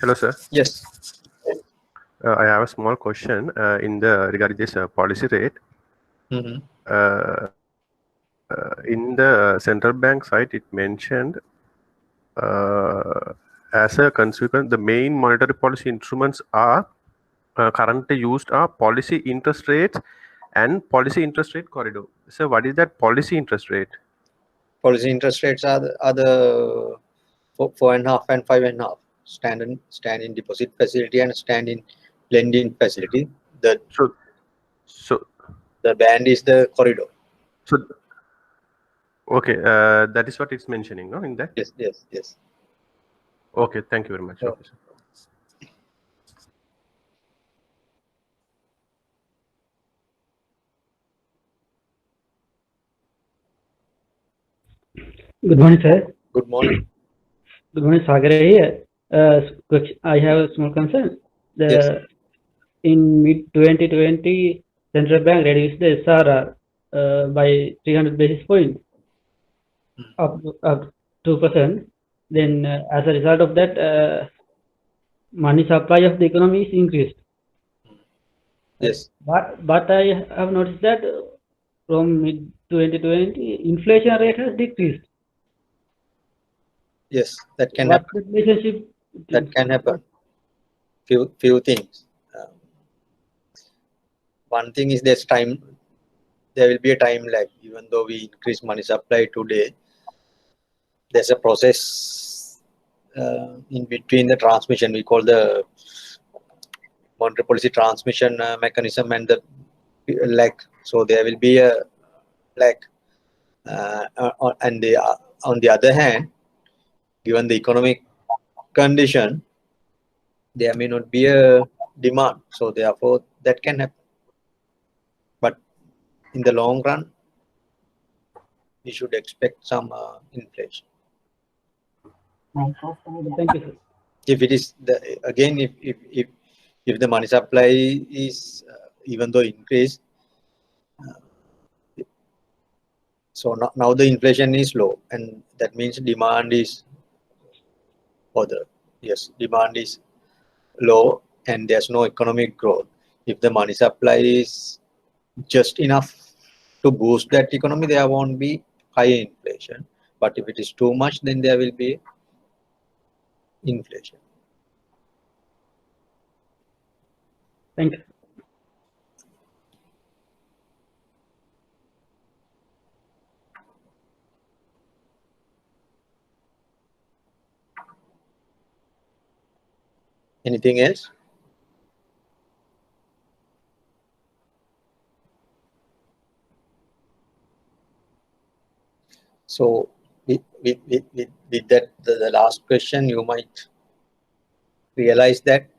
Hello, sir. Yes. I have a small question regarding this policy rate. In the central bank site, it mentioned as a consequence, the main monetary policy instruments are currently used are policy interest rates and policy interest rate corridor. So, what is that policy interest rate? Policy interest rates are the 4.5 and 5.5 stand-in deposit facility and stand-in lending facility. So the band is the corridor. So okay, that is what it's mentioning, no? In that. Yes. Okay, thank you very much. Okay, sir. Good morning, sir. Good morning. Good morning, Sagar here. I have a small concern. In mid-2020, central bank reduced the SRR by 300 basis points, up 2%. Then, as a result of that, money supply of the economy is increased. Yes. But I have noticed that from mid-2020, inflation rate has decreased. Yes, that can happen. Relationship? That can happen. Few things. One thing is there will be a time lag. Even though we increase money supply today, there's a process in between the transmission. We call the monetary policy transmission mechanism and the lag. So there will be a lag. And on the other hand, given the economic condition, there may not be a demand. So therefore, that can happen. But in the long run, we should expect some inflation. Thank you, sir. If it is if the money supply is even though increased, so now the inflation is low, and that means demand is demand is low, and there's no economic growth. If the money supply is just enough to boost that economy, there won't be high inflation. But if it is too much, then there will be inflation. Thank you. Anything else? So with that, the last question, you might realize that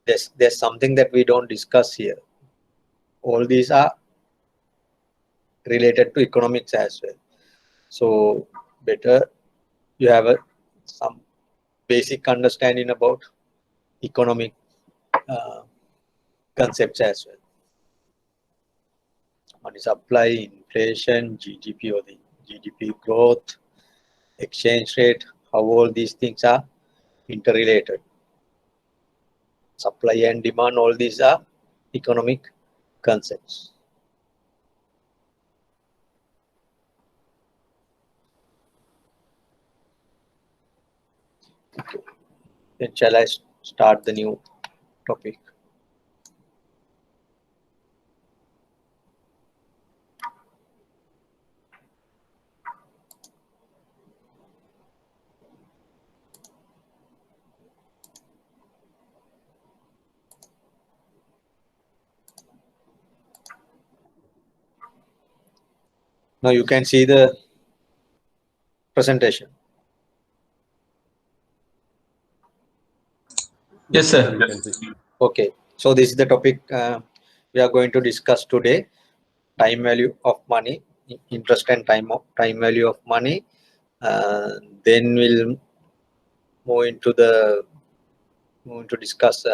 there's something that we don't discuss here. All these are related to economics as well. So better you have some basic understanding about economic concepts as well. Money supply, inflation, GDP or the GDP growth, exchange rate, how all these things are interrelated. Supply and demand, all these are economic concepts. Okay. Then shall I start the new topic? Now you can see the presentation. Yes, sir. Okay, so this is the topic we are going to discuss today: time value of money, interest and time value of money. Then we'll move into discuss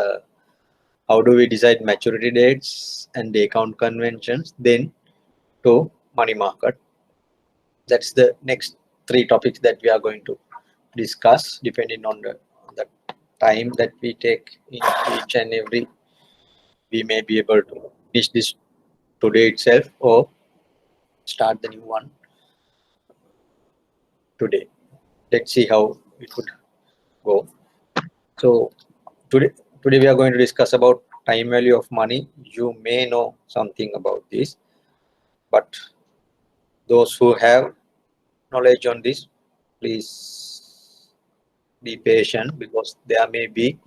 how do we decide maturity dates and day count conventions. Then to money market. That's the next three topics that we are going to discuss, depending on time that we take in each and every, we may be able to finish this today itself or start the new one today. Let's see how it would go. So today we are going to discuss about time value of money. You may know something about this, but those who have knowledge on this, please be patient, because there may be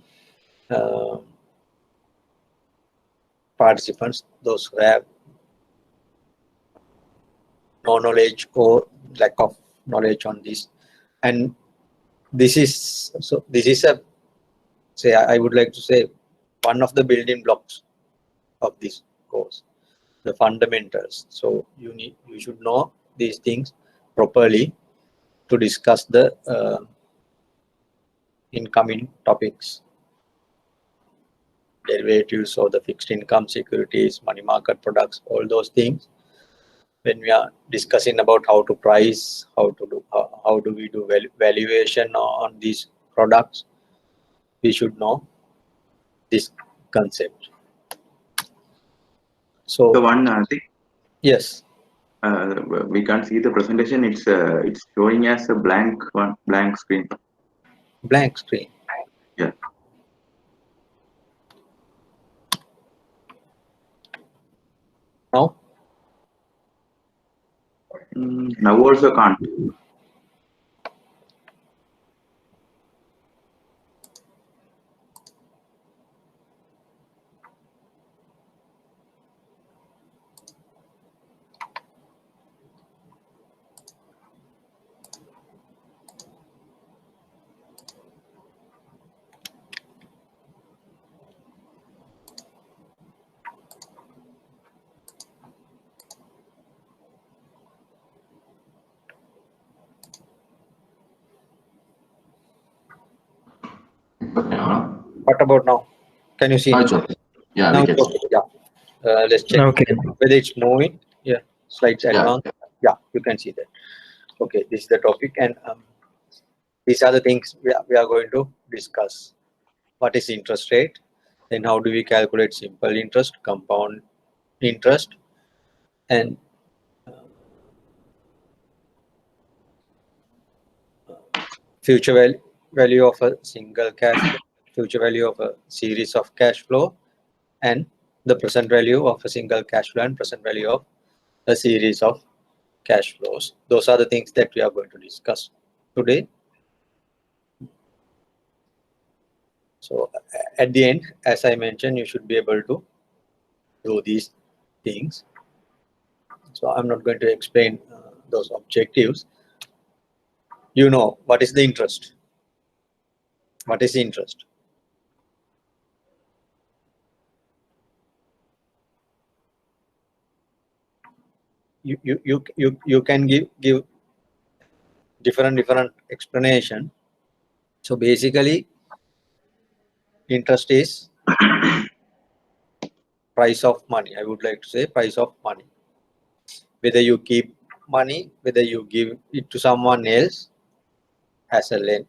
participants, those who have no knowledge or lack of knowledge on this. And this is a, say, I would like to say, one of the building blocks of this course, the fundamentals. So you should know these things properly to discuss the incoming topics, derivatives or the fixed income securities, money market products, all those things. When we are discussing about how to price, how do we do valuation on these products, we should know this concept. So the one thing, yes, we can't see the presentation. It's showing as a blank screen. blank screen. Yeah. Now Now also can't. Yeah. what about now? Can you see? Oh, it's okay. Yeah, Now we can it's okay. Yeah. Let's check whether it's moving. Yeah, slides advanced. Yeah, you can see that. Okay, this is the topic, and these are the things we are going to discuss. What is interest rate? Then how do we calculate simple interest, compound interest, and future value of a single cash flow, future value of a series of cash flow, and the present value of a single cash flow and present value of a series of cash flows. Those are the things that we are going to discuss today. So at the end, as I mentioned, you should be able to do these things. So I'm not going to explain those objectives. You know, what is the interest? What is the interest? You can give different explanation. So basically, interest is price of money. I would like to say price of money. Whether you keep money, whether you give it to someone else as a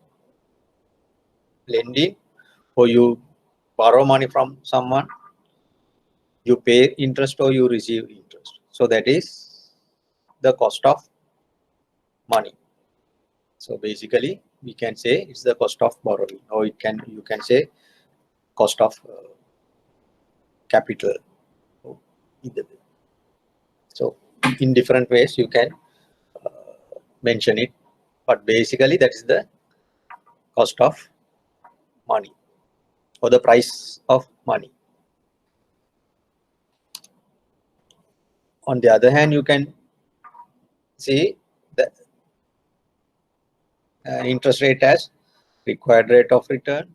lending, or you borrow money from someone, you pay interest or you receive interest. So that is the cost of money. So basically, we can say it's the cost of borrowing, or you can say cost of capital. Either way. So in different ways you can mention it, but basically that is the cost of money or the price of money. On the other hand, you can see the interest rate as required rate of return,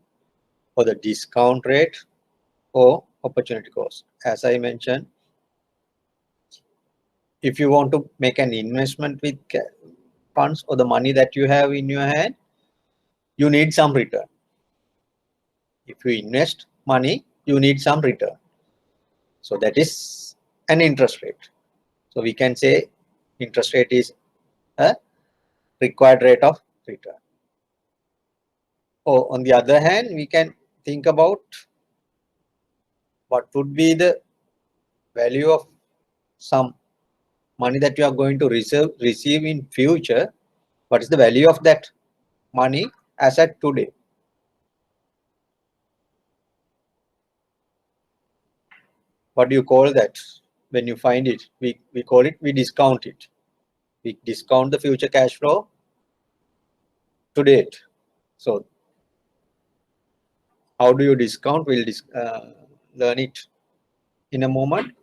or the discount rate, or opportunity cost. As I mentioned, if you want to make an investment with funds or the money that you have in your hand, you need some return. If you invest money, you need some return. So that is an interest rate. So we can say interest rate is a required rate of return. Or on the other hand, we can think about what would be the value of some money that you are going to receive in future. What is the value of that money as at today? What do you call that? When you find it, we call it, we discount it. We discount the future cash flow to date. So how do you discount? We'll learn it in a moment.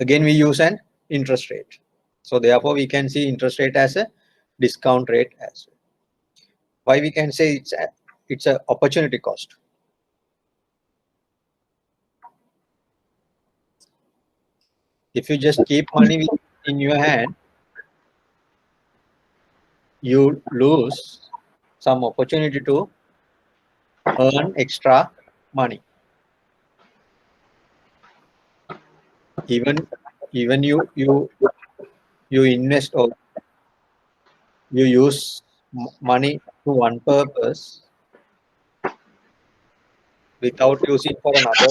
Again, we use an interest rate. So therefore, we can see interest rate as a discount rate as well. Why we can say it's a opportunity cost? If you just keep money in your hand, you lose some opportunity to earn extra money. Even you invest or you use money to one purpose without using for another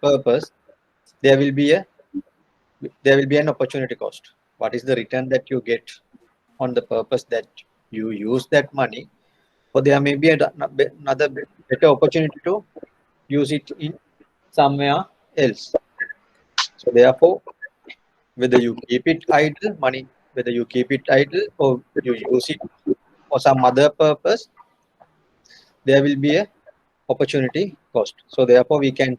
purpose, there will be an opportunity cost. What is the return that you get on the purpose that you use that money? Or there may be another better opportunity to use it in somewhere else. So therefore, whether you keep it idle, whether you keep it idle or you use it for some other purpose, there will be a opportunity cost. So therefore, we can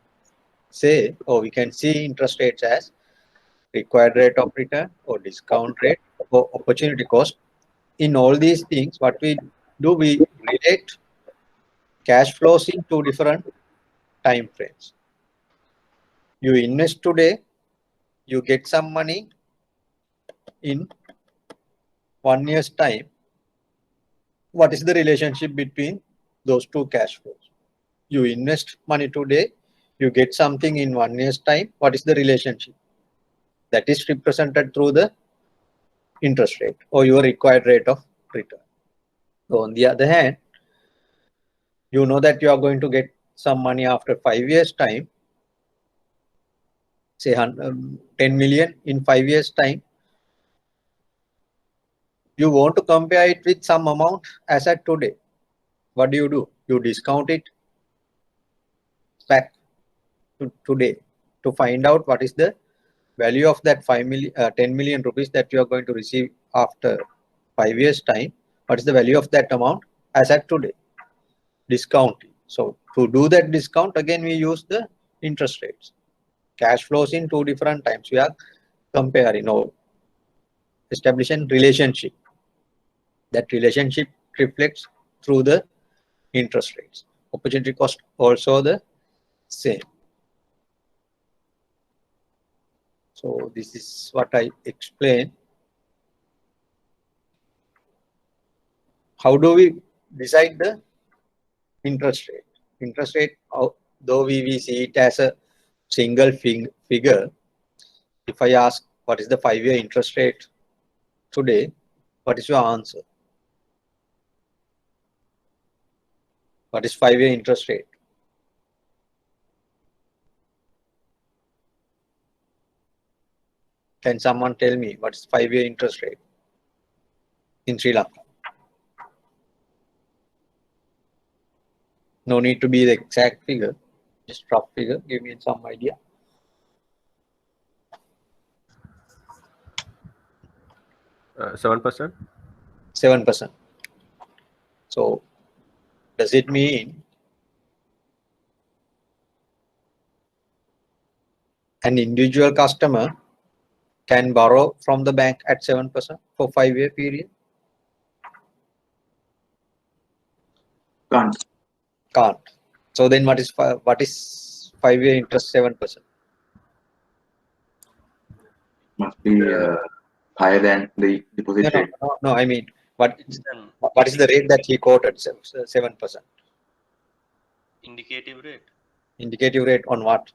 say, or we can see interest rates as required rate of return or discount rate or opportunity cost. In all these things, what we do, we relate cash flows in two different time frames. You invest today, you get some money in 1 year's time. What is the relationship between those two cash flows? You invest money today, you get something in 1 year's time. What is the relationship? That is represented through the interest rate or your required rate of return. So on the other hand, you know that you are going to get some money after 5 years time, say 10 million in 5 years time. You want to compare it with some amount as at today. What do? You discount it back to today to find out what is the value of that 10 million rupees that you are going to receive after 5 years time. What is the value of that amount as at today? Discount. So to do that discount, again we use the interest rates. Cash flows in two different times. We are comparing or establishing relationship. That relationship reflects through the interest rates. Opportunity cost also the same. So this is what I explained. How do we decide the interest rate? Interest rate, though we see it as a single figure, if I ask what is the 5-year interest rate today, what is your answer? What is 5-year interest rate? Can someone tell me what is 5-year interest rate in Sri Lanka? No need to be the exact figure, just rough figure. Give me some idea. 7%. 7%. So does it mean an individual customer can borrow from the bank at 7% for 5-year period? Can't. Can't. So then what is 5-year interest 7%? Must be higher than the deposit rate. No, I mean, what is the rate that he quoted? 7%. Indicative rate. Indicative rate on what?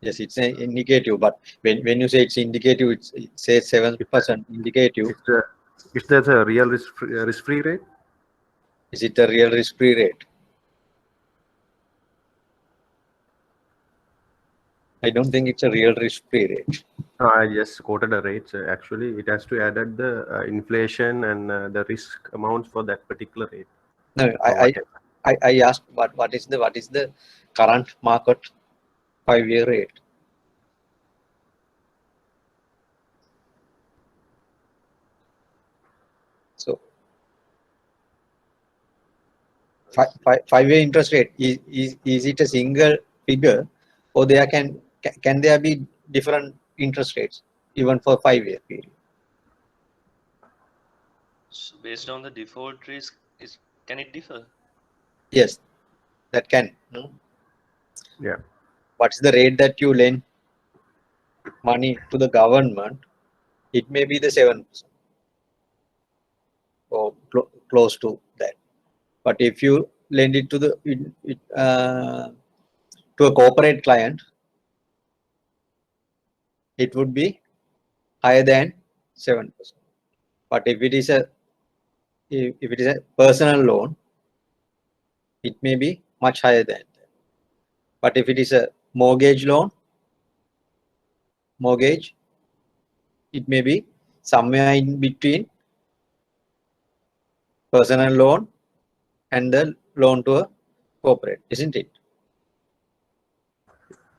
Yes, it's an indicative, but when you say it's indicative, it says 7% indicative. Is that a real risk-free rate? Is it a real risk-free rate? I don't think it's a real risk-free rate. I just quoted a rate. Actually, it has to add at the inflation and the risk amounts for that particular rate. No, or whatever. I asked what is the current market 5-year rate? So 5-year interest rate is it a single figure, or can there be different interest rates even for 5-year period? So based on the default risk, can it differ? Yes, that can. No? Yeah. What's the rate that you lend money to the government? It may be the 7% or close to that. But if you lend it to to a corporate client, it would be higher than 7%. But if it is a personal loan, it may be much higher than that. But if it is a mortgage loan, it may be somewhere in between personal loan and the loan to a corporate, isn't it?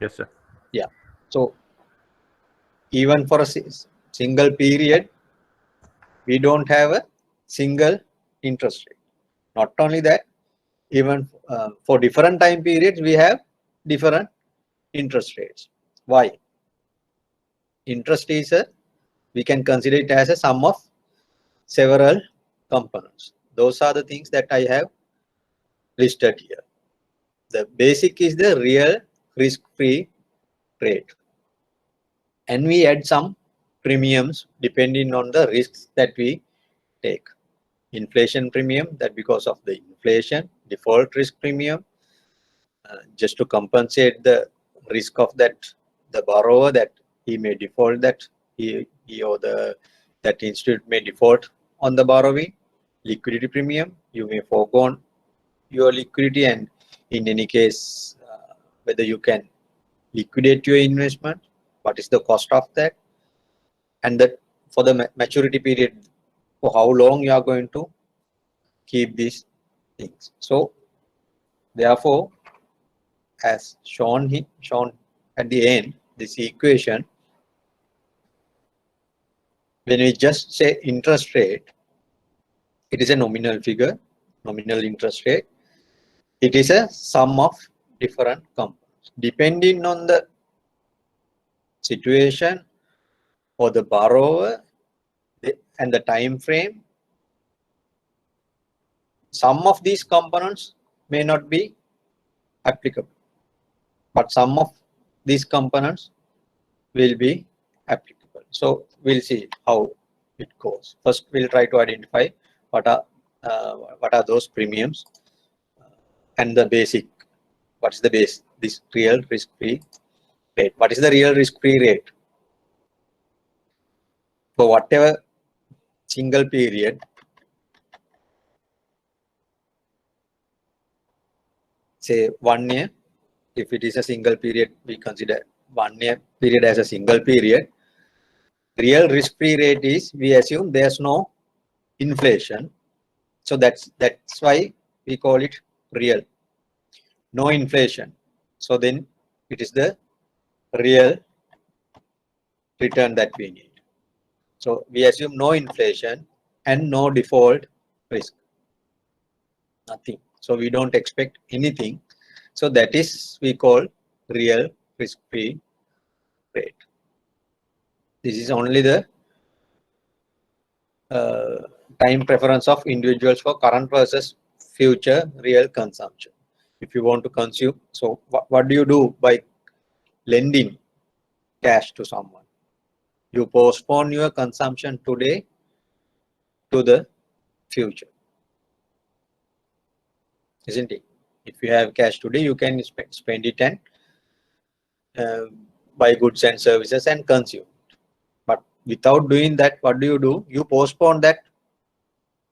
Yes, sir. Yeah. So even for a single period, we don't have a single interest rate. Not only that, even for different time periods, we have different interest rates. Why? Interest is we can consider it as a sum of several components. Those are the things that I have listed here. The basic is the real risk-free rate. And we add some premiums depending on the risks that we take. Inflation premium, that because of the inflation, default risk premium, just to compensate the risk of the borrower that he may default, that he or that institute may default on the borrowing. Liquidity premium, you may forego your liquidity, and in any case, whether you can liquidate your investment, what is the cost of that, and that for the maturity period, for how long you are going to keep these things. So therefore, as shown at the end, this equation, when we just say interest rate, it is a nominal figure, nominal interest rate. It is a sum of different components. Depending on the situation or the borrower and the time frame, some of these components may not be applicable, but some of these components will be applicable. So we'll see how it goes. First, we'll try to identify what are those premiums and the basic. What's the base? This real risk-free rate. What is the real risk-free rate? For whatever single period, say 1 year. If it is a single period, we consider 1 year period as a single period. Real risk-free rate is, we assume there's no inflation. So that's why we call it real. No inflation. So then it is the real return that we need. So we assume no inflation and no default risk. Nothing. So we don't expect anything. So that is we call real risk-free rate. This is only the time preference of individuals for current versus future real consumption. If you want to consume, so what do you do by lending cash to someone? You postpone your consumption today to the future, isn't it? If you have cash today, you can spend it and buy goods and services and consume. But without doing that, what do? You postpone that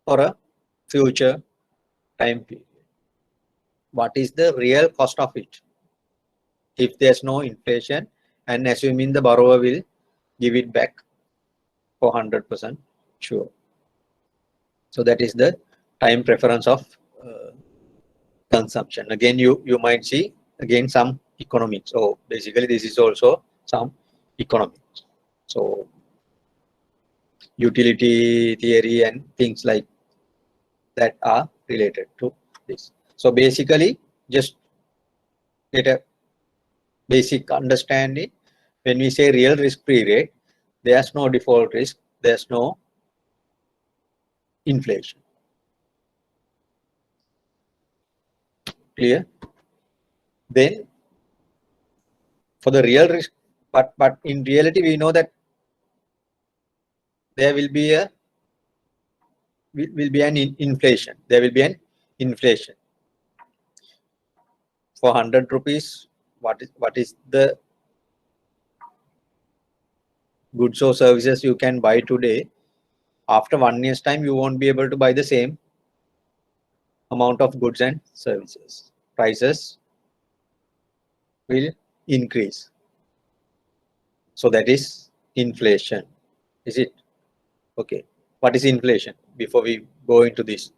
for a future time period. What is the real cost of it? If there's no inflation, and assuming the borrower will give it back for 100% sure. So that is the time preference of consumption. Again, you might see again some economics. So basically this is also some economics. So utility theory and things like that are related to this. So basically just get a basic understanding. When we say real risk-free rate, there's no default risk, there's no inflation. Clear? Then for the real risk, but in reality we know that there will be an inflation. There will be an inflation. For 100 rupees, what is the goods or services you can buy today? After 1 year's time, you won't be able to buy the same amount of goods and services. Prices will increase. So that is inflation. Is it? Okay. What is inflation? Before we go into this,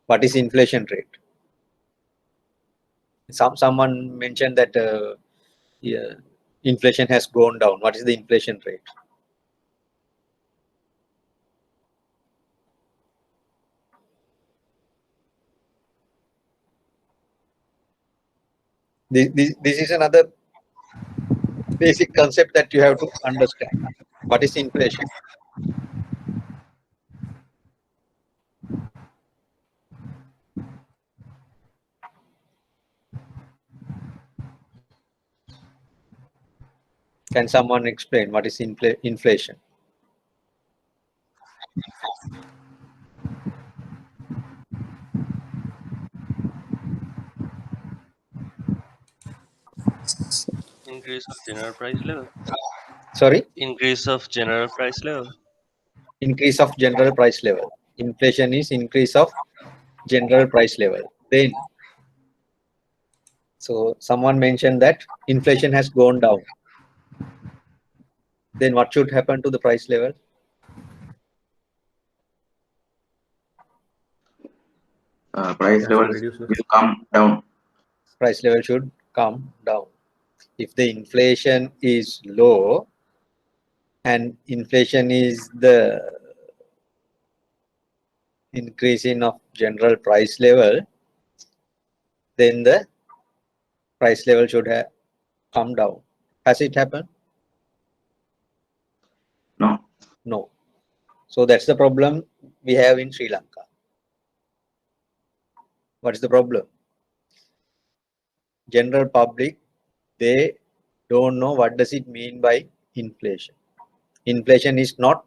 what is inflation rate? Someone mentioned that yeah, inflation has gone down. What is the inflation rate? This is another basic concept that you have to understand. What is inflation? Can someone explain what is inflation? Increase of general price level. Sorry? Increase of general price level. Increase of general price level. Inflation is increase of general price level. Then, so someone mentioned that inflation has gone down. Then what should happen to the price level? Price levels will come down. Price level should come down. If the inflation is low and inflation is the increasing of general price level, then the price level should have come down. Has it happened? No. No. So that's the problem we have in Sri Lanka. What is the problem? General public, they don't know what does it mean by inflation. Inflation is not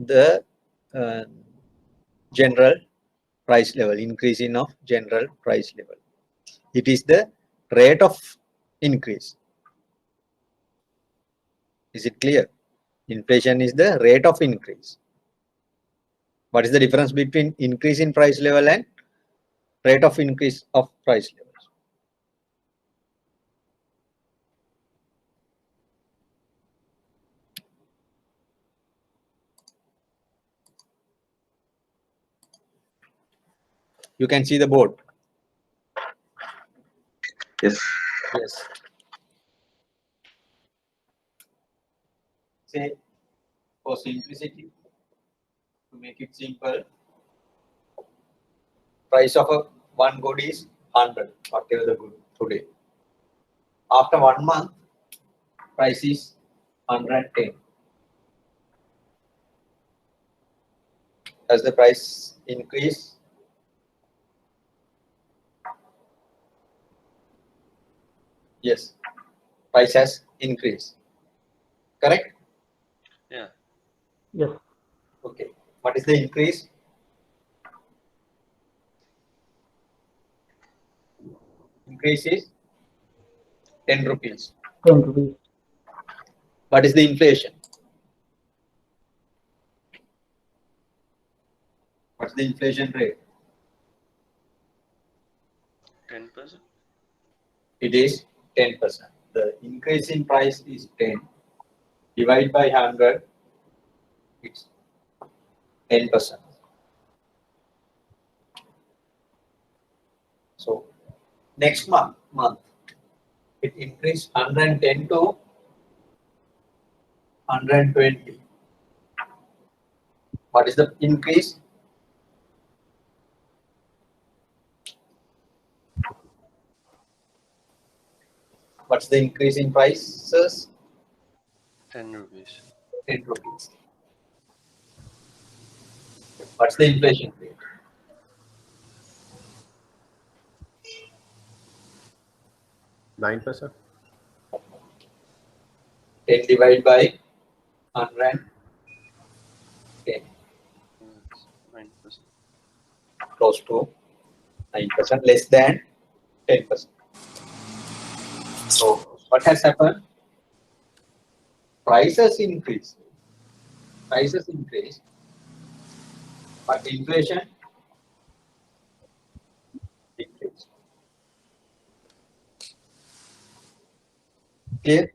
the general price level, increasing of general price level. It is the rate of increase. Is it clear? Inflation is the rate of increase. What is the difference between increase in price level and rate of increase of price levels? You can see the board. Yes. Yes. Say for simplicity, to make it simple, price of one good is 100, whatever the good today. After 1 month, price is 110. As the price increase, yes, price has increased. Correct? Yeah. Yes. Okay. What is the increase? Increase is 10 rupees. 10 rupees. What is the inflation? What's the inflation rate? 10%. It is 10%. The increase in price is 10. Divide by 100, it's 10%. So next month it increased 110 to 120. What is the increase? What's the increase in prices? 10 rupees. 10 rupees. What's the inflation rate? 9%. 10 divided by 110. Yes, 9%. Close to 9%, less than 10%. So what has happened? Prices increase. Prices increase, but inflation decrease. Clear?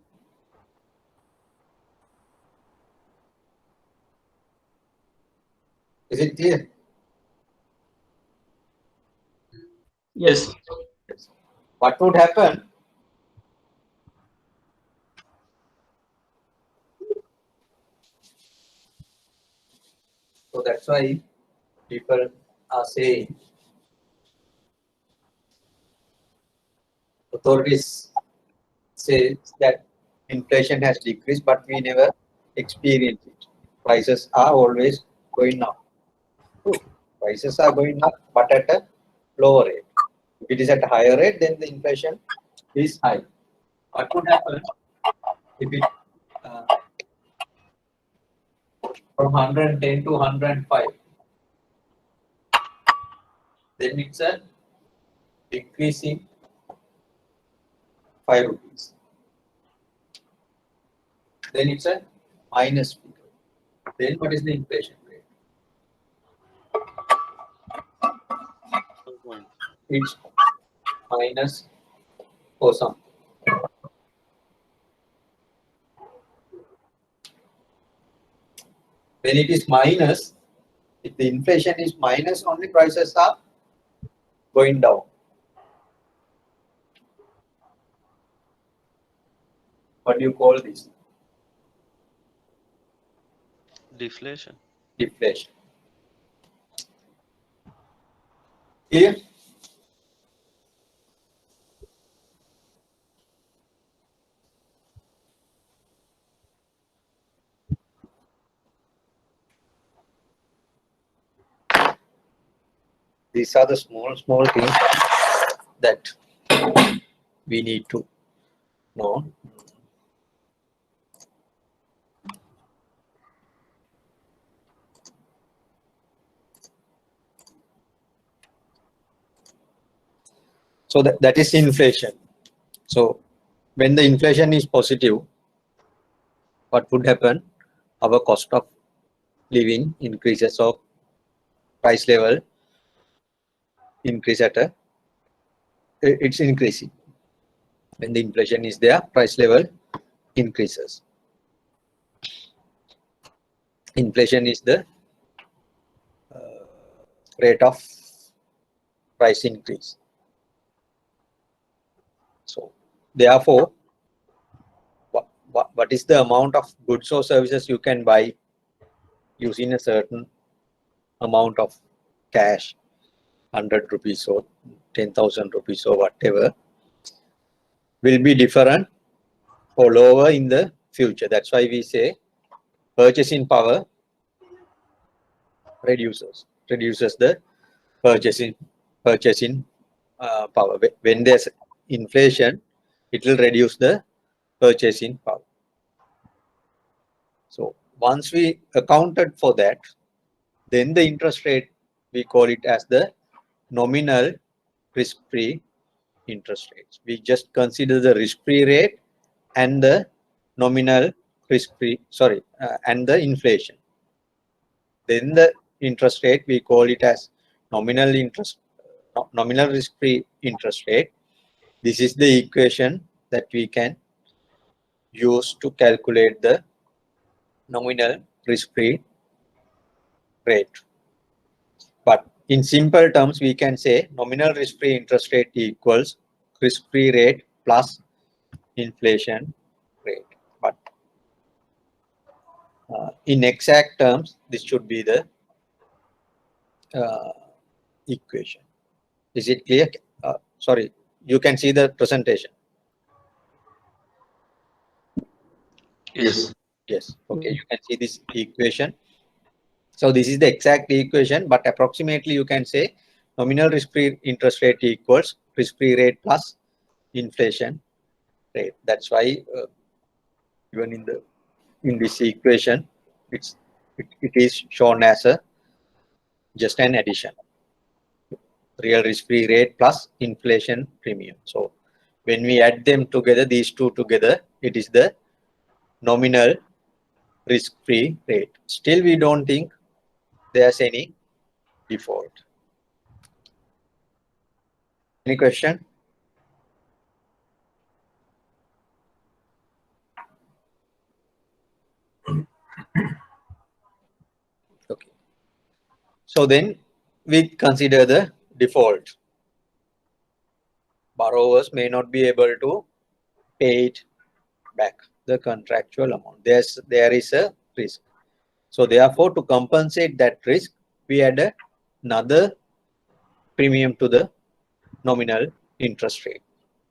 Is it clear? Yes. Yes. What would happen? So that's why people are saying, authorities say that inflation has decreased, but we never experience it. Prices are always going up. True. Prices are going up, but at a lower rate. If it is at a higher rate, then the inflation is high. What would happen if it from 110 to 105? Then it's a decreasing 5 rupees. Then it's a minus figure. Then what is the inflation rate? 4.5. It's minus or something. When it is minus, if the inflation is minus, only prices are going down. What do you call this? Deflation. Deflation. Here, these are the small things that we need to know. So that is inflation. So when the inflation is positive, what would happen? Our cost of living increases, or price level increase at a, it's increasing. When the inflation is there, price level increases. Inflation is the rate of price increase. So therefore, what is the amount of goods or services you can buy using a certain amount of cash, 100 rupees or 10,000 rupees or whatever, will be different or lower in the future. That's why we say purchasing power reduces the purchasing power. When there's inflation, it will reduce the purchasing power. So once we accounted for that, then the interest rate, we call it as the nominal risk-free interest rates. We just consider the risk-free rate and the nominal risk-free, and the inflation. Then the interest rate, we call it as nominal interest nominal risk-free interest rate. This is the equation that we can use to calculate the nominal risk-free rate. But in simple terms, we can say nominal risk-free interest rate equals risk-free rate plus inflation rate. But in exact terms, this should be the equation. Is it clear? Sorry, you can see the presentation. Yes. Yes. Okay, you can see this equation. So this is the exact equation, but approximately you can say nominal risk-free interest rate equals risk-free rate plus inflation rate. That's why even in this equation, it is shown as a just an addition. Real risk-free rate plus inflation premium. So when we add them together, these two together, it is the nominal risk-free rate. Still, we don't think there's any default. Any question? Okay. So then we consider the default. Borrowers may not be able to pay it back, the contractual amount. There is a risk. So therefore, to compensate that risk, we add another premium to the nominal interest rate.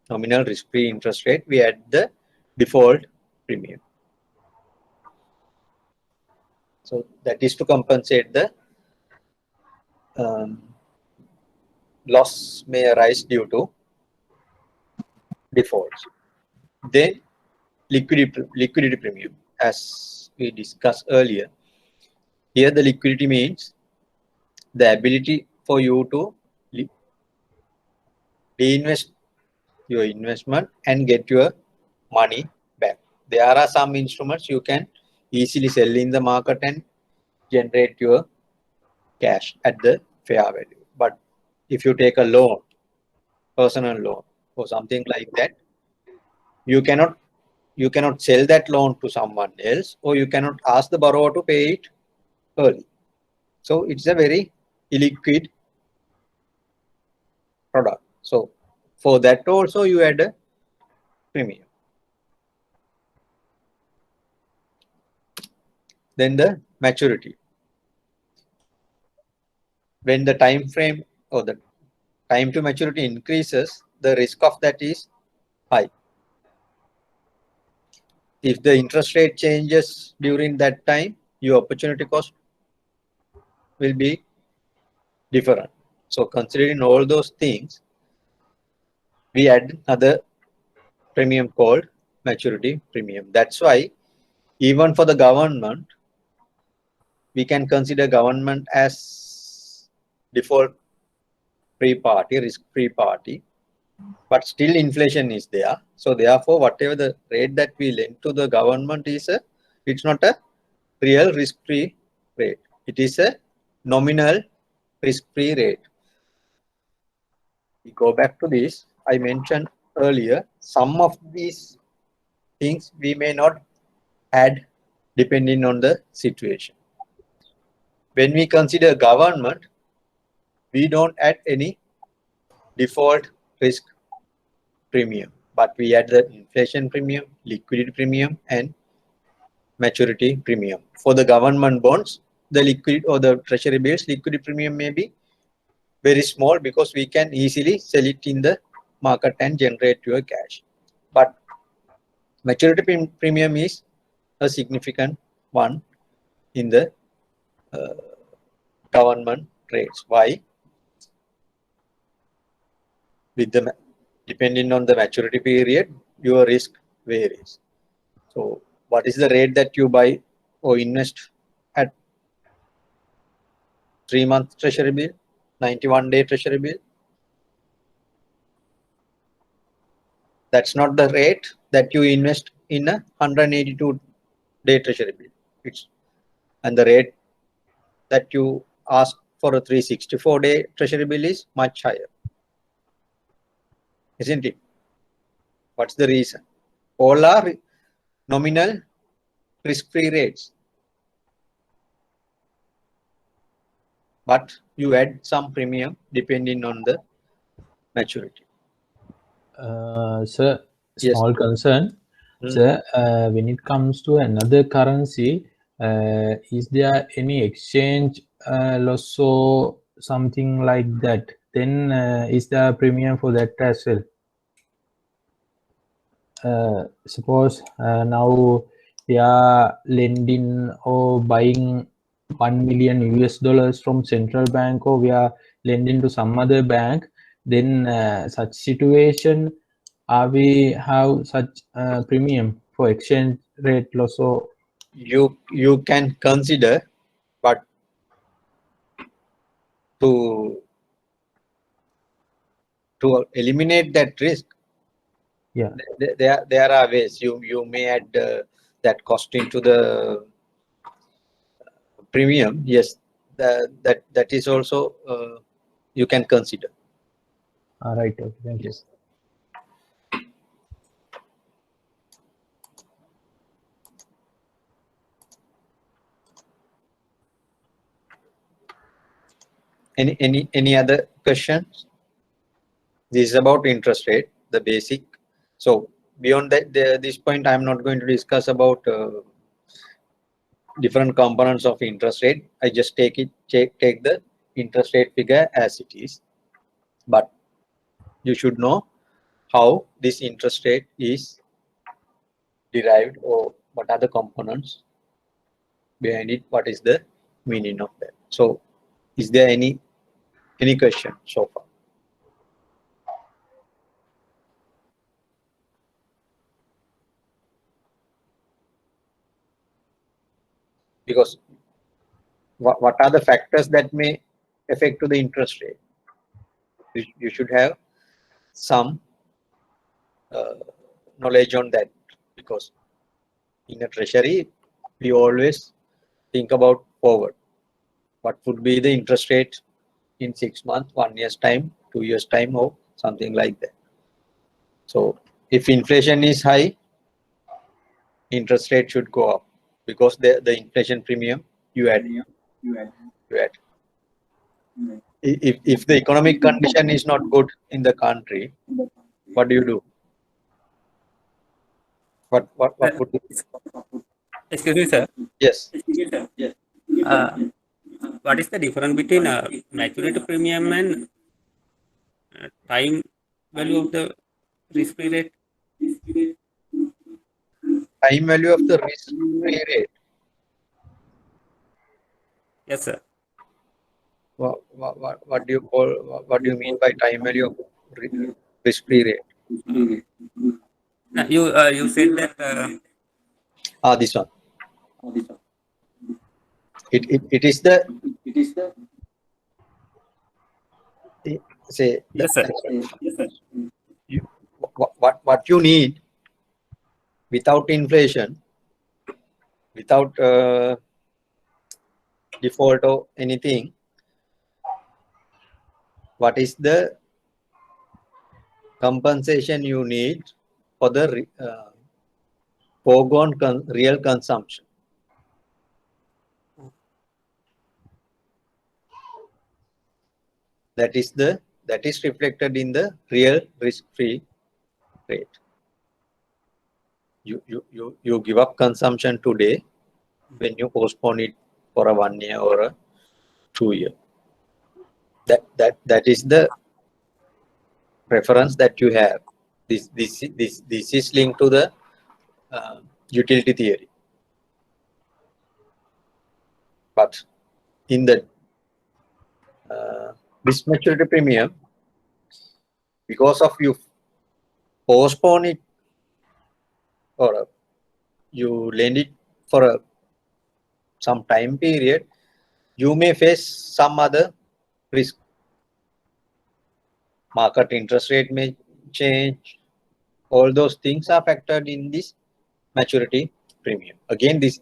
Nominal risk-free interest rate, we add the default premium. So that is to compensate the loss may arise due to defaults. Then liquidity premium, as we discussed earlier. Here the liquidity means the ability for you to reinvest your investment and get your money back. There are some instruments you can easily sell in the market and generate your cash at the fair value. But if you take a loan, personal loan or something like that, you cannot sell that loan to someone else, or you cannot ask the borrower to pay it early. So it's a very illiquid product. So for that also you add a premium. Then the maturity. When the time frame or the time to maturity increases, the risk of that is high. If the interest rate changes during that time, your opportunity cost will be different. So considering all those things, we add another premium called maturity premium. That's why even for the government, we can consider government as default free party, risk-free party, but still inflation is there. So therefore, whatever the rate that we lend to the government is it's not a real risk-free rate. It is a nominal risk-free rate. We go back to this. I mentioned earlier, some of these things we may not add depending on the situation. When we consider government, we don't add any default risk premium, but we add the inflation premium, liquidity premium, and maturity premium. For the government bonds, the liquid or the treasury bills, liquidity premium may be very small because we can easily sell it in the market and generate your cash. But maturity premium is a significant one in the government rates. Why? Depending on the maturity period, your risk varies. So what is the rate that you buy or invest at 3-month treasury bill, 91-day treasury bill? That's not the rate that you invest in a 182-day treasury bill. And the rate that you ask for a 364-day treasury bill is much higher. isn't it? What's the reason? All are nominal risk-free rates, but you add some premium depending on the maturity. Sir, Yes. small concern. Sir, when it comes to another currency, is there any exchange loss or something like that? Then is there a premium for that as well? Suppose now we are lending or buying $1 million US from central bank, or we are lending to some other bank, then such situation, are we have such premium for exchange rate loss? Or You can consider, but to eliminate that risk, yeah, there are ways. You may add that cost into the premium. Yes, that is also you can consider. all right, okay, thank you. Any other questions? This is about interest rate, the basic. So beyond that, this point, I am not going to discuss about different components of interest rate. I just take the interest rate figure as it is, but you should know how this interest rate is derived, or what are the components behind it, what is the meaning of that. So is there any question so far? Because what are the factors that may affect to the interest rate? You should have some knowledge on that, because in a treasury we always think about forward. What would be the interest rate in 6 months, 1 year's time, 2 years time, or something like that. So if inflation is high, interest rate should go up, because the inflation premium you add. If the economic condition is not good in the country, what do you do? What would you do? Excuse me, sir. Yes. What is the difference between maturity premium and time value of the risk-free rate? Time value of the risk-free rate. Yes, sir. What do you call? What do you mean by time value of risk-free rate? You said that. This one. It is the. Say. Yes, sir. What you need without inflation, without default or anything, what is the compensation you need for the foregone real consumption? That is reflected in the real risk-free rate. You give up consumption today when you postpone it for a 1 year or a 2 year. That is the reference that you have. This is linked to the utility theory. But in the this maturity premium, because of you postpone it, or you lend it for some time period, you may face some other risk. Market interest rate may change. All those things are factored in this maturity premium. Again, this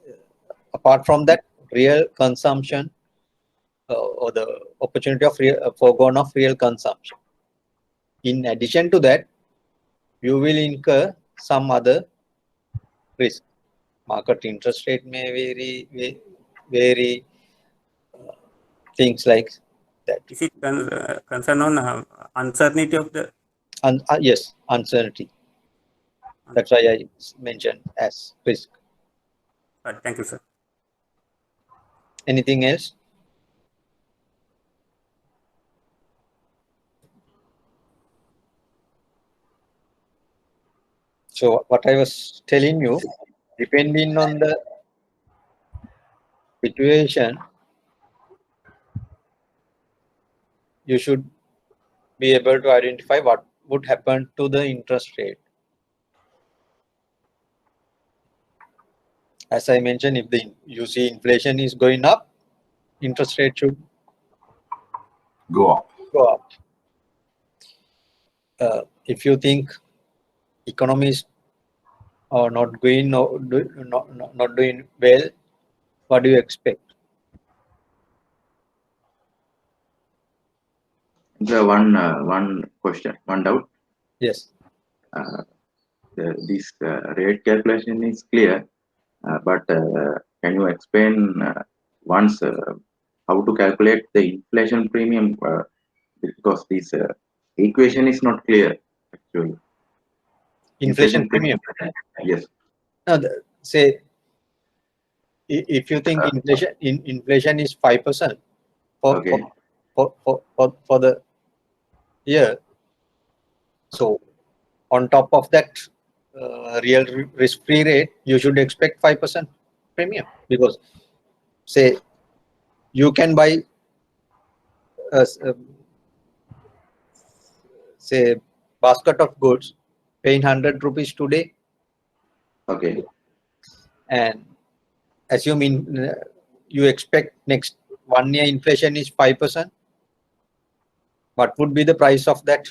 apart from that, real consumption or the opportunity of foregone of real consumption. In addition to that, you will incur some other risk. Market interest rate may vary, things like that. Is it concern on uncertainty of the? And yes, uncertainty. That's why I mentioned as risk. Thank you, sir. Anything else? So what I was telling you, depending on the situation, you should be able to identify what would happen to the interest rate. As I mentioned, if you see inflation is going up, interest rate should Go up. go up. If you think economies are not going, not doing well, what do you expect? The one question, one doubt. Yes. This rate calculation is clear, but can you explain once how to calculate the inflation premium? Because this equation is not clear actually. Inflation premium. Yes. No, say if you think inflation is 5% for the year, so on top of that real risk-free rate, you should expect 5% premium, because say you can buy say basket of goods paying 100 rupees today. Okay. And assuming you expect next 1 year inflation is 5%, what would be the price of that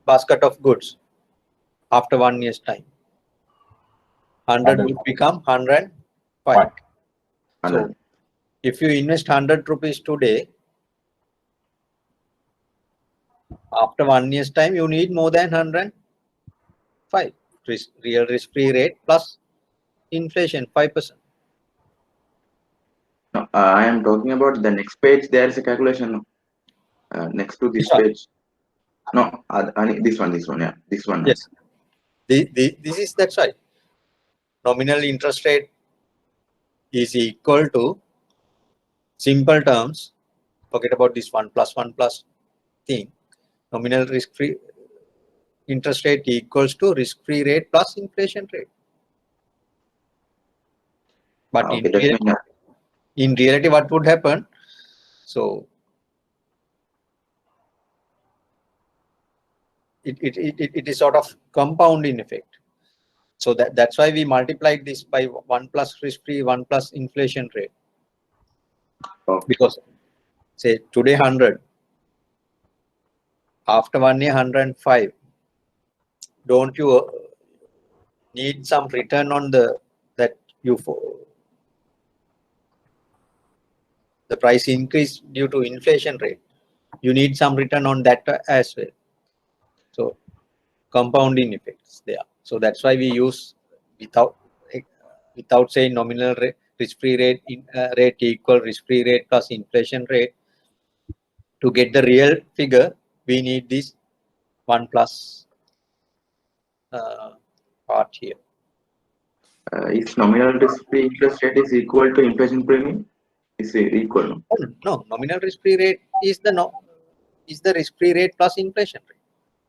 basket of goods after 1 year's time? 100 would become 105. So if you invest 100 rupees today, after 1 year's time, you need more than 105. Real risk-free rate plus inflation 5%. No, I am talking about the next page. There is a calculation next to this page. No, this one. Yeah, this one. Yes, that's right. Nominal interest rate is equal to, simple terms, forget about this 1 plus thing. Nominal risk-free interest rate equals to risk-free rate plus inflation rate. But in reality, what would happen? So it is sort of compounding effect. So that's why we multiplied this by 1 plus risk-free, 1 plus inflation rate. Because say today 100, after 1 year 105, don't you need some return on the price increase due to inflation rate? You need some return on that as well. So compounding effects there. So that's why we use without saying nominal risk-free rate rate equal risk-free rate plus inflation rate. To get the real figure, we need this 1 plus part here. Is nominal risk-free interest rate is equal to inflation premium? Is it equal? No, nominal risk-free rate is the risk-free rate plus inflation rate.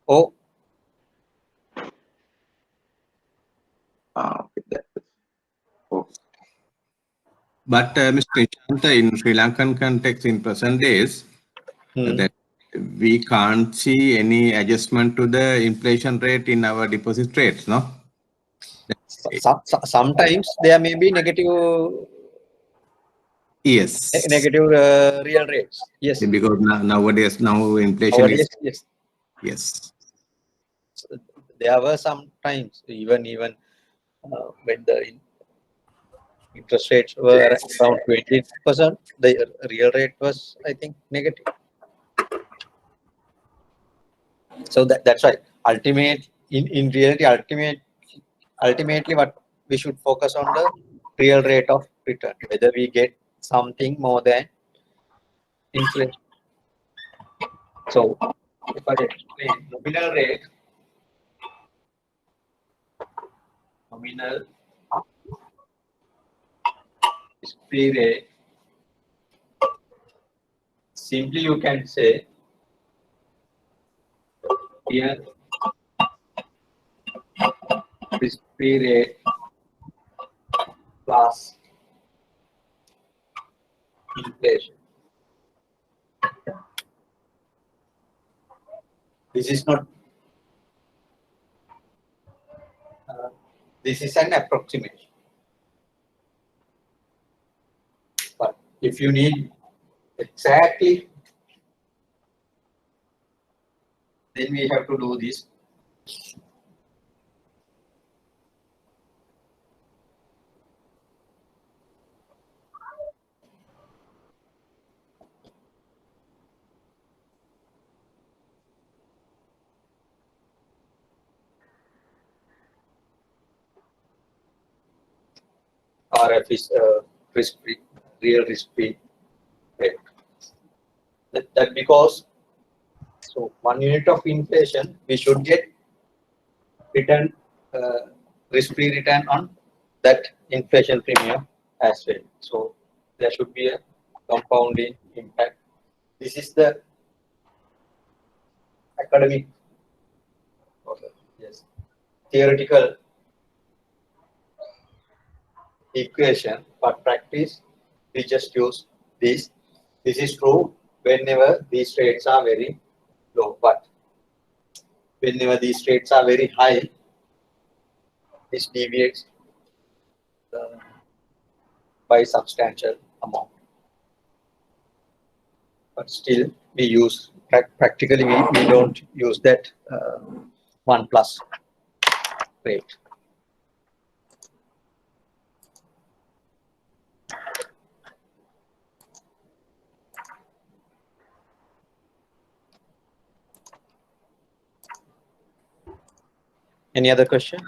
Oh. Okay. But Mr. Nishanta, in Sri Lankan context in present days, that we can't see any adjustment to the inflation rate in our deposit rates, no? Sometimes there may be negative. Yes. Negative real rates. Yes. Because nowadays inflation is. Yes. Yes. So there were some times even when the interest rates were around 20%, the real rate was, I think, negative. So that's why in reality, ultimately what we should focus on the real rate of return, whether we get something more than inflation. So if I explain nominal rate, nominal risk-free rate, simply you can say here risk-free rate plus inflation. This is not, this is an approximation. But if you need exactly, then we have to do this. RF is risk-free, real risk-free rate. That because, so 1 unit of inflation, we should get return, risk-free return on that inflation premium as well. So there should be a compounding impact. This is the academic, yes, theoretical equation, but practice we just use this. This is true whenever these rates are very low, but whenever these rates are very high, this deviates by substantial amount. But still, we use practically we don't use that 1+ rate. Any other question?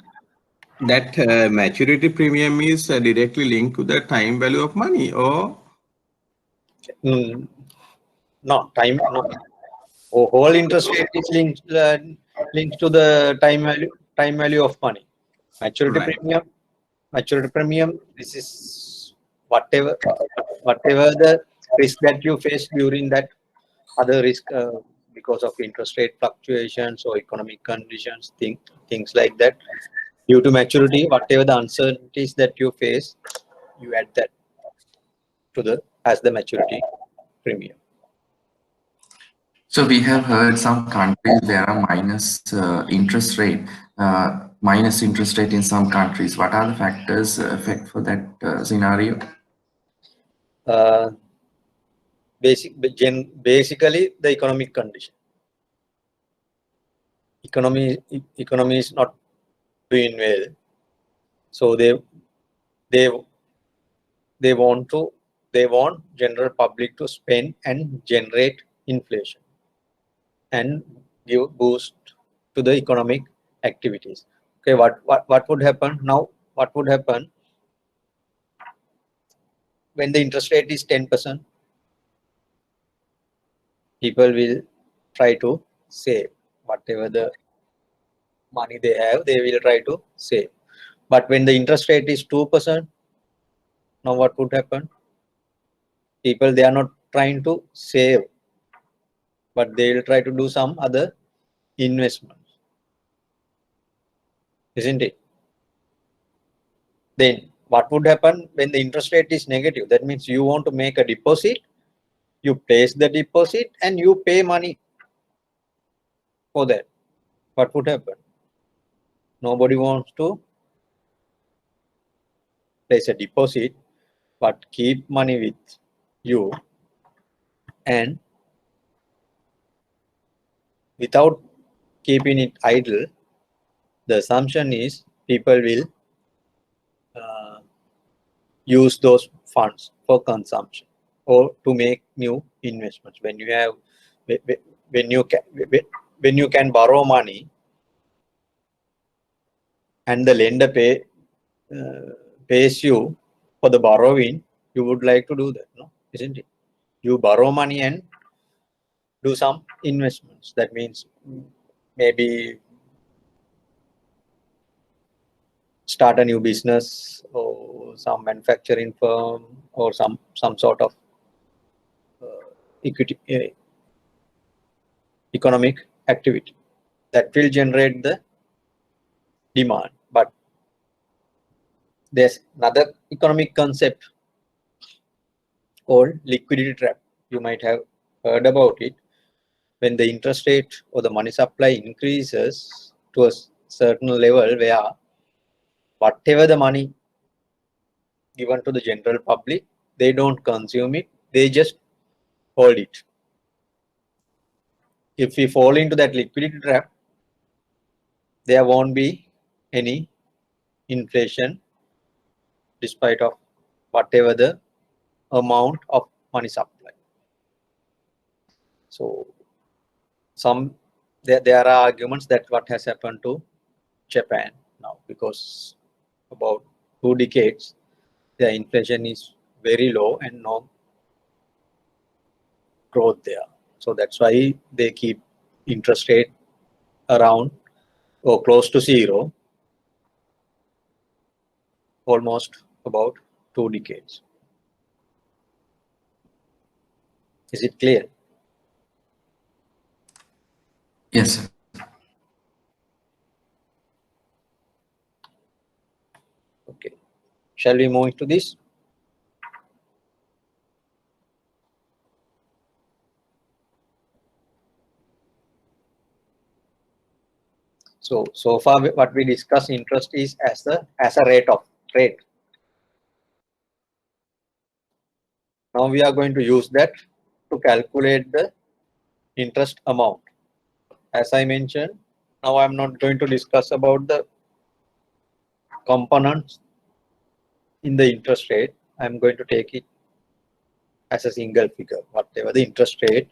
That maturity premium is directly linked to the time value of money, or? No, time. No. Whole interest rate is linked to the time value of money. Maturity premium. Maturity premium. This is whatever the risk that you face during that other risk because of interest rate fluctuations or economic conditions, things like that. Due to maturity, whatever the uncertainties that you face, you add that to as the maturity premium. So we have heard some countries there are minus interest rate in some countries. What are the factors affect for that scenario? Basically the economic condition. Economy is not doing well, so they want general public to spend and generate inflation and give boost to the economic activities. Okay, what would happen now? What would happen when the interest rate is 10%? People will try to save whatever the money they have, they will try to save. But when the interest rate is 2%, now what would happen? People, they are not trying to save, but they will try to do some other investments, isn't it? Then what would happen when the interest rate is negative? That means you want to make a deposit, you place the deposit and you pay money for that. What would happen? Nobody wants to place a deposit but keep money with you, and without keeping it idle, the assumption is people will use those funds for consumption or to make new investments. When when you can borrow money and the lender pays you for the borrowing, you would like to do that, no? Isn't it? You borrow money and do some investments. That means maybe start a new business or some manufacturing firm or some sort of economic activity that will generate the demand. But there's another economic concept called liquidity trap. You might have heard about it. When the interest rate or the money supply increases to a certain level where whatever the money given to the general public, they don't consume it, they just hold it. If we fall into that liquidity trap, there won't be any inflation despite of whatever the amount of money supply. So there are arguments that what has happened to Japan now, because about 2 decades the inflation is very low and no growth there. So that's why they keep interest rate around or close to zero almost about 2 decades. Is it clear? Yes, sir. Okay. Shall we move into this? So far what we discuss interest is as a rate. Now we are going to use that to calculate the interest amount. As I mentioned, now I'm not going to discuss about the components in the interest rate. I'm going to take it as a single figure, whatever the interest rate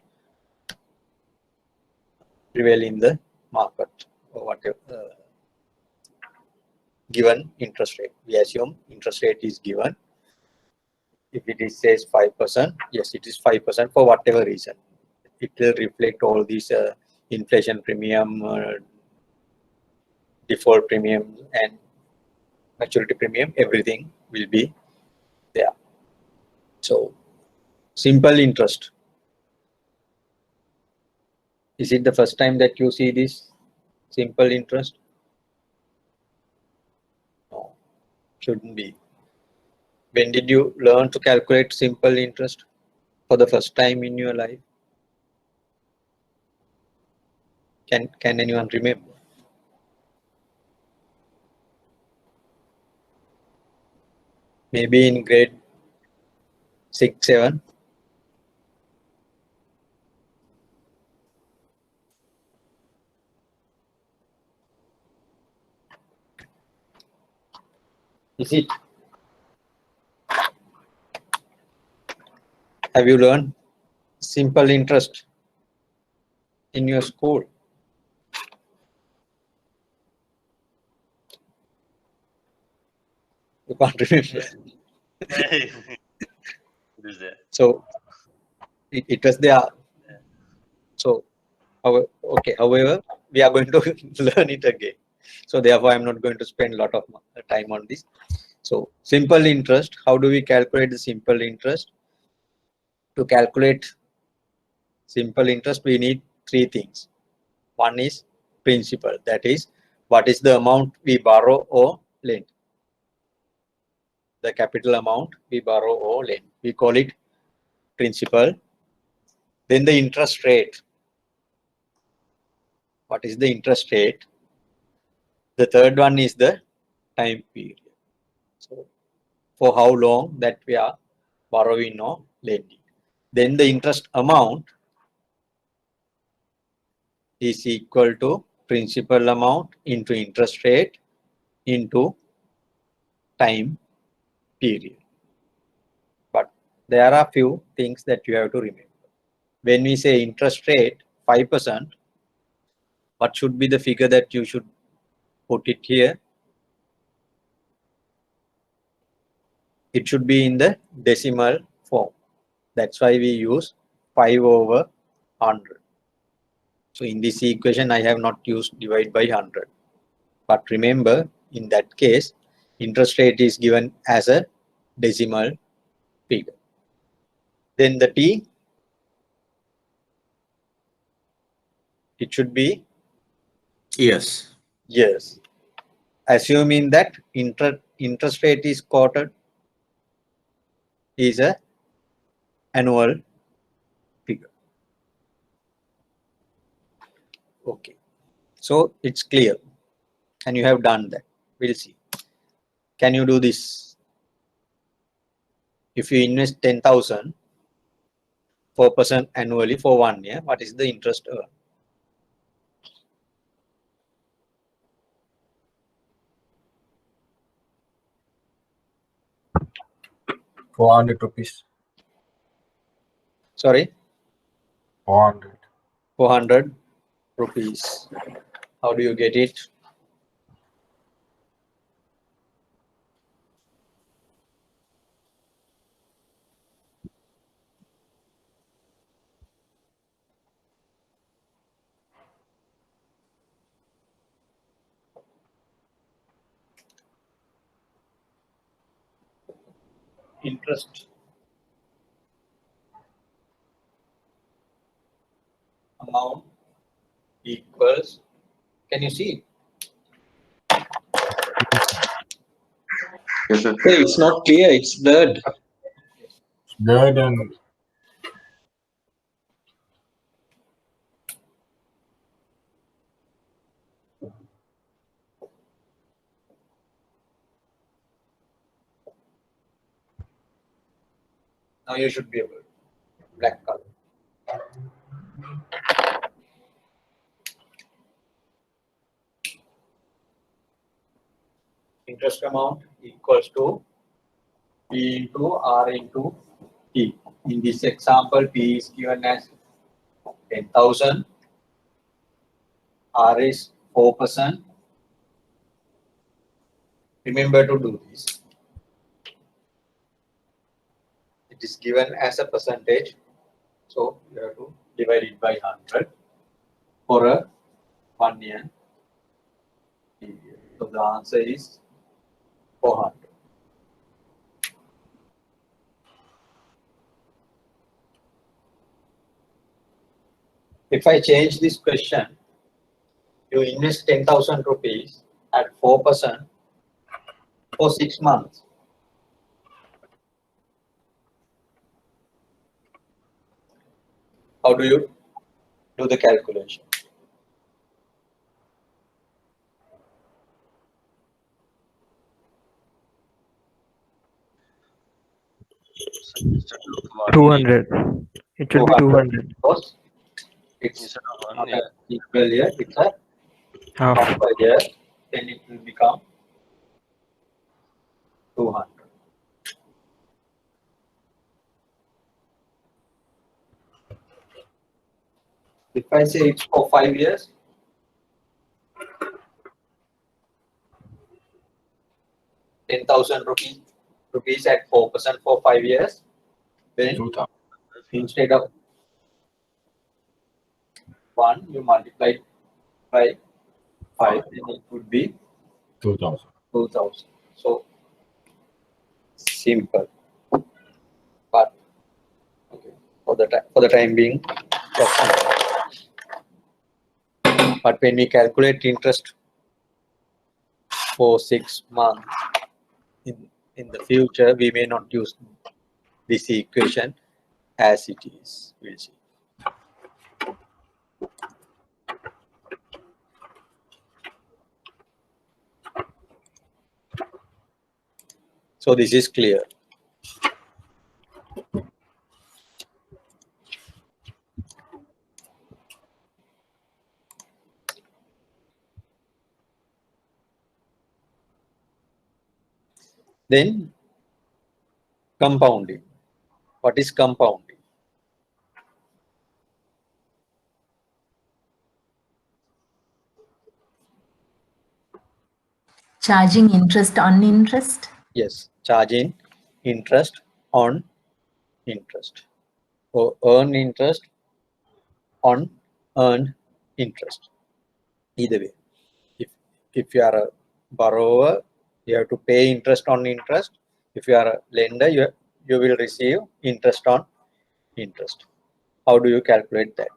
prevail in the market or whatever given interest rate. We assume interest rate is given. If it is says 5%, yes, it is 5% for whatever reason. It will reflect all these inflation premium, default premium, and maturity premium. Everything will be there. So simple interest. Is it the first time that you see this simple interest? No, shouldn't be. When did you learn to calculate simple interest for the first time in your life? Can anyone remember? Maybe in grade 6, 7. Is it? Have you learned simple interest in your school? You can't remember. It is there. So it was there. So okay. However, we are going to learn it again. So therefore, I'm not going to spend a lot of time on this. So simple interest. How do we calculate the simple interest? To calculate simple interest, we need 3 things. One is principal. That is, what is the amount we borrow or lend? The capital amount we borrow or lend. We call it principal. Then the interest rate. What is the interest rate? The third one is the time period. So for how long that we are borrowing or lending. Then the interest amount is equal to principal amount into interest rate into time period. But there are few things that you have to remember. When we say interest rate 5%, what should be the figure that you should put it here? It should be in the decimal form. That's why we use 5/100. So in this equation, I have not used divide by 100. But remember, in that case, interest rate is given as a decimal figure. Then the T, it should be Yes. years. Assuming that interest rate is quoted is a annual figure. Okay, so it's clear and you have done that. We'll see. Can you do this? If you invest 10,000, 4% annually for 1 year, what is the interest earned? 400 rupees. Sorry? 400. 400 rupees. How do you get it? Interest amount equals, can you see? Yes, sir. Hey, it's not clear, it's blurred. Good and Now you should be able to. Black color. Interest amount equals to P into R into T. In this example, P is given as 10,000. R is 4%. Remember to do this. It is given as a percentage. So you have to divide it by 100 for a 1 year period. So the answer is 400. If I change this question, you invest 10,000 rupees at 4% for 6 months. How do you do the calculation? So instead of 200. It should be 200. Because it's Instead of not 1 year. an equal year, it's a Half. half a year, then it will become 200. If I say it's for 5 years, 10,000 rupees at 4% for 5 years, then 2000. instead of 1, you multiply by 5, then it would be 2000. 2,000. So simple, but okay, for the time being, that's simple. But when we calculate interest for 6 months in the future, we may not use this equation as it is. We'll see. So this is clear. Then compounding. What is compounding? Charging interest on interest? Yes, charging interest on interest, or earn interest on earned interest. Either way, if you are a borrower, you have to pay interest on interest. If you are a lender, you will receive interest on interest. How do you calculate that?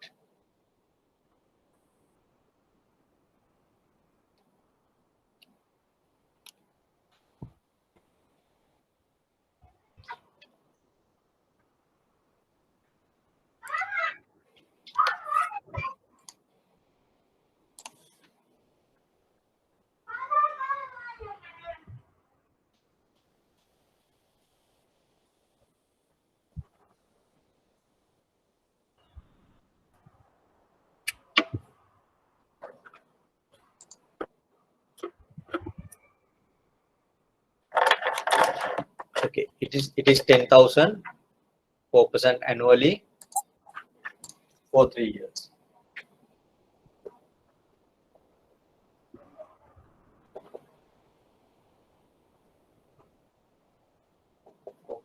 Okay, it is 10,000, 4% annually for 3 years.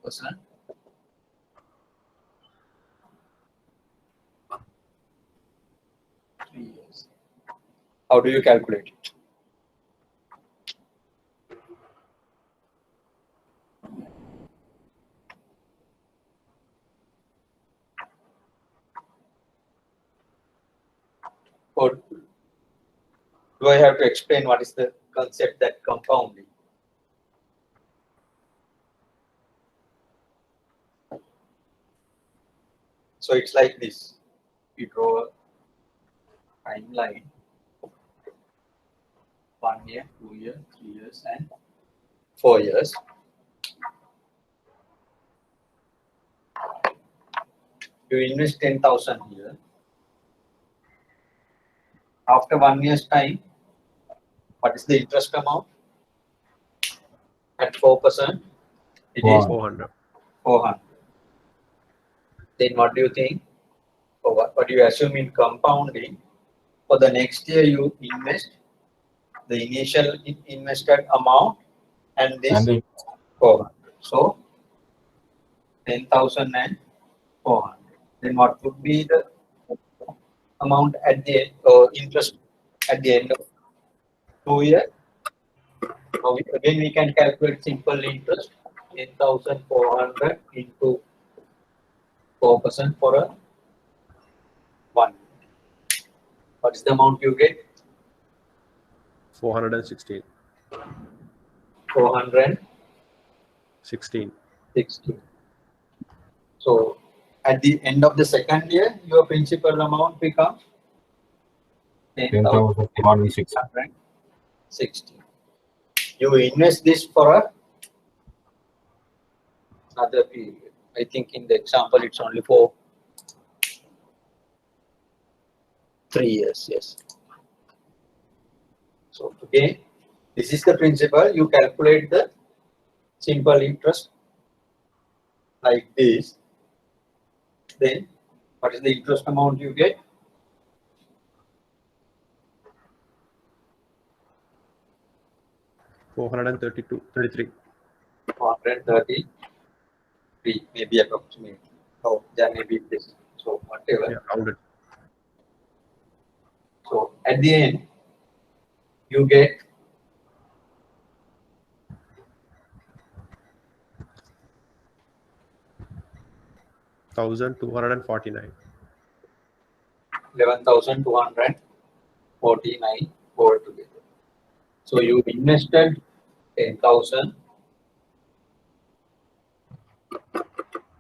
Percent. 3 years. How do you calculate it? Or do I have to explain what is the concept that compounding? So it's like this. We draw a timeline. 1 year, 2 years, 3 years, and 4 years. You invest 10,000 here. After 1 year's time, what is the interest amount? At 4%, it is 400. 400. Then what do you think? Or what do you assume in compounding? For the next year, you invest the initial invested amount and this 400. So 10,000 and 400. Then what would be the amount at the end, or interest at the end of 2 years? Now again we can calculate simple interest, 10,400 into 4% for a 1. What is the amount you get? 416. 416. 16. So at the end of the second year, your principal amount becomes 10,660. You invest this for another period. I think in the example it's only for 3 years. Yes. So again, this is the principal. You calculate the simple interest like this. Then what is the interest amount you get? $433. 433, maybe approximately. Oh, there may be this. So whatever. Yeah, rounded. So at the end, you get 1,249. 11,249 altogether. So you invested 10,000.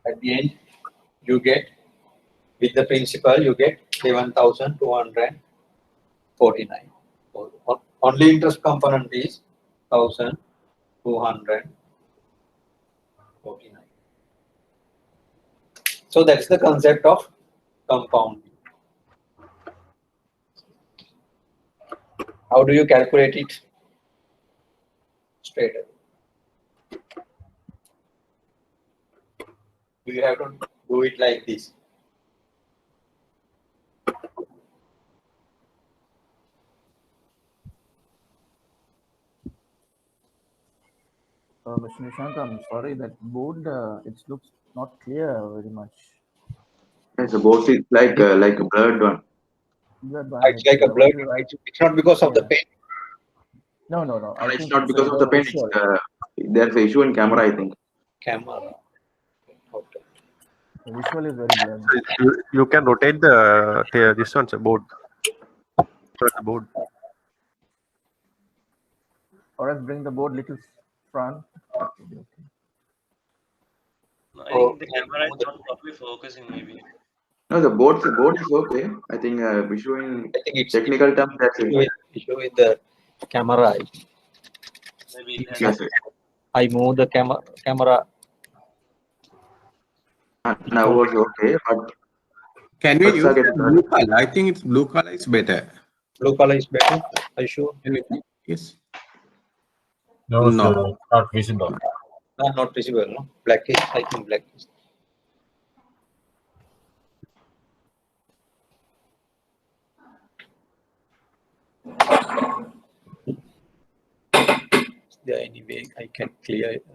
At the end, you get, with the principal, you get 11,249. Only interest component is 1,249. So that's the concept of compounding. How do you calculate it? Straight away. Do you have to do it like this? Mr. Nishant, I'm sorry, that board, it looks not clear very much. Yes, the board is like a blurred one. Blood one, It's like a what blood. you write. It's not because of the paint. No, no, no. I It's think not it's because of the paint. visual. There's an issue in camera, I think. Camera. Okay. The visual is very blurred. You can rotate the this one's a board. The board. Or else bring the board little front. Okay. I think the camera is not properly focusing, maybe. No, the board is okay. I think visual I think it's technical terms that's it. issue with the camera. Maybe it has. Yes, I move the camera. now was okay, but Can we What's use again, the sir? blue color? I think it's blue color is better. Blue color is better. Are you sure? Yes. No, No. sir, not visible. Not visible. No, black is. I think black is. Is there any way I can clear it?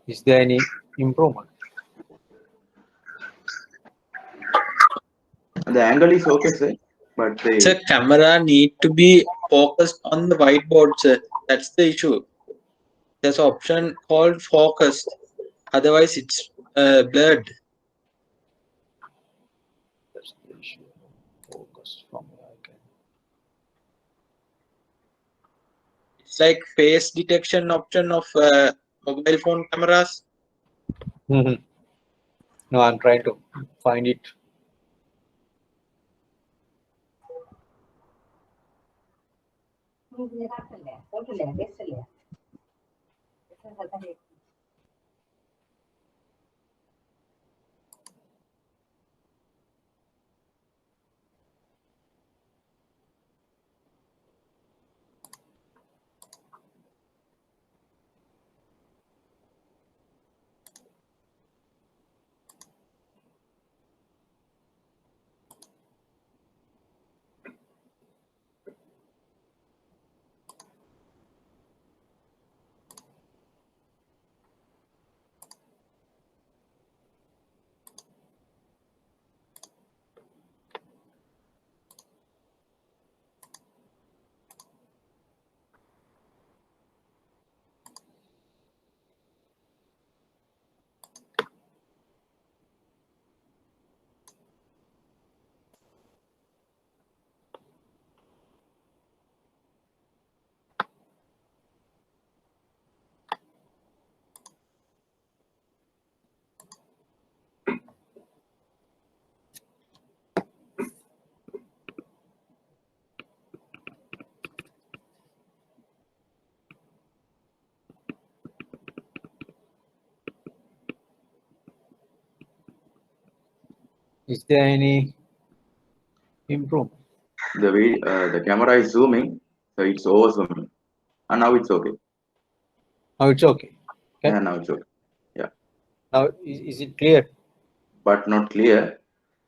Is there any improvement? the angle is okay, sir. But The camera need to be focused on the whiteboard, sir. That's the issue. There's an option called focused. Otherwise, it's blurred. That's the issue. Focus from where I can. It's like face detection option of mobile phone cameras. No, I'm trying to find it. Is there any improvement? the way the camera is zooming, so it's over zooming, and now it's okay. Now it's okay. Yeah, now it's okay. Yeah, Now is it clear? but not clear.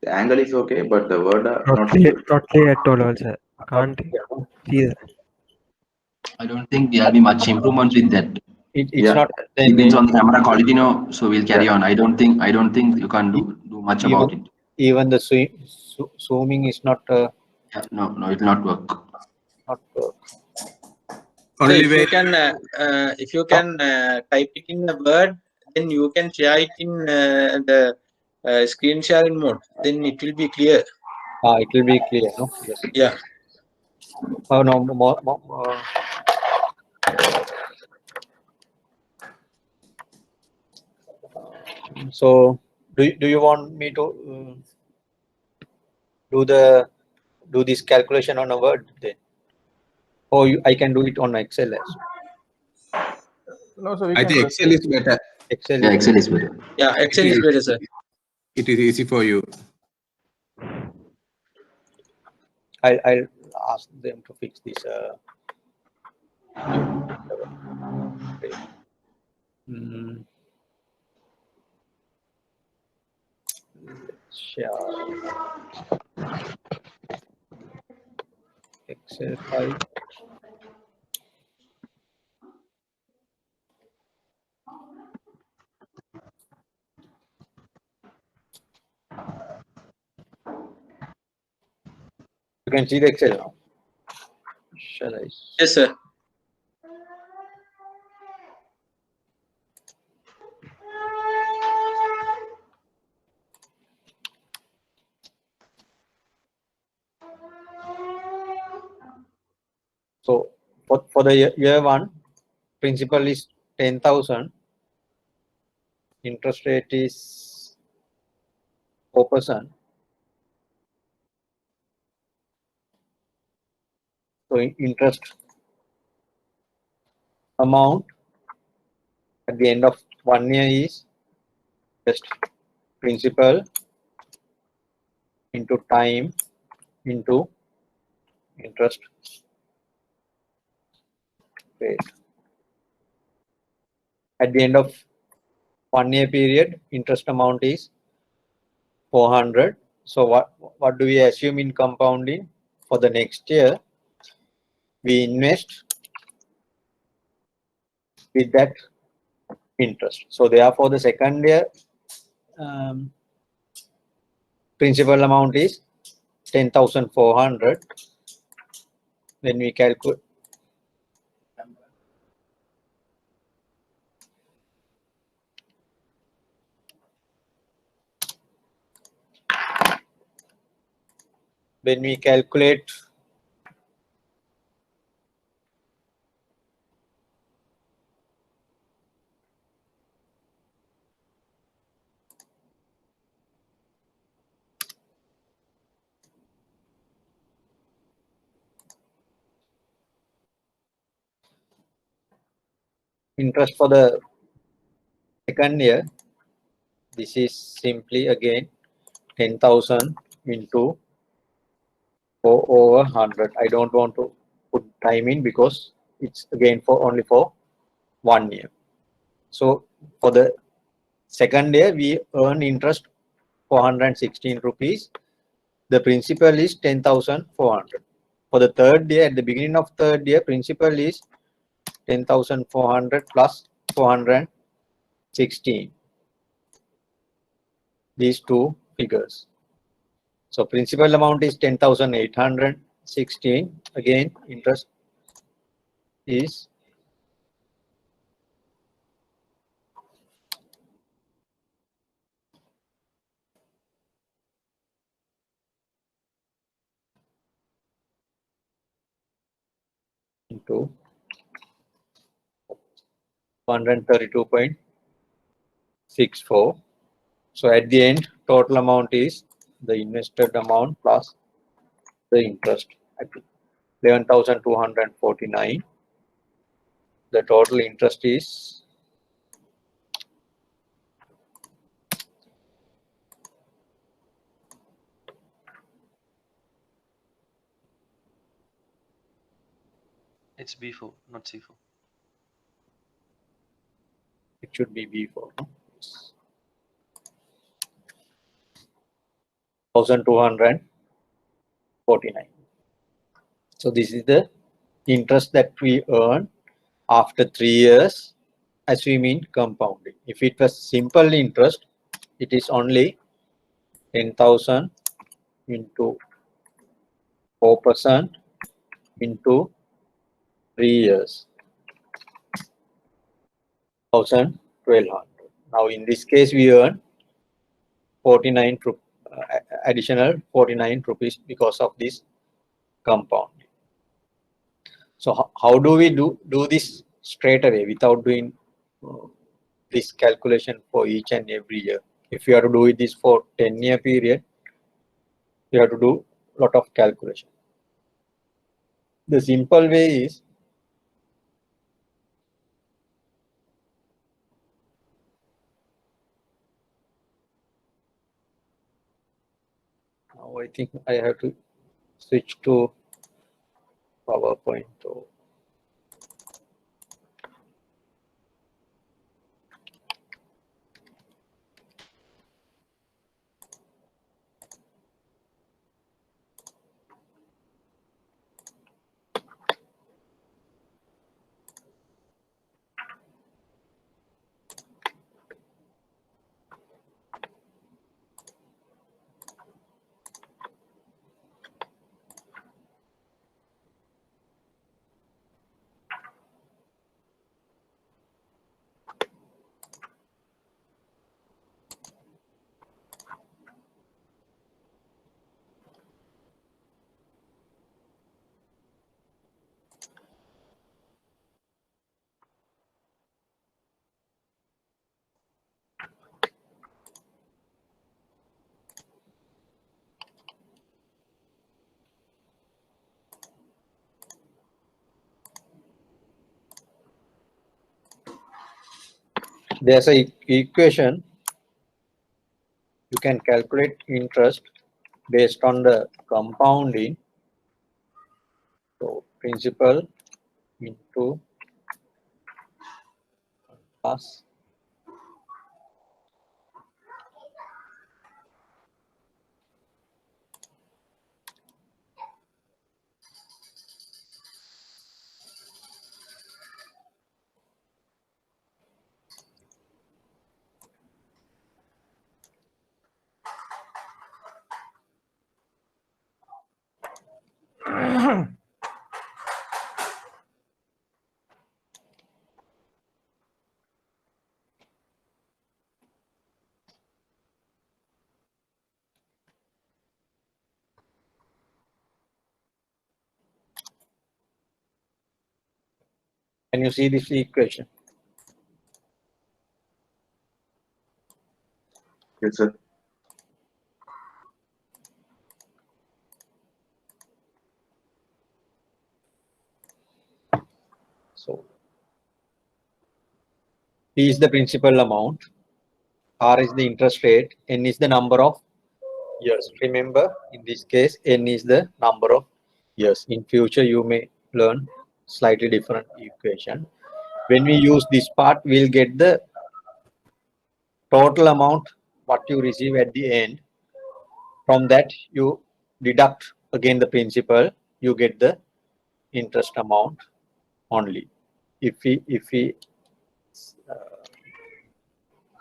The angle is okay, but the word are Not not clear, clear. not clear at all also. Can't see that. I don't think there'll be much improvement with that. It's Yeah. not. Depends on the camera quality, no. So we'll carry on. I don't think you can do much about it. Even the zooming is not. Yeah, no, it will not work. Not So if you can type it in a word, then you can share it in the screen sharing mode. Then it will be clear. It will be clear. No. Yes. Yeah. Oh no. More. So do you want me to do this calculation on a Word then, or I can do it on Excel as well? No, so we I can think Excel is proceed. better. Excel Yeah, is Excel is better. Yeah, Excel is better, sir. It is easy for you. I'll ask them to fix this. Share Excel file. You can see the Excel now. Shall I? Yes, sir. So for the year one, principal is 10,000. Interest rate is 4%. So interest amount at the end of 1 year is just principal into time into interest rate. At the end of 1 year period, interest amount is 400. So what do we assume in compounding? For the next year, we invest with that interest. So therefore, the second year principal amount is 10,400. When we calculate interest for the second year, this is simply again 10,000 into 4 over 100. I don't want to put time in because it's again only for 1 year. So for the second year, we earn interest 416 rupees. The principal is 10,400. For the third year, at the beginning of third year, principal is 10,400 plus 416. These two figures. So principal amount is 10,816. Again, interest is into 132.64. So at the end, total amount is the invested amount plus the interest at 11,249. The total interest is It's B4, not C4. it should be B4. No? 1,249. So this is the interest that we earn after 3 years, assuming compounding. If it was simple interest, it is only 10,000 into 4% into 3 years, 1,200. Now in this case, we earn 49 additional 49 rupees because of this compound. So how do we do this straight away without doing this calculation for each and every year. If you have to do this for 10-year period, you have to do a lot of calculation. The simple way is now I think I have to switch to PowerPoint. There's a equation. You can calculate interest based on the compounding. So principal into plus Can you see this equation? Yes, sir. So P is the principal amount, R is the interest rate, N is the number of years. Remember, in this case, N is the number of years. In future, you may learn slightly different equation. When we use this part, we'll get the total amount what you receive at the end. From that, you deduct again the principal, you get the interest amount only. If we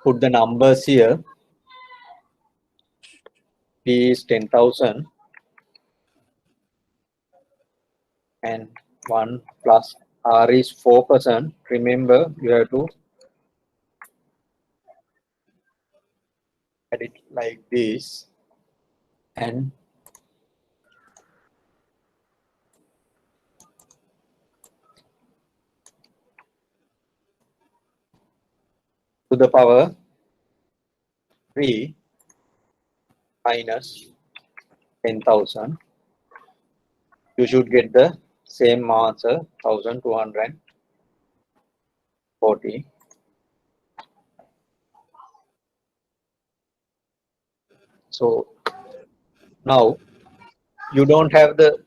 put the numbers here, P is 10,000 and 1 plus R is 4%. Remember, you have to add it like this, and to the power 3 minus 10,000. You should get the same answer, 1,240. So now you don't have the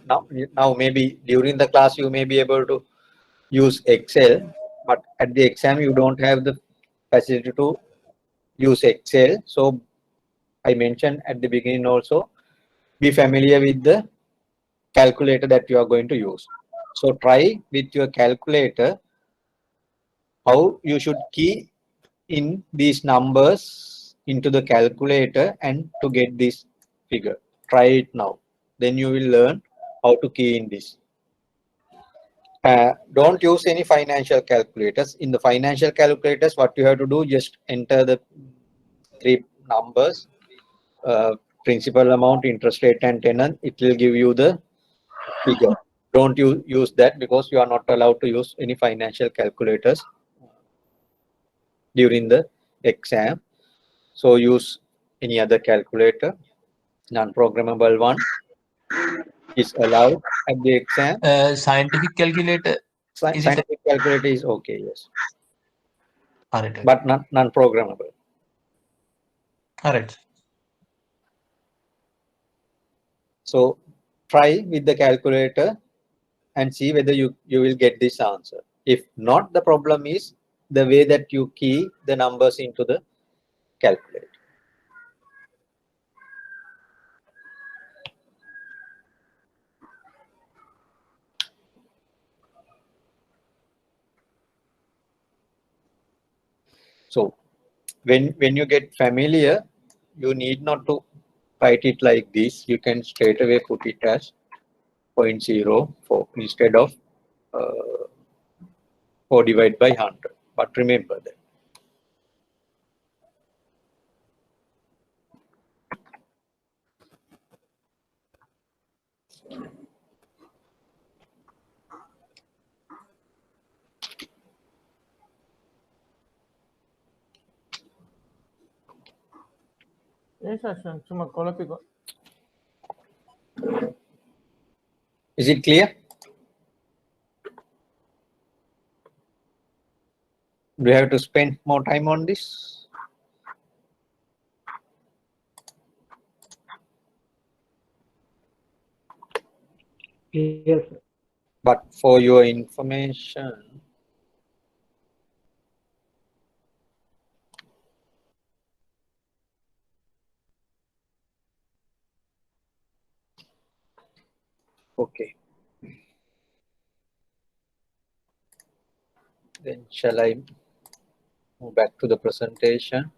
now maybe during the class you may be able to use Excel, but at the exam you don't have the facility to use Excel. So I mentioned at the beginning also, be familiar with the calculator that you are going to use. So try with your calculator how you should key in these numbers into the calculator and to get this figure. Try it now. Then you will learn how to key in this. Don't use any financial calculators. In the financial calculators, what you have to do, just enter the 3 numbers, principal amount, interest rate and tenor. It will give you the figure. Don't use that because you are not allowed to use any financial calculators during the exam. So use any other calculator. Non-programmable one is allowed at the exam. Scientific calculator. Scientific calculator is okay, yes. Correct. But not non-programmable. Correct. So try with the calculator and see whether you will get this answer. If not, the problem is the way that you key the numbers into the calculator. So when you get familiar, you need not to write it like this. You can straight away put it as 0.04 instead of 4 divided by 100. But remember that. Is it clear? Do you have to spend more time on this? Yes, sir. But for your information, okay. Then shall I move back to the presentation?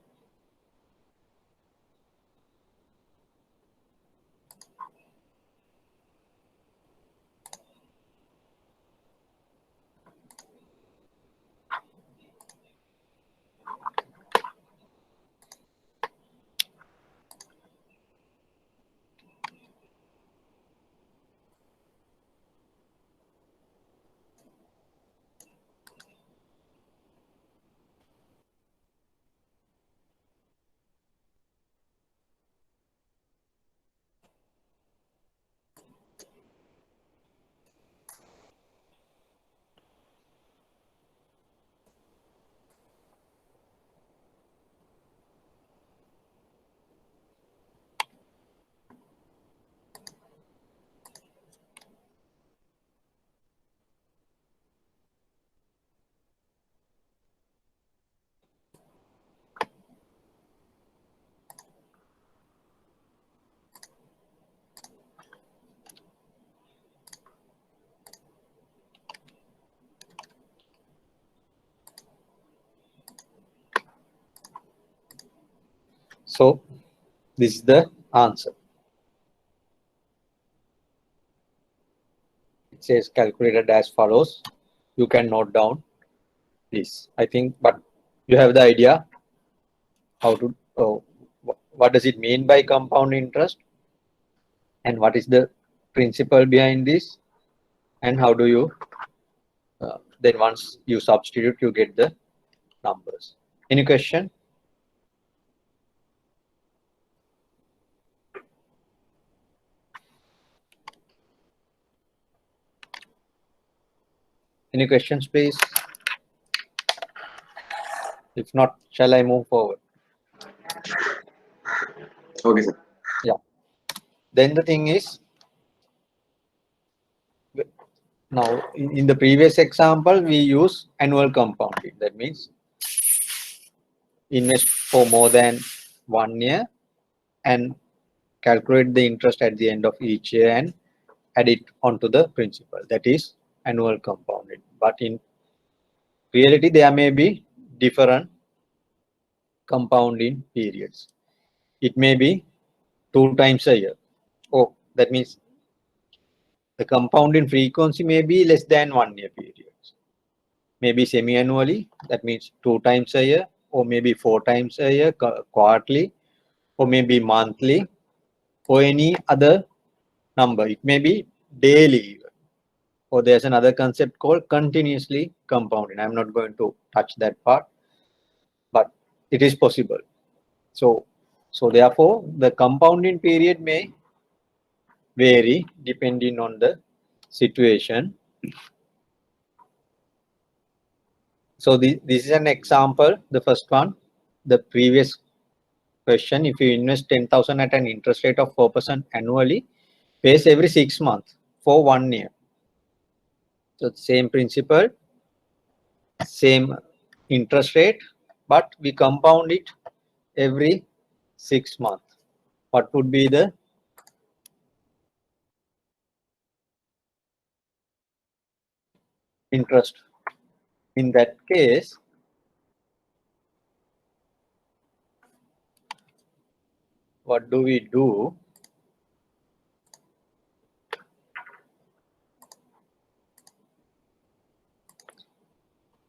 So this is the answer. It says calculated as follows. You can note down this, I think, but you have the idea how to, what does it mean by compound interest and what is the principle behind this and how do you, then once you substitute, you get the numbers. Any question? Any questions, please? If not, shall I move forward? Okay, sir. Yeah. Then the thing is, now in the previous example, we use annual compounding. That means invest for more than 1 year and calculate the interest at the end of each year and add it onto the principal. That is annual compounding. But in reality, there may be different compounding periods. It may be 2 times a year. Oh, that means the compounding frequency may be less than 1 year period. Maybe semi-annually, that means 2 times a year, or maybe 4 times a year, quarterly, or maybe monthly, or any other number. It may be daily, or there's another concept called continuously compounding. I'm not going to touch that part. it is possible. So therefore, the compounding period may vary depending on the situation. So this is an example, the first one, the previous question. If you invest 10,000 at an interest rate of 4% annually, pays every 6 months for 1 year. So same principle, same interest rate, but we compound it every 6 months. What would be the interest? In that case, what do we do?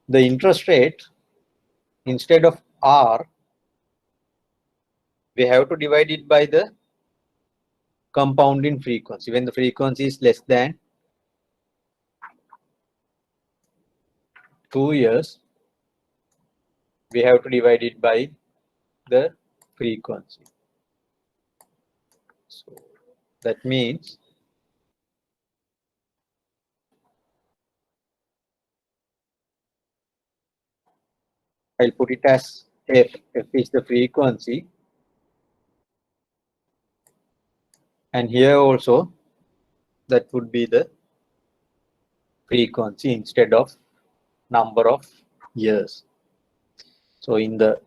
The interest rate, instead of R, we have to divide it by the compounding frequency. When the frequency is less than 2 years, we have to divide it by the frequency. So that means I'll put it as F. F is the frequency. And here also, that would be the frequency instead of number of years. So in the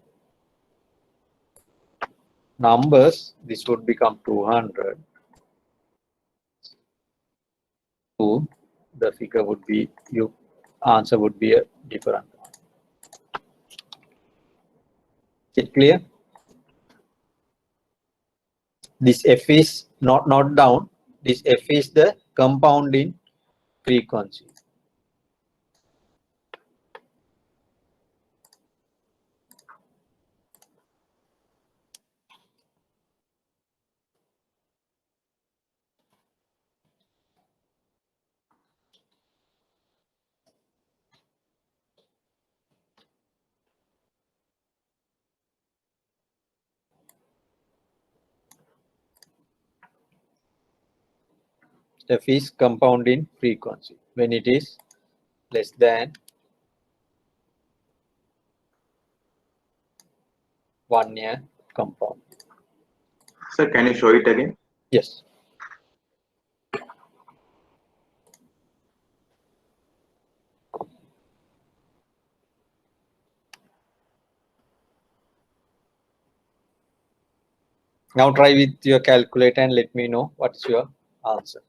numbers, this would become 200. So the figure would be, your answer would be a different one. Is it clear? This F is not down. This F is the compounding frequency. F is compounding frequency when it is less than 1 year compound. Sir, can you show it again? Yes. Now try with your calculator and let me know what's your answer.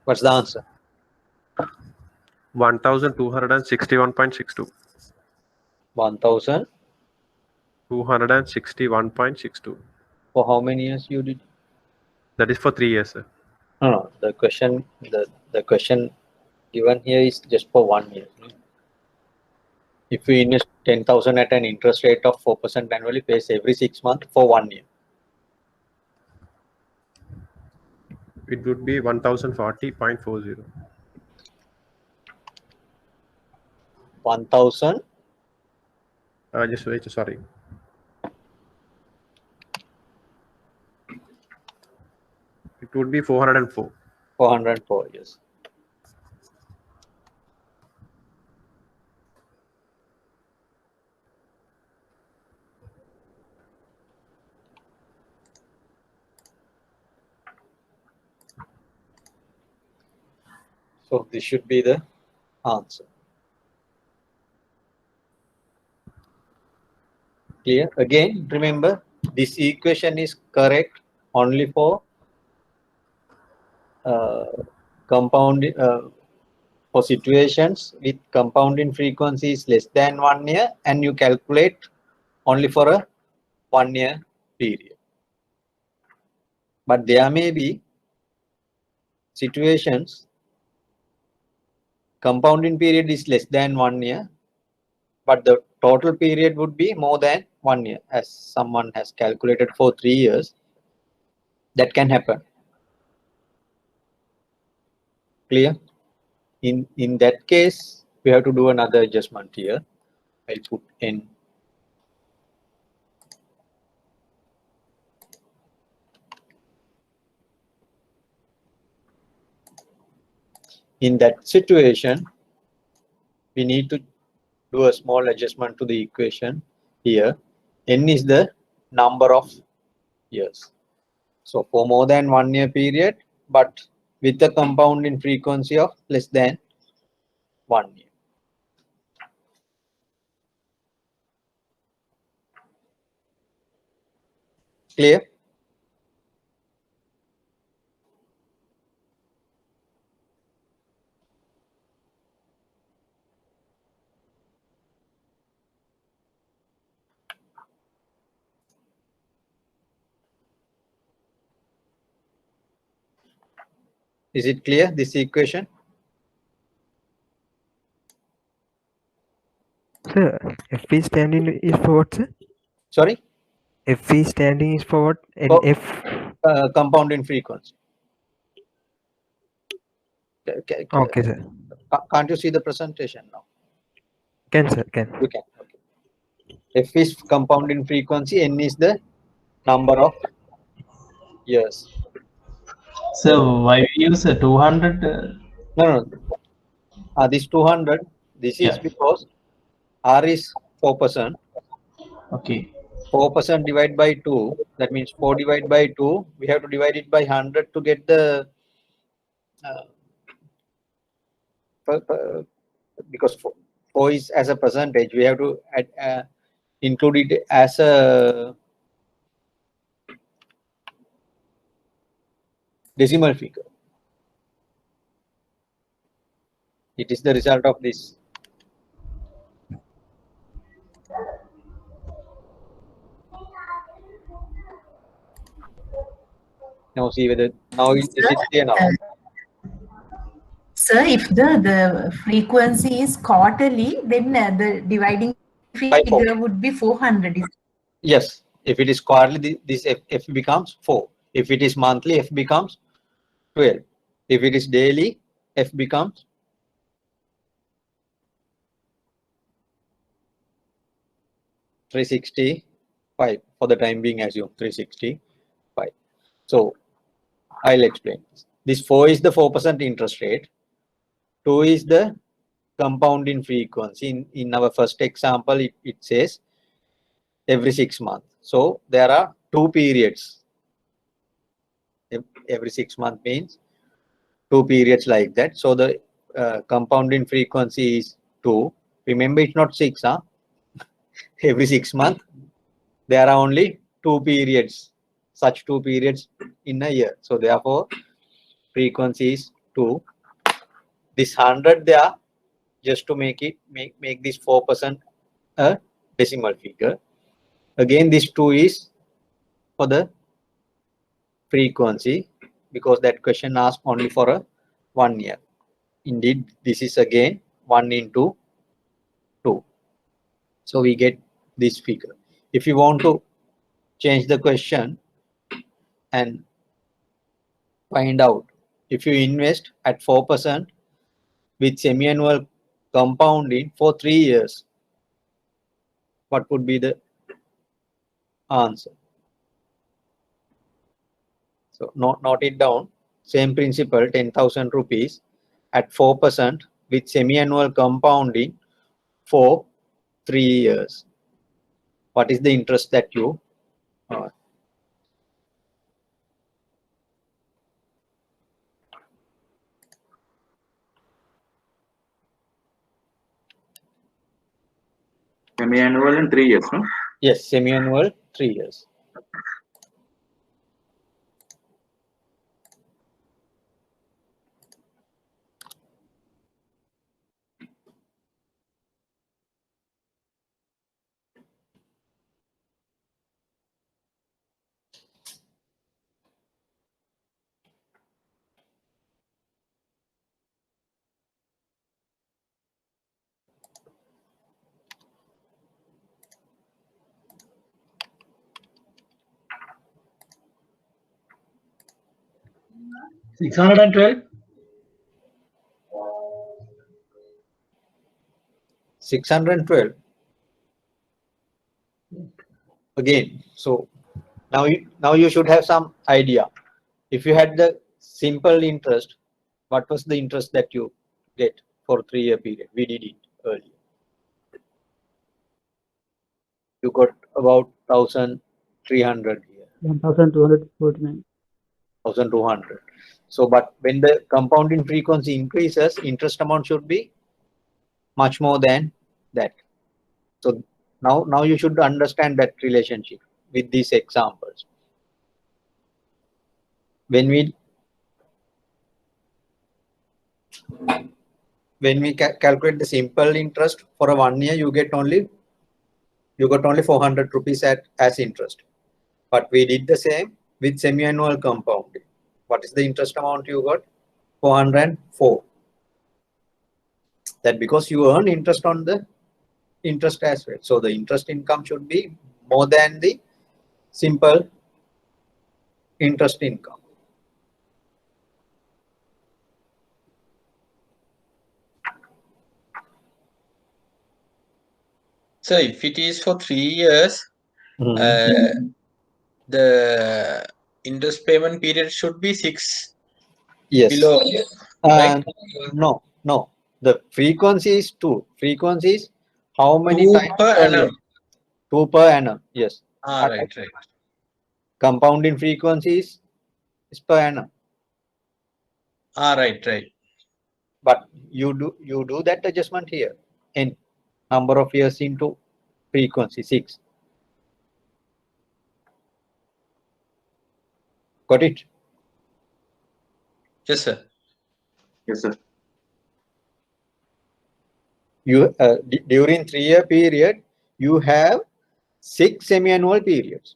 What's the answer? 1261.62. 1261.62. For how many years you did? That is for 3 years, sir. No, the question given here is just for 1 year. If we invest 10,000 at an interest rate of 4% annually, pays every 6 months for 1 year. It would be 1040.40. 1000. Just wait, sorry. It would be 404. 404 years. So this should be the answer. Clear? Again, remember this equation is correct only for compounding for situations with compounding frequencies less than 1 year, and you calculate only for a 1 year period. But there may be situations compounding period is less than 1 year, but the total period would be more than 1 year, as someone has calculated for 3 years. That can happen. Clear? In that case, we have to do another adjustment here. I'll put n. In that situation, we need to do a small adjustment to the equation here. N is the number of years. So for more than 1 year period, but with a compounding frequency of less than 1 year. Clear? Is it clear, this equation? Sir, FE standing is for what, sir? Sorry? FE standing is for what? And Oh, F? compounding frequency. Okay, sir. Can't you see the presentation now? Can, sir, can. You can. Okay. F is compounding frequency, N is the number of years. So why we use a 200? No. This 200, this is because R is 4%. Okay. 4% divided by 2, that means 4 divided by 2, we have to divide it by 100 to get the, because 4 is as a percentage, we have to add, include it as a decimal figure. It is the result of this. Now see whether now is it clear now? Sir, if the frequency is quarterly, then the dividing figure would be 400. Yes, if it is quarterly, this F becomes 4. If it is monthly, F becomes 12. If it is daily, F becomes 365. For the time being, assume 365. So I'll explain. This 4 is the 4% interest rate. 2 is the compounding frequency. In our first example, it says every 6 months. So there are 2 periods. Every 6 months means 2 periods like that. So the compounding frequency is 2. Remember, it's not 6. Every 6 months, there are only 2 periods. Such 2 periods in a year. So therefore, frequency is 2. This 100 there, just to make this 4% a decimal figure. Again, this 2 is for the frequency, because that question asked only for a 1 year. Indeed, this is again 1 into 2. So we get this figure. If you want to change the question and find out, if you invest at 4% with semi-annual compounding for 3 years, what would be the answer? So note it down. Same principle, 10,000 rupees at 4% with semi-annual compounding for 3 years. What is the interest that you Semi-annual and 3 years, no? Yes, semi-annual 3 years. $612. 612. Again, so now you should have some idea. If you had the simple interest, what was the interest that you get for 3-year period? We did it earlier. You got about 1,300 here. 1,249. 1,200. So, but when the compounding frequency increases, interest amount should be much more than that. So now you should understand that relationship with these examples. When we calculate the simple interest for a 1 year, you got only 400 rupees as interest. But we did the same with semi-annual compounding. What is the interest amount you got? 404. That because you earn interest on the interest as well. So the interest income should be more than the simple interest income. So if it is for 3 years, the interest payment period should be 6. Yes. Below, right? No. The frequency is 2. Frequency is how many 2 times per annum. year? 2 per annum. Yes. Right. Compounding frequency is per annum. Right. But you do that adjustment here in number of years into frequency 6. Got it? Yes, sir. Yes, sir. You during 3-year period you have 6 semi-annual periods.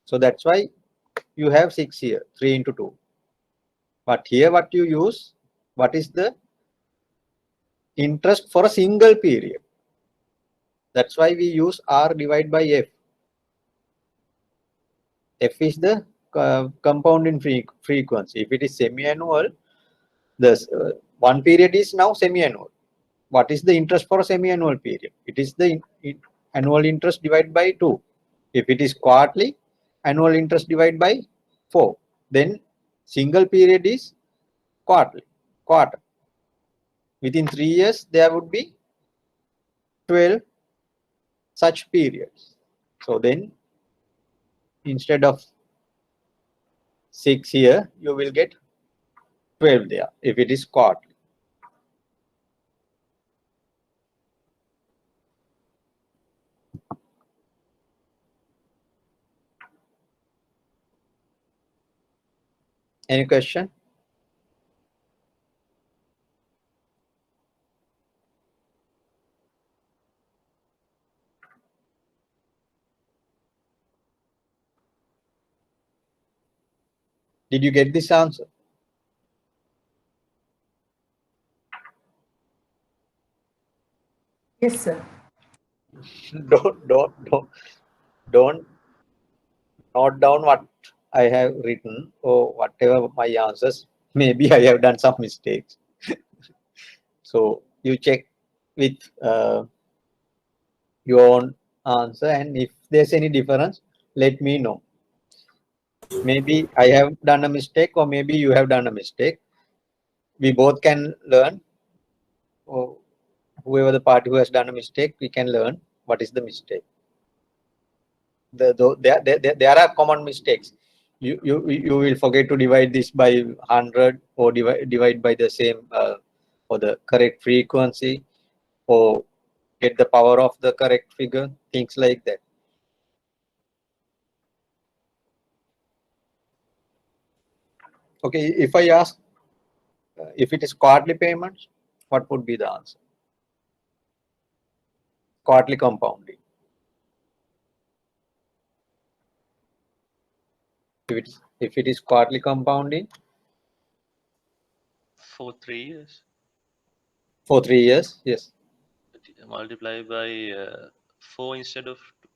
So that's why you have 6 here, 3 into 2. But here what you use, what is the interest for a single period? That's why we use R divided by F. F is the compounding frequency. If it is semi-annual, the one period is now semi-annual. What is the interest for a semi-annual period? It is the annual interest divided by 2. If it is quarterly, annual interest divided by 4. Then single period is quarter. Within 3 years, there would be 12 such periods. So then instead of 6 here, you will get 12 there if it is quarterly. Any question? Did you get this answer? Yes, sir. Don't note down what I have written or whatever my answers. Maybe I have done some mistakes. So you check with your own answer, and if there's any difference, let me know. Maybe I have done a mistake or maybe you have done a mistake. We both can learn, or whoever the party who has done a mistake, we can learn what is the mistake. There are common mistakes. You will forget to divide this by 100 or divide by the same or the correct frequency, or get the power of the correct figure, things like that. Okay, if I ask if it is quarterly payments, what would be the answer? Quarterly compounding. If it is quarterly compounding, For 3 years. for 3 years, yes. Multiply by 4 instead of 2.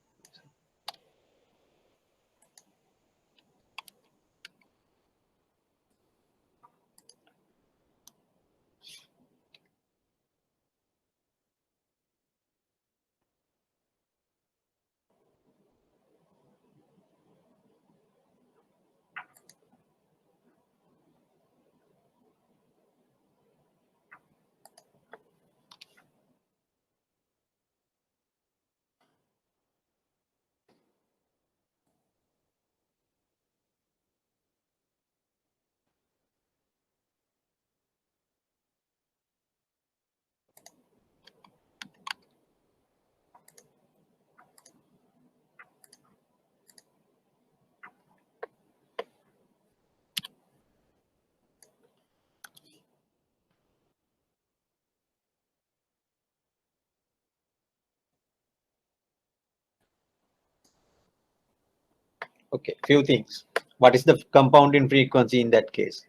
Okay, few things. What is the compounding frequency in that case?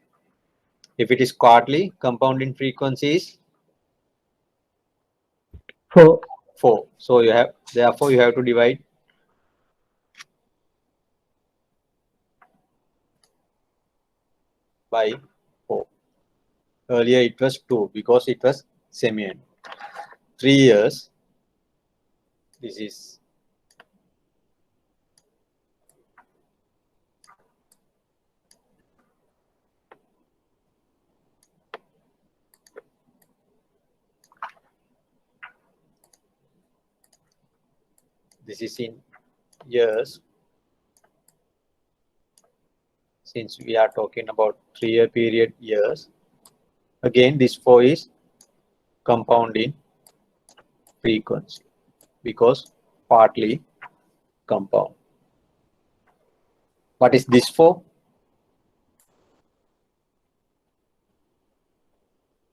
If it is quarterly, compounding frequency is 4. 4. So you have, therefore you have to divide by 4. Earlier it was 2 because it was semi-annual. 3 years, this is in years. Since we are talking about 3-year period years, again this 4 is compounding frequency because partly compound. What is this for?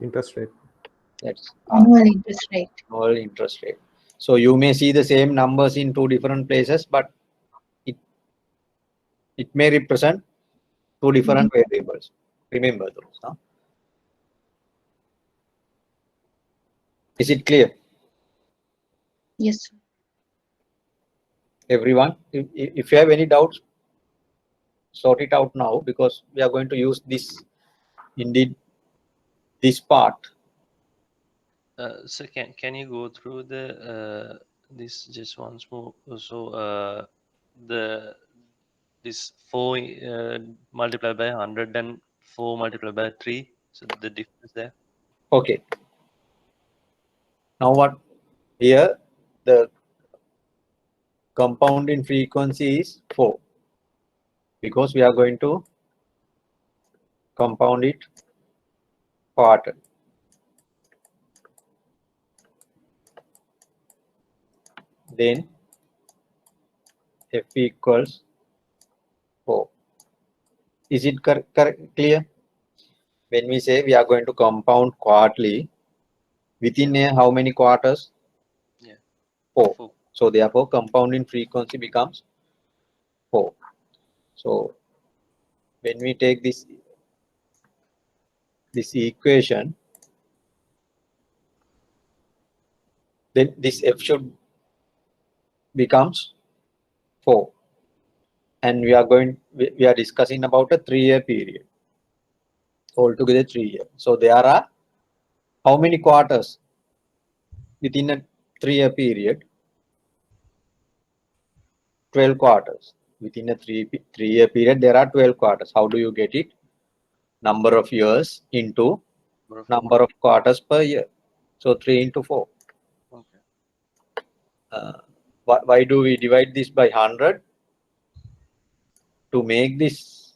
Interest rate. That's Annual interest rate. annual interest rate. So you may see the same numbers in 2 different places, but it may represent 2 different variables. Remember those. Huh? Is it clear? Yes. Everyone, if you have any doubts, sort it out now because we are going to use this, indeed, this part. So can you go through the this just once more? So this 4 multiplied by 100 and 4 multiplied by 3. So the difference there. Okay. Now what? Here the compounding frequency is 4 because we are going to compound it quarter. Then F equals 4. Is it clear? When we say we are going to compound quarterly, within how many quarters? Yeah. 4. So therefore compounding frequency becomes 4. So when we take this equation, then this F should becomes 4. And we are discussing about a 3-year period. Altogether 3 years. So there are how many quarters within a 3-year period? 12 quarters. Within a 3-year period, there are 12 quarters. How do you get it? Number of years into number of quarters per year. So 3 into 4. Okay. Why do we divide this by 100? To make this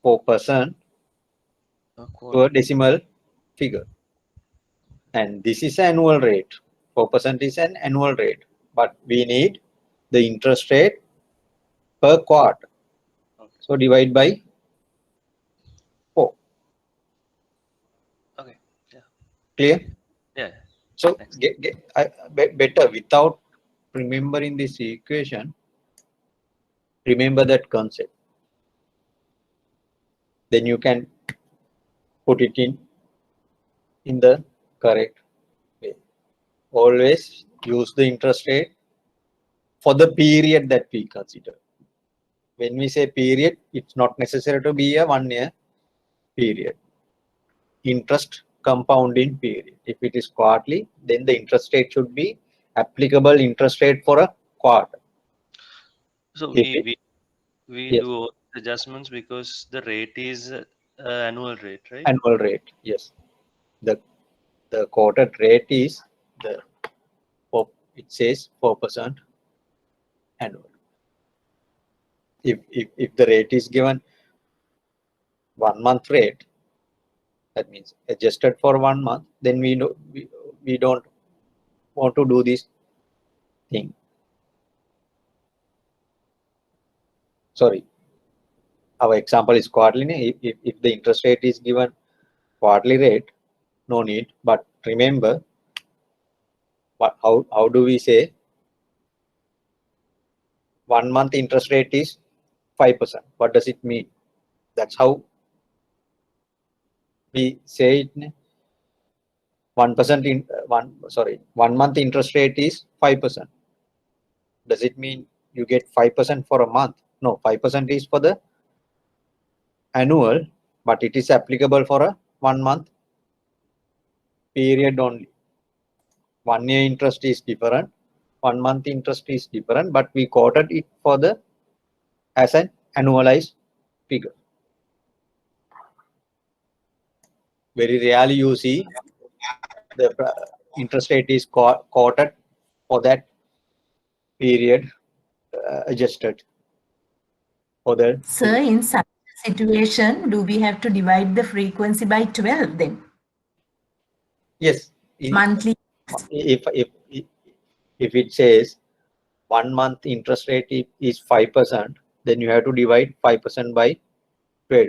4% to a decimal figure. And this is annual rate. 4% is an annual rate, but we need the interest rate per quarter. So divide by 4. Okay. Yeah. Clear? Yeah. So Thanks. better without remembering this equation, remember that concept. Then you can put it in the correct way. Always use the interest rate for the period that we consider. When we say period, it's not necessary to be a 1 year period. Interest compounding period. If it is quarterly, then the interest rate should be applicable interest rate for a quarter. So If we yes, do all adjustments because the rate is annual rate, right? annual rate, yes. The quoted rate is it says 4% annual. If the rate is given 1 month rate, that means adjusted for 1 month, then we don't want to do this thing. Sorry, our example is quarterly. If the interest rate is given quarterly rate, no need. But remember, how do we say 1 month interest rate is 5%? What does it mean? That's how we say it. 1% in 1 month interest rate is 5%. Does it mean you get 5% for a month? No, 5% is for the annual, but it is applicable for a 1 month period only. 1 year interest is different, 1 month interest is different, but we quoted it for the as an annualized figure. Very rarely you see the interest rate is quoted for that period adjusted for the Sir, in such a situation, do we have to divide the frequency by 12 then? yes. Monthly. If it says 1 month interest rate is 5%, then you have to divide 5% by 12.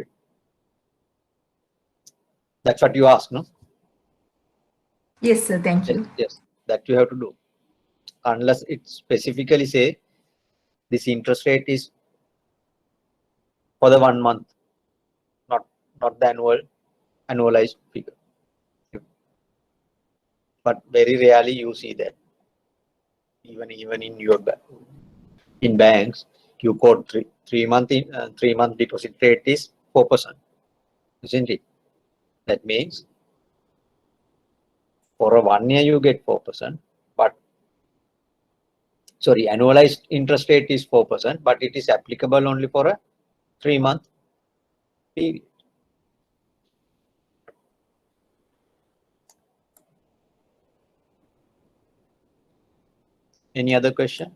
That's what you ask, no? Yes, sir. Thank you. Yes, that you have to do. Unless it specifically say this interest rate is for the 1 month, not the annualized figure. But very rarely you see that. Even in your in banks, you quote 3 month deposit rate is 4%, isn't it? That means for a 1 year you get 4%, but sorry, annualized interest rate is 4%, but it is applicable only for a 3 month period. Any other question?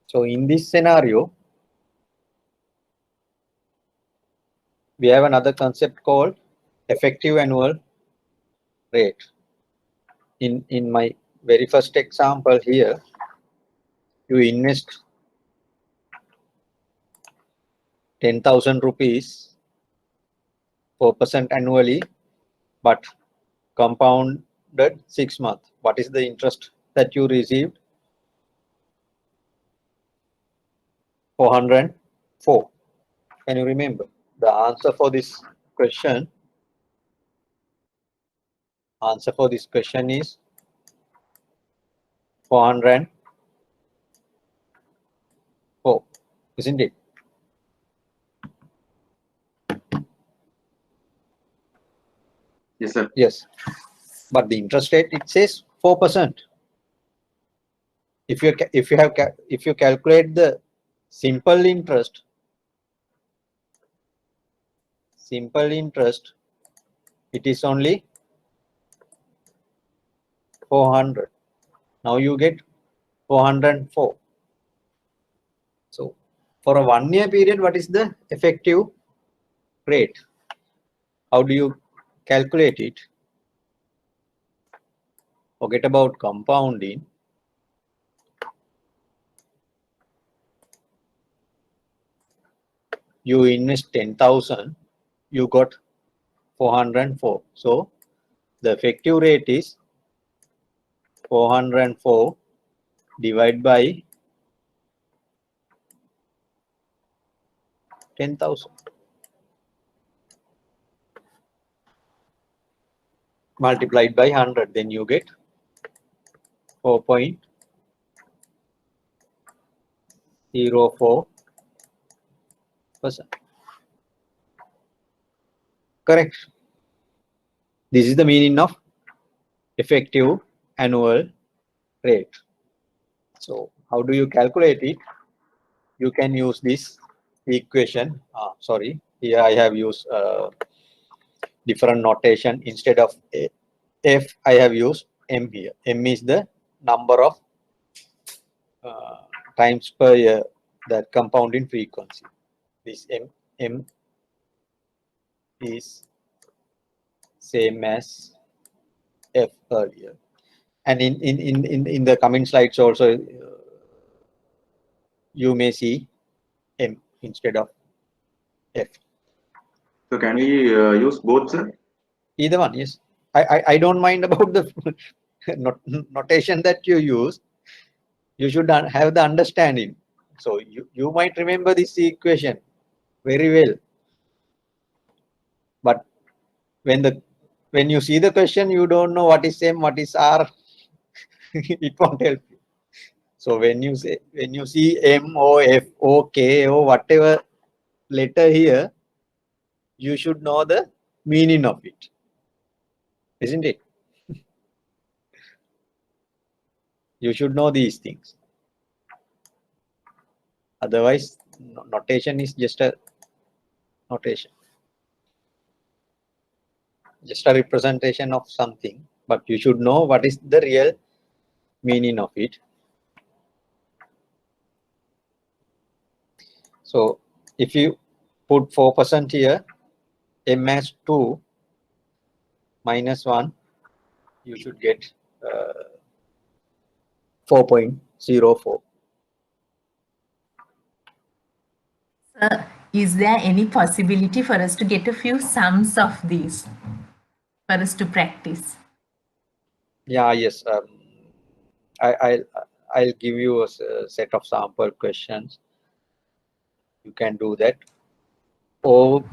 So in this scenario, we have another concept called effective annual rate. In my very first example here, you invest 10,000 rupees, 4% annually, but compounded 6 months. What is the interest that you received? 404. Can you remember? The answer for this question is 404, isn't it? Yes, sir. Yes, but the interest rate, it says 4%. If you calculate the simple interest, it is only 400. Now you get 404. So for a 1 year period, what is the effective rate? How do you calculate it? Forget about compounding. You invest 10,000, you got 404. So the effective rate is 404 divided by 10,000. Multiplied by 100, then you get 4.04%. Correct. This is the meaning of effective annual rate. So how do you calculate it? You can use this equation. Sorry, here I have used different notation. Instead of F, I have used M here. M is the number of times per year that compounding frequency. This M is same as F earlier. And in the coming slides also, you may see M instead of F. So can we use both, sir? Either one, yes. I don't mind about the notation that you use. You should have the understanding. So you might remember this equation very well. But when you see the question, you don't know what is M, what is R. It won't help you. So when you see M or F or K or whatever letter here, you should know the meaning of it, isn't it? You should know these things. Otherwise, notation is just a notation, just a representation of something, but you should know what is the real meaning of it. So if you put 4% here, M as 2 minus 1, you should get 4.04. Is there any possibility for us to get a few sums of these for us to practice? Yeah, yes. I'll give you a set of sample questions. You can do that. Or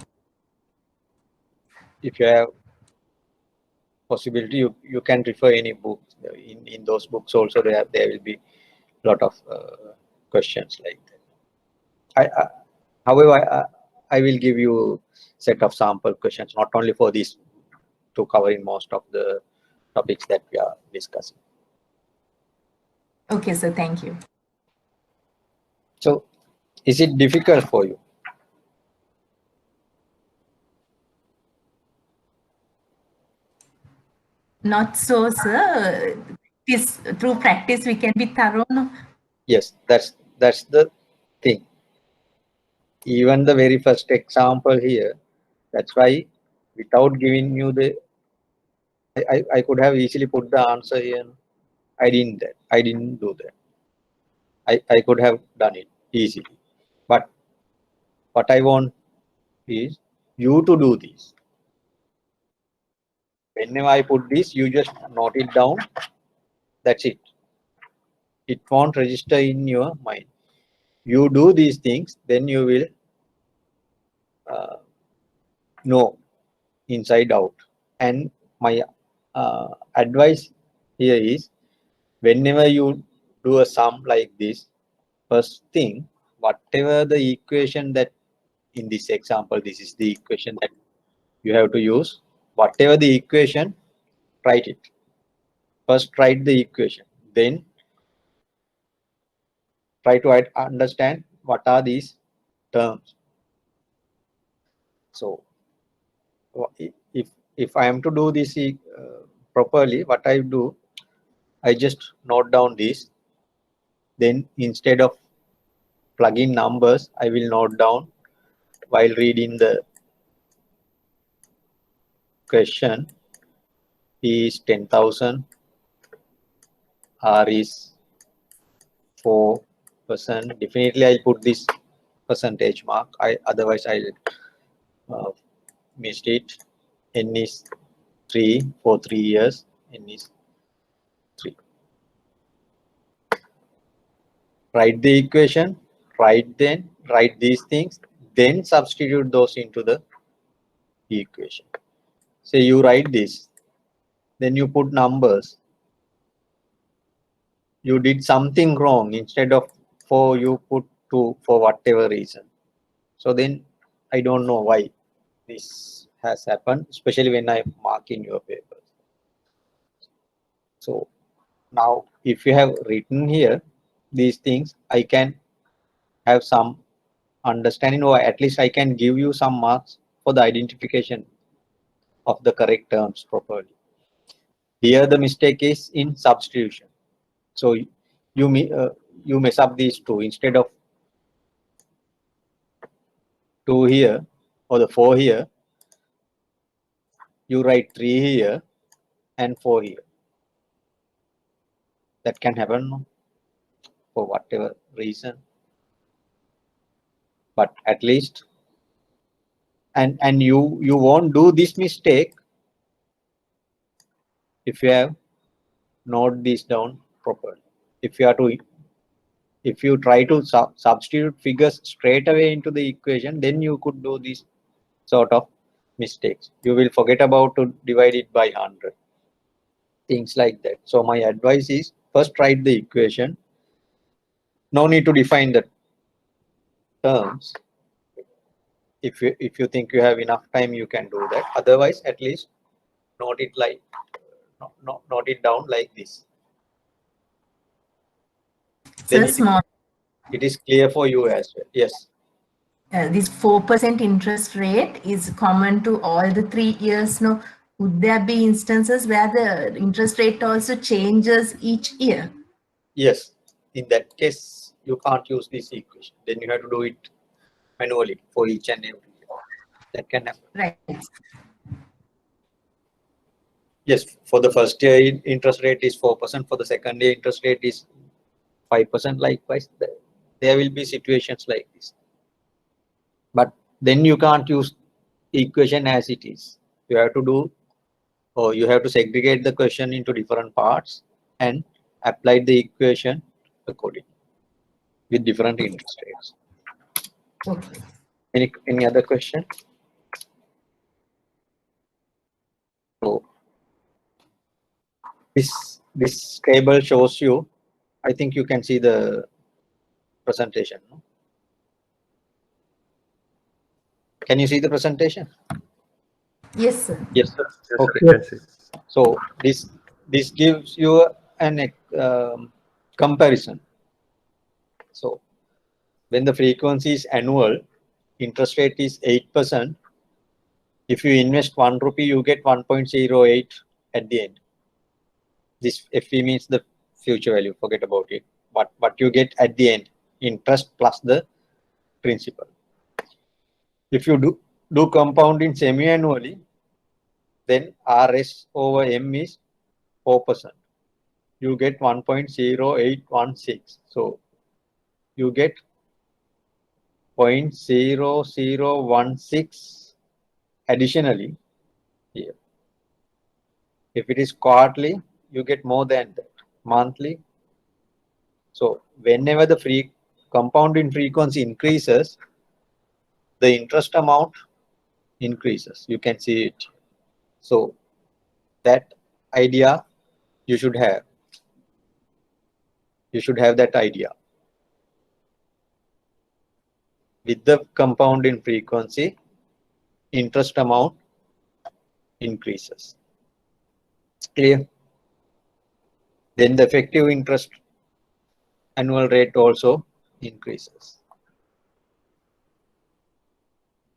if you have possibility, you can refer any book. In those books also there will be a lot of questions like that. However, I will give you set of sample questions, not only for this, to cover in most of the topics that we are discussing. Okay, so thank you. So is it difficult for you? Not so, sir. Through practice we can be thorough. No? Yes, that's the thing. Even the very first example here, that's why without giving you the, I could have easily put the answer here. I didn't do that. I could have done it easily, but what I want is you to do this. Whenever I put this, you just note it down. That's it. It won't register in your mind. You do these things, then you will know inside out. And my advice here is, whenever you do a sum like this, first thing, whatever the equation that in this example, this is the equation that you have to use. Whatever the equation, write it. First write the equation, then try to understand what are these terms. So if I am to do this properly, what I do, I just note down this. Then instead of plug in numbers, I will note down while reading the question. P is 10,000, R is 4%. Definitely I'll put this percentage mark. Otherwise I'll miss it. N is 3 for 3 years. N is 3. Write the equation, write these things, then substitute those into the equation. Say you write this, then you put numbers. You did something wrong. Instead of 4, you put 2 for whatever reason. So then I don't know why this has happened, especially when I mark in your papers. So now if you have written here these things, I can have some understanding, or at least I can give you some marks for the identification of the correct terms properly. Here the mistake is in substitution. So you mess up these two. Instead of 2 here or the 4 here, you write 3 here and 4 here. That can happen for whatever reason, but at least and you won't do this mistake if you have note this down properly. If you try to substitute figures straight away into the equation, then you could do this sort of mistakes. You will forget about to divide it by 100, things like that. So my advice is first write the equation. No need to define the terms. If you think you have enough time, you can do that. Otherwise, at least note it like note it down like this. Then it is clear for you as well. Yes. This 4% interest rate is common to all the 3 years. No, would there be instances where the interest rate also changes each year? Yes. In that case, you can't use this equation. Then you have to do it manually for each and every year. That can happen. Right. Yes. For the first year, interest rate is 4%. For the second year, interest rate is 5%. Likewise, there will be situations like this. But then you can't use equation as it is. You have to do, or you have to segregate the question into different parts and apply the equation accordingly with different interest rates. Okay. Any other question? So this table shows you. I think you can see the presentation. No? Can you see the presentation? Yes, sir. Yes, sir. Yes, Okay. sir, I can see. So this gives you an comparison. So when the frequency is annual, interest rate is 8%. If you invest 1 rupee, you get 1.08 at the end. This FE means the future value. Forget about it. What you get at the end, interest plus the principal. If you do compounding semi-annually, then RS over M is 4%. You get 1.0816. So you get 0.0016 additionally here. If it is quarterly, you get more than that. Monthly. So whenever the compounding frequency increases, the interest amount increases. You can see it. So that idea you should have. You should have that idea. With the compounding frequency, interest amount increases. Clear? Then the effective interest annual rate also increases.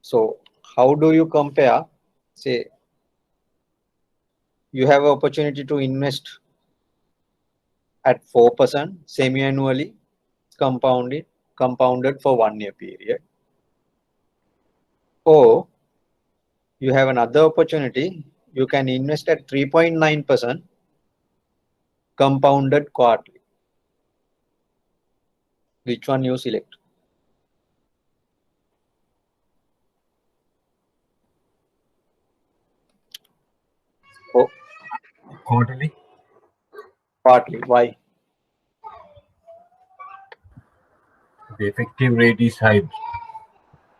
So how do you compare? Say you have an opportunity to invest at 4% semi-annually, compounded compounded for 1 year period. Or you have another opportunity. You can invest at 3.9% compounded quarterly. Which one you select? Oh, Quarterly. quarterly. Why? The effective rate is high.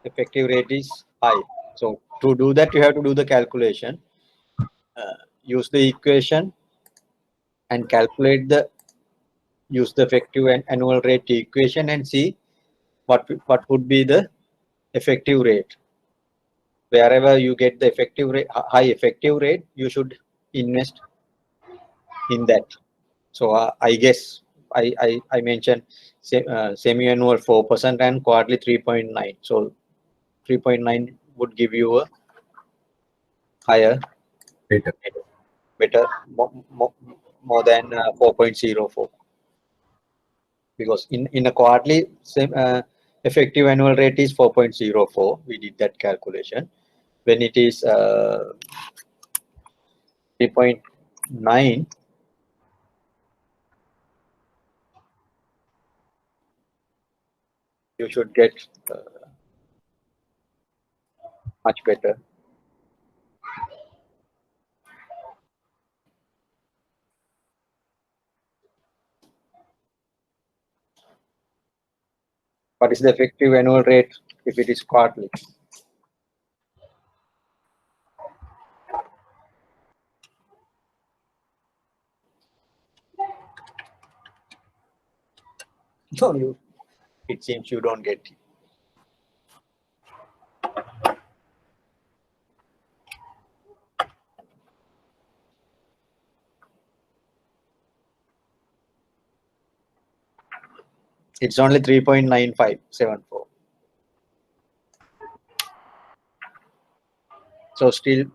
Effective rate is high. So to do that, you have to do the calculation. Use the equation and calculate use the effective and annual rate equation and see what would be the effective rate. Wherever you get the effective rate, high effective rate, you should invest in that. So I guess I mentioned semi-annual 4% and quarterly 3.9. So 3.9 would give you a higher, better, more than 4.04. Because in a quarterly, effective annual rate is 4.04. We did that calculation. When it is 3.9, you should get much better. What is the effective annual rate if it is quarterly? No, it seems you don't get it. It's only 3.9574. So still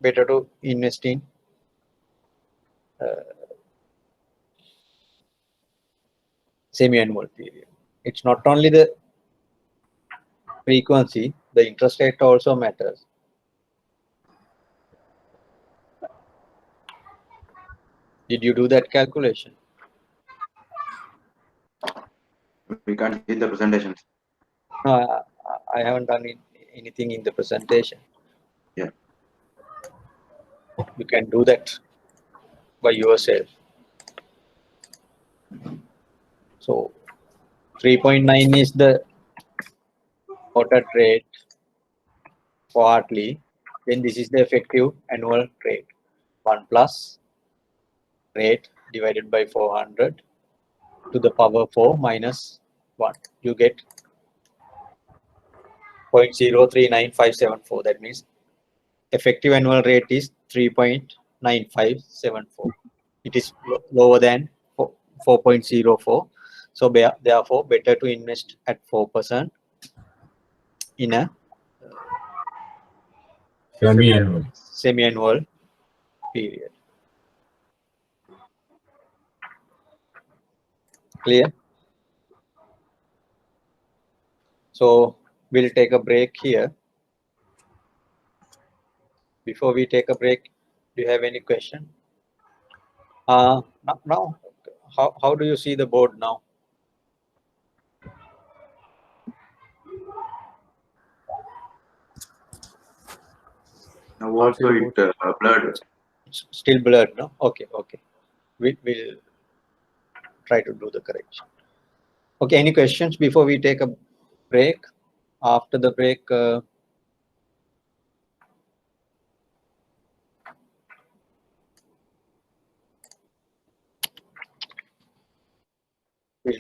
better to invest in semi-annual period. It's not only the frequency, the interest rate also matters. Did you do that calculation? We can't see the presentations. No, I haven't done anything in the presentation. Yeah. You can do that by yourself. So 3.9 is the quoted rate quarterly. Then this is the effective annual rate. 1 plus rate divided by 400 to the power 4 minus 1. You get 0.039574. That means effective annual rate is 3.9574. It is lower than 4.04. So therefore, better to invest at 4% in a semi-annual period. Clear? So we'll take a break here. Before we take a break, do you have any question? Now, how do you see the board now? Now also it blurred. It's still blurred, no? Okay. We'll try to do the correction. Okay, any questions before we take a break? After the break, we'll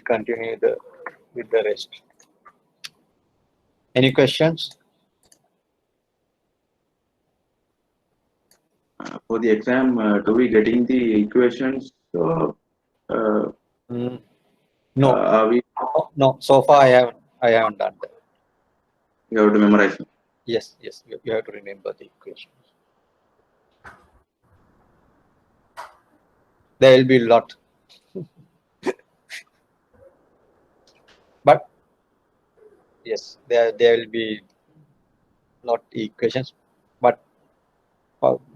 continue with the rest. Any questions? For the exam, do we getting the equations? No. Are we? No. So far, I haven't done that. You have to memorize them. Yes. You have to remember the equations. There will be a lot. But Yes, there will be not equations, but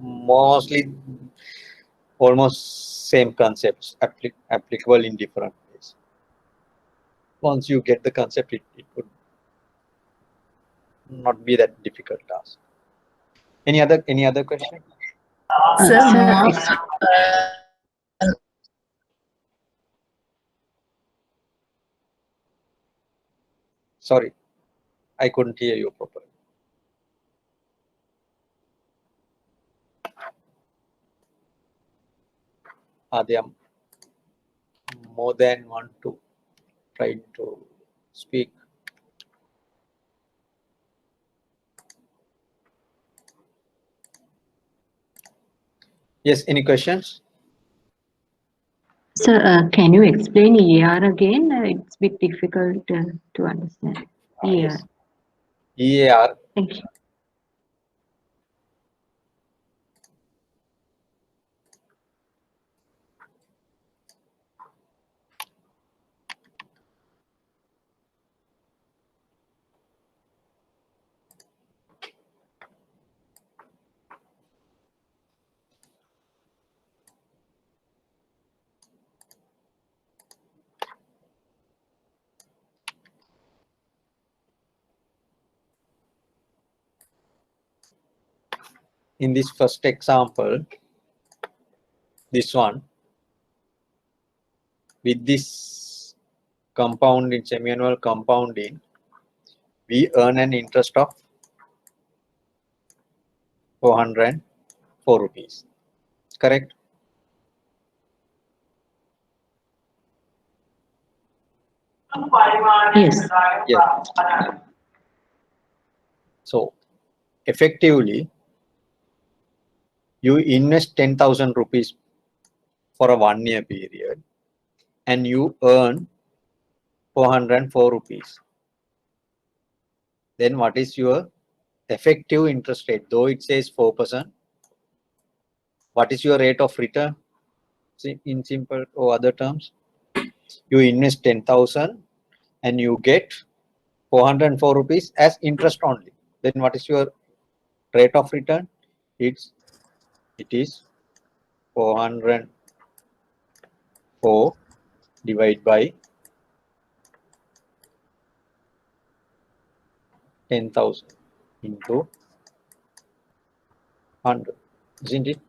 mostly almost same concepts applicable in different ways. Once you get the concept, it would not be that difficult task. Any other question? Sir, Sorry, I couldn't hear you properly. Are there more than one to try to speak? Yes, any questions? Sir, can you explain EAR again? It's a bit difficult to understand. EAR. EAR. Thank you. In this first example, this one, with this compounding, semi-annual compounding, we earn an interest of 404 rupees. Correct? Yes. Yes. So, effectively, you invest 10,000 rupees for a 1 year period and you earn 404 rupees. Then what is your effective interest rate? Though it says 4%, what is your rate of return? In simple or other terms, you invest 10,000 and you get 404 rupees as interest only. Then what is your rate of return? It is 404 divided by 10,000 into 100, isn't it?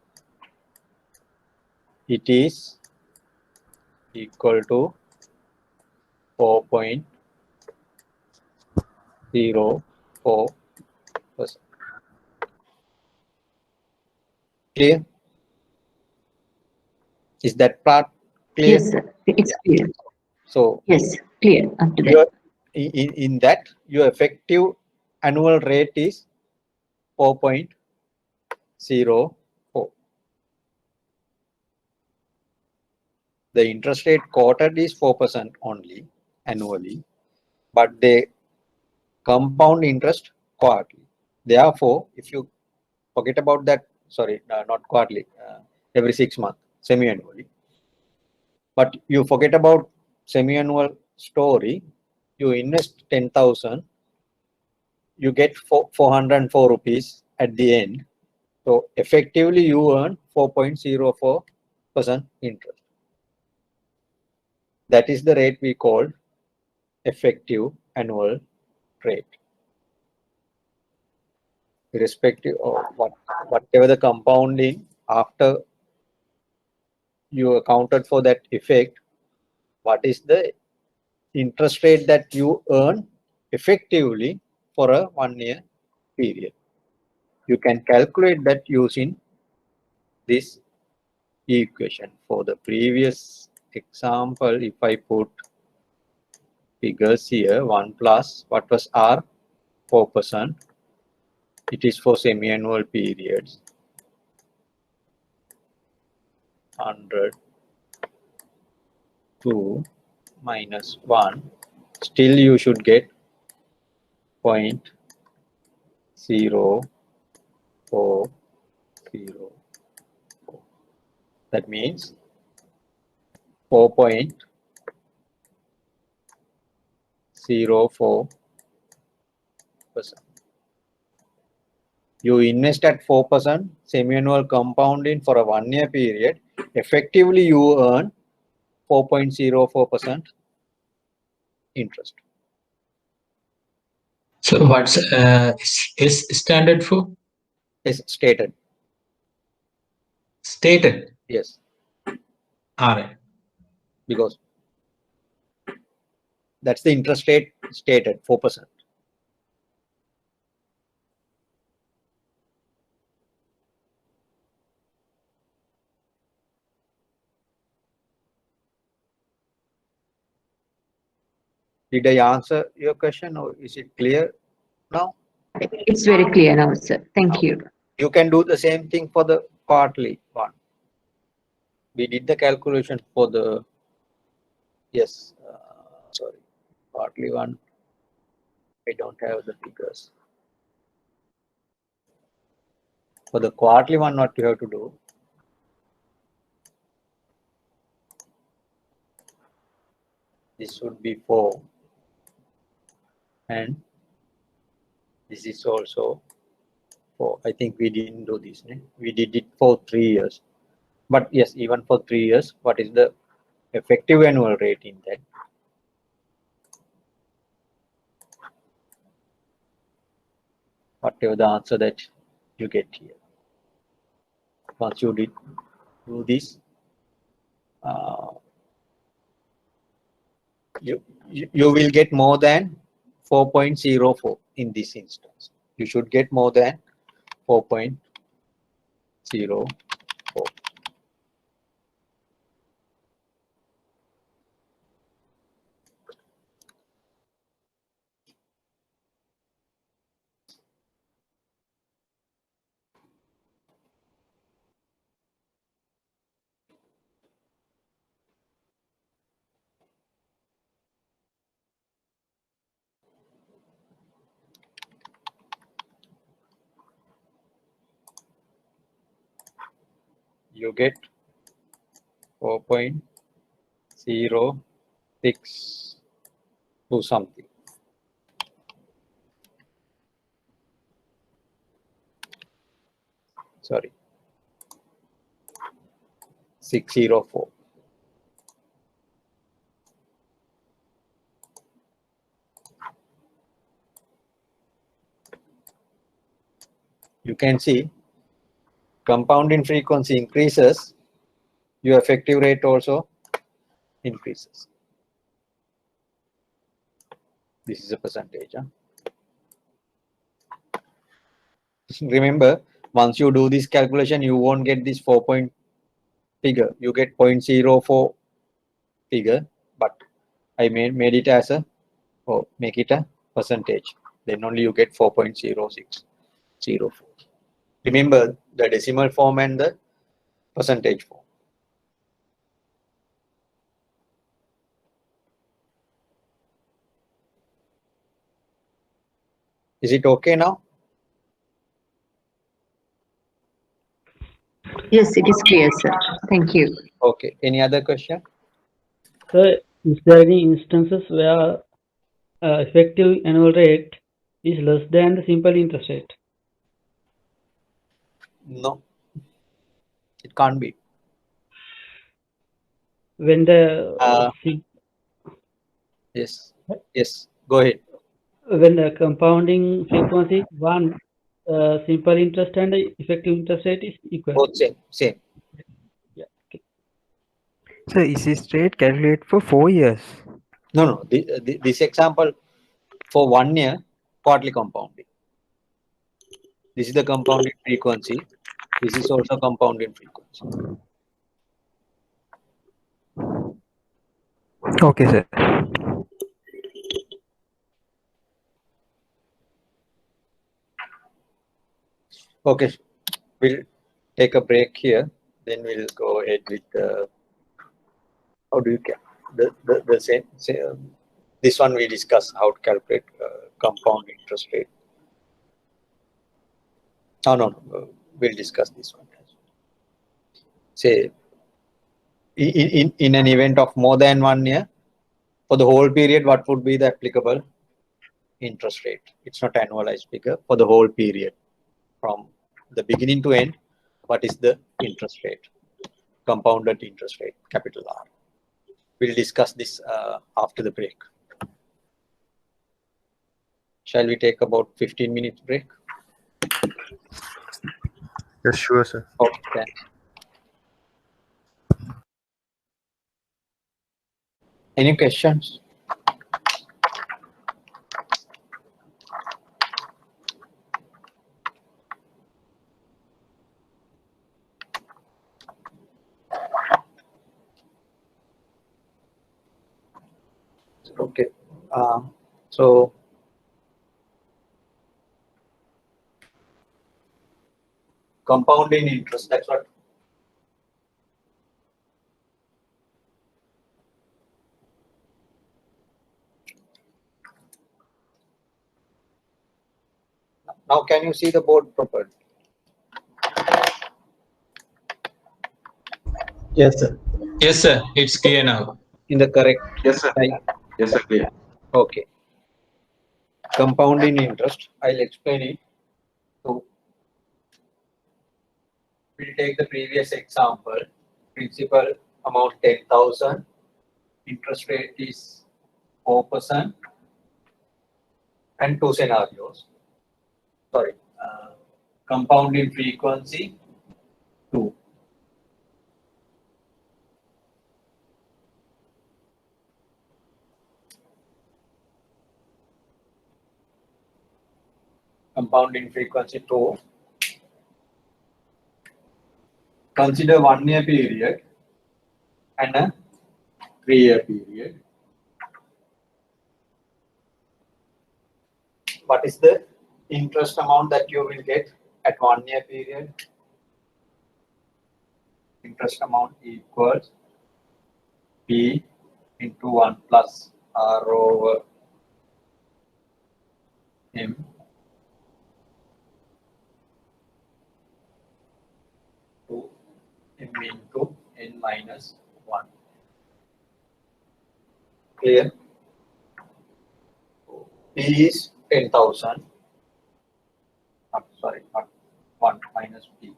It is equal to 4.04%. Clear? Is that part clear? Yes, sir. It's clear. So yes, clear up to that. In that, your effective annual rate is 4.04. The interest rate quoted is 4% only annually, but they compound interest quarterly. Therefore, if you forget about that, sorry, not quarterly, every 6 months, semi-annually. But you forget about semi-annual story, you invest 10,000, you get 404 rupees at the end. So effectively you earn 4.04% interest. That is the rate we call effective annual rate. Irrespective of whatever the compounding, after you accounted for that effect, what is the interest rate that you earn effectively for a 1 year period. You can calculate that using this equation. For the previous example, if I put figures here, 1 plus, what was R? 4%. It is for semi-annual periods. 100, 2 minus 1. Still you should get 0.0404. That means 4.04 You invest at 4%, semi-annual compounding for a 1 year period. Effectively, you earn 4.04% interest. So what's is standard for? Is stated. Stated. Yes. All right. Because that's the interest rate stated, 4%. Did I answer your question, or is it clear now? It's very clear now, sir. Thank you. You can do the same thing for the quarterly one. We did the calculation for the, yes, sorry, quarterly one. I don't have the figures. For the quarterly one, what you have to do, this would be 4, and this is also 4. I think we didn't do this. We did it for 3 years. But yes, even for 3 years, what is the effective annual rate in that? Whatever the answer that you get here. Once you did do this, you will get more than 4.04 in this instance. You should get more than 4.04. You get 4.06 to something. Sorry, 604. You can see compounding frequency increases, your effective rate also increases. This is a percentage. Remember, once you do this calculation, you won't get this 4 point figure. You get 0.04 figure, but I made it as a, or make it a percentage. Then only you get 4.0604. Remember the decimal form and the percentage form. Is it okay now? Yes, it is clear, sir. Thank you. Okay. Any other question? So, is there any instances where effective annual rate is less than the simple interest rate? No, it can't be. When the yes, go ahead. When the compounding frequency one, simple interest and the effective interest rate is equal. Both same. Yeah. Okay. So is this rate calculated for 4 years? No. This example for 1 year quarterly compounding. This is the compounding frequency. This is also compounding frequency. Okay, sir. Okay, we'll take a break here. Then we'll go ahead with how do you the same. This one we discuss how to calculate compound interest rate. No. We'll discuss this one. Say, in an event of more than 1 year, for the whole period, what would be the applicable interest rate. It's not annualized figure for the whole period from the beginning to end. What is the interest rate? Compounded interest rate, capital R. We'll discuss this after the break. Shall we take about 15 minutes break? Yes, sure, sir. Okay, thanks. Any questions? Okay. So compounding interest, that's what. Now can you see the board properly? Yes, sir. Yes, sir. It's clear now. In the correct Yes, sir. type? Yes, sir. Clear. Okay. Compounding interest, I'll explain it. So we'll take the previous example. Principal amount 10,000. Interest rate is 4%. And two scenarios. Sorry. Compounding frequency 2. Compounding frequency 2. Consider 1 year period and a 3 year period. What is the interest amount that you will get at 1 year period? Interest amount equals P into 1 plus R over M to M into N minus 1. Clear? P is 10,000. Sorry, not 1 minus P.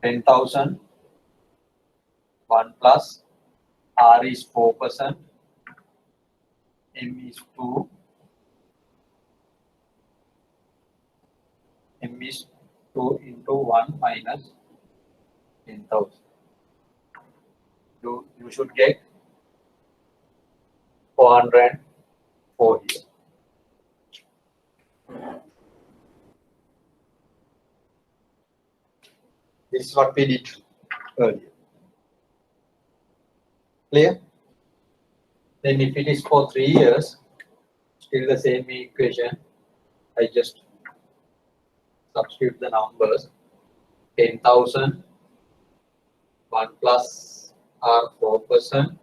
10,000. 1 plus R is 4%. M is 2. M is 2 into 1 minus 10,000. You should get 404 here. This is what we did earlier. Clear? Then if it is for 3 years, still the same equation. I just substitute the numbers. 10,000, 1 plus R 4%,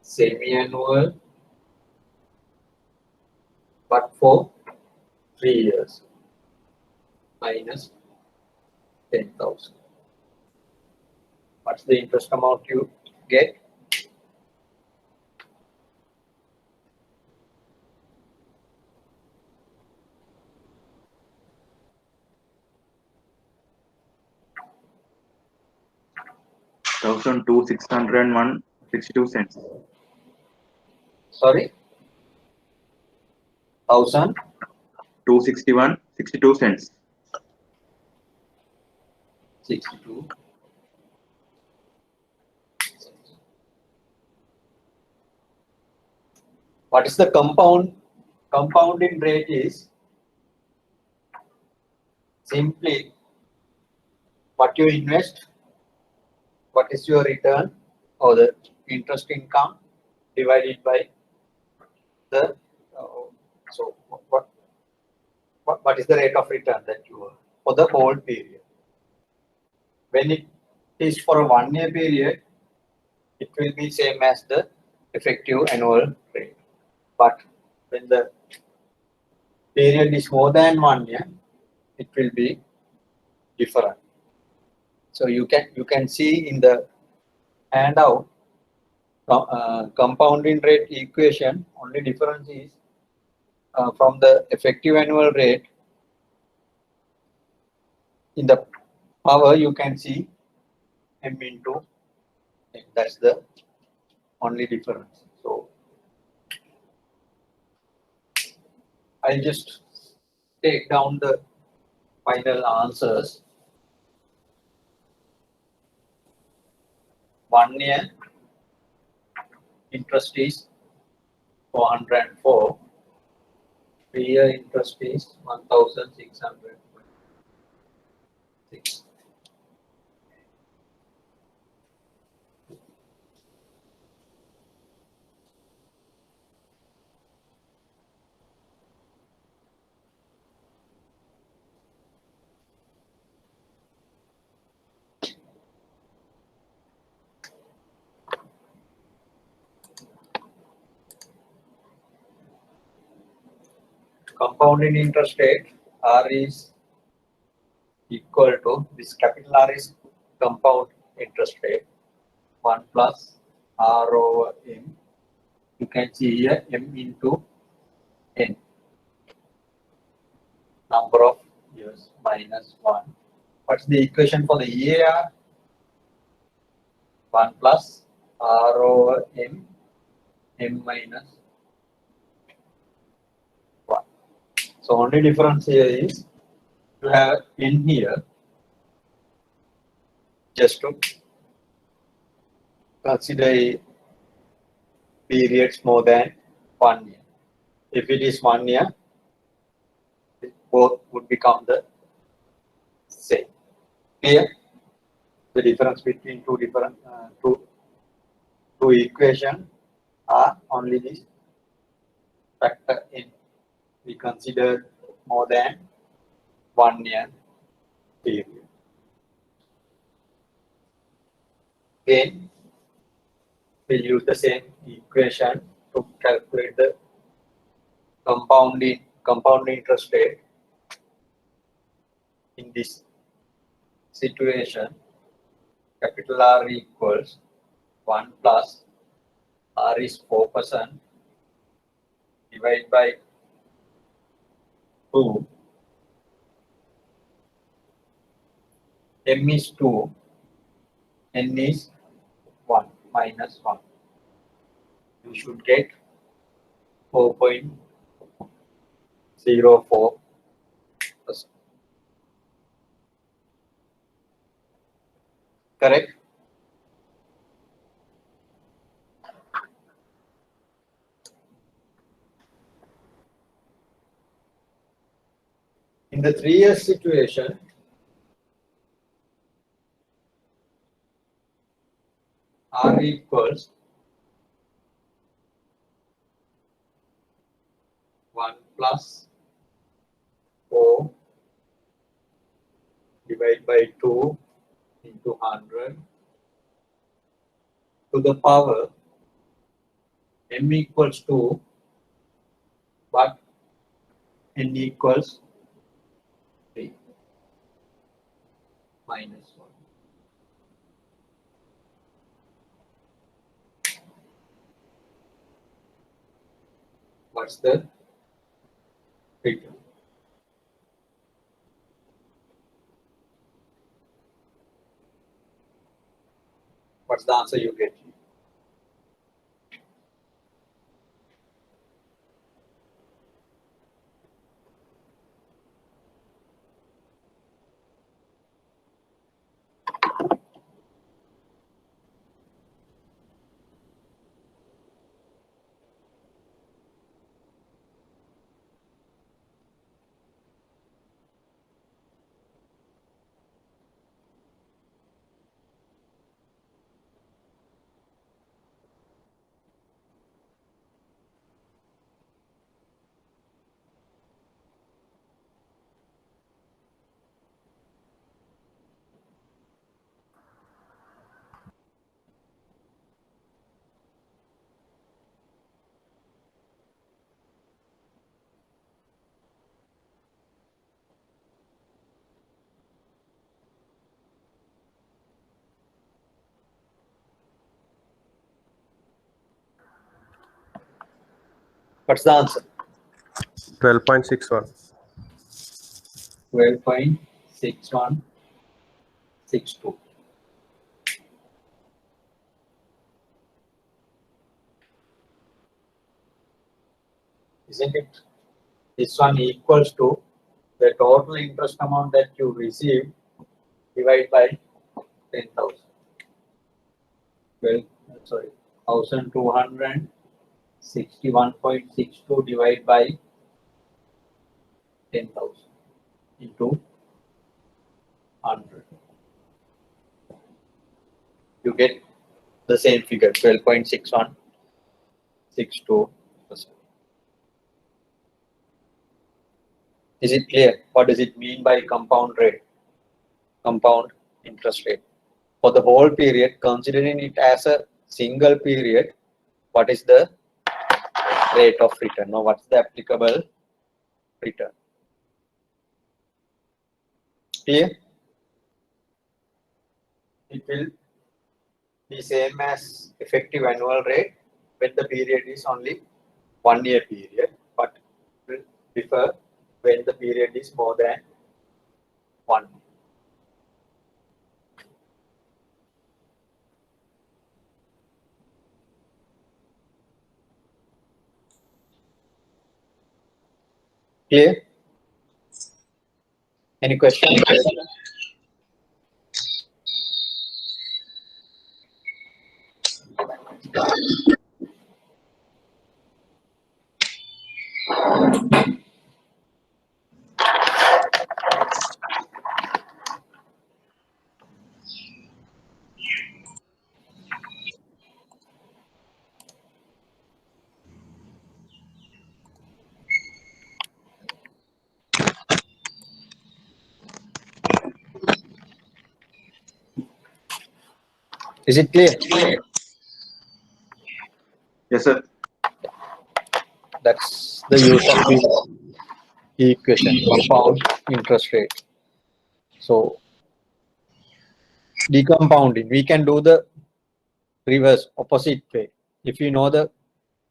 semi-annual, but for 3 years, minus 10,000. What's the interest amount you get? $1,601.62. Sorry? 1,000? 261.62 cents. 62. What is the compounding rate is simply what you invest, what is your return or the interest income divided by the so what is the rate of return that you earn for the whole period. When it is for a 1 year period, it will be same as the effective annual rate. But when the period is more than 1 year, it will be different. So you can see in the handout compounding rate equation. Only difference is from the effective annual rate, in the power you can see m into n. That's the only difference. So I'll just take down the final answers. 1 year interest is 404. 3-year interest is 1,606. Compounding interest rate R is equal to this capital R is compound interest rate 1 plus R over M. You can see here M into N, number of years minus 1. What's the equation for the year? 1 plus R over M, M minus 1. So only difference here is you have N here just to consider periods more than 1 year. If it is 1 year, both would become the same. Here, the difference between two equations are only this factor in. We consider more than 1 year period. Again, we'll use the same equation to calculate the compound interest rate in this situation. Capital R equals 1 plus R is 4%, divide by 2. M is 2, N is 1 minus 1. You should get 4.04%. Correct? In the 3-year situation, R equals 1 plus 4 divided by 2 into 100 to the power M equals 2, but N equals 3 minus 1. What's the return? What's the answer you get? What's the answer? 12.61. 12.6162. Isn't it? This one equals to the total interest amount that you receive divided by 10,000. Well, sorry, 1,261.62 divided by 10,000 into 100. You get the same figure, 12.6162%. Is it clear? What does it mean by compound rate? Compound interest rate. For the whole period, considering it as a single period, what is the rate of return? Now, what's the applicable return? Clear? It will be same as effective annual rate when the period is only 1 year period, but will differ when the period is more than 1 year. Clear? Any questions? Is it clear? Yes, sir. That's the use of the equation, compound interest rate. So, decompounding, we can do the reverse, opposite way. If you know the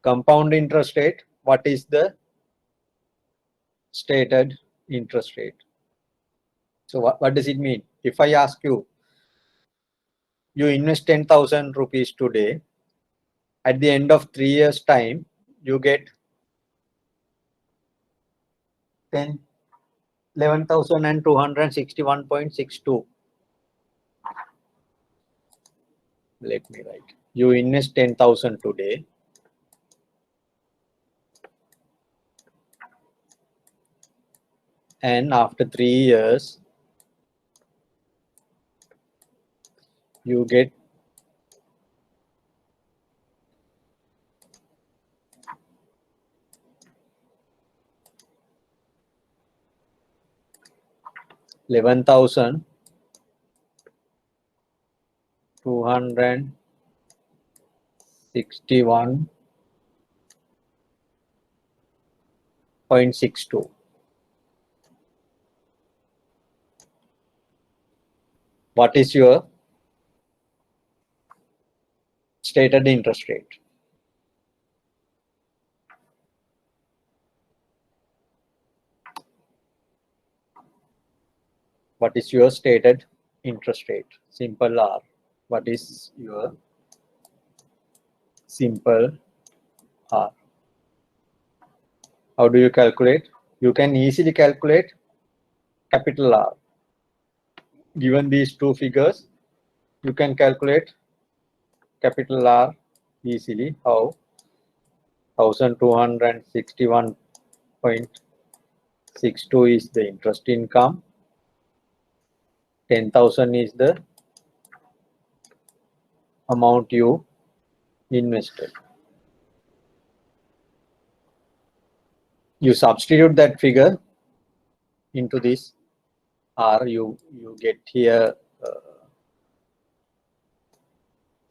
compound interest rate, what is the stated interest rate? So, what does it mean? If I ask you, you invest 10,000 rupees today, at the end of 3 years' time, you get 11,261.62. Let me write. You invest 10,000 today. And after 3 years, you get 11,261.62. What is your stated interest rate? What is your stated interest rate? Simple R. What is your simple R? How do you calculate? You can easily calculate capital R. Given these two figures, you can calculate capital R easily. How? 1,261.62 is the interest income. 10,000 is the amount you invested. You substitute that figure into this R, you get here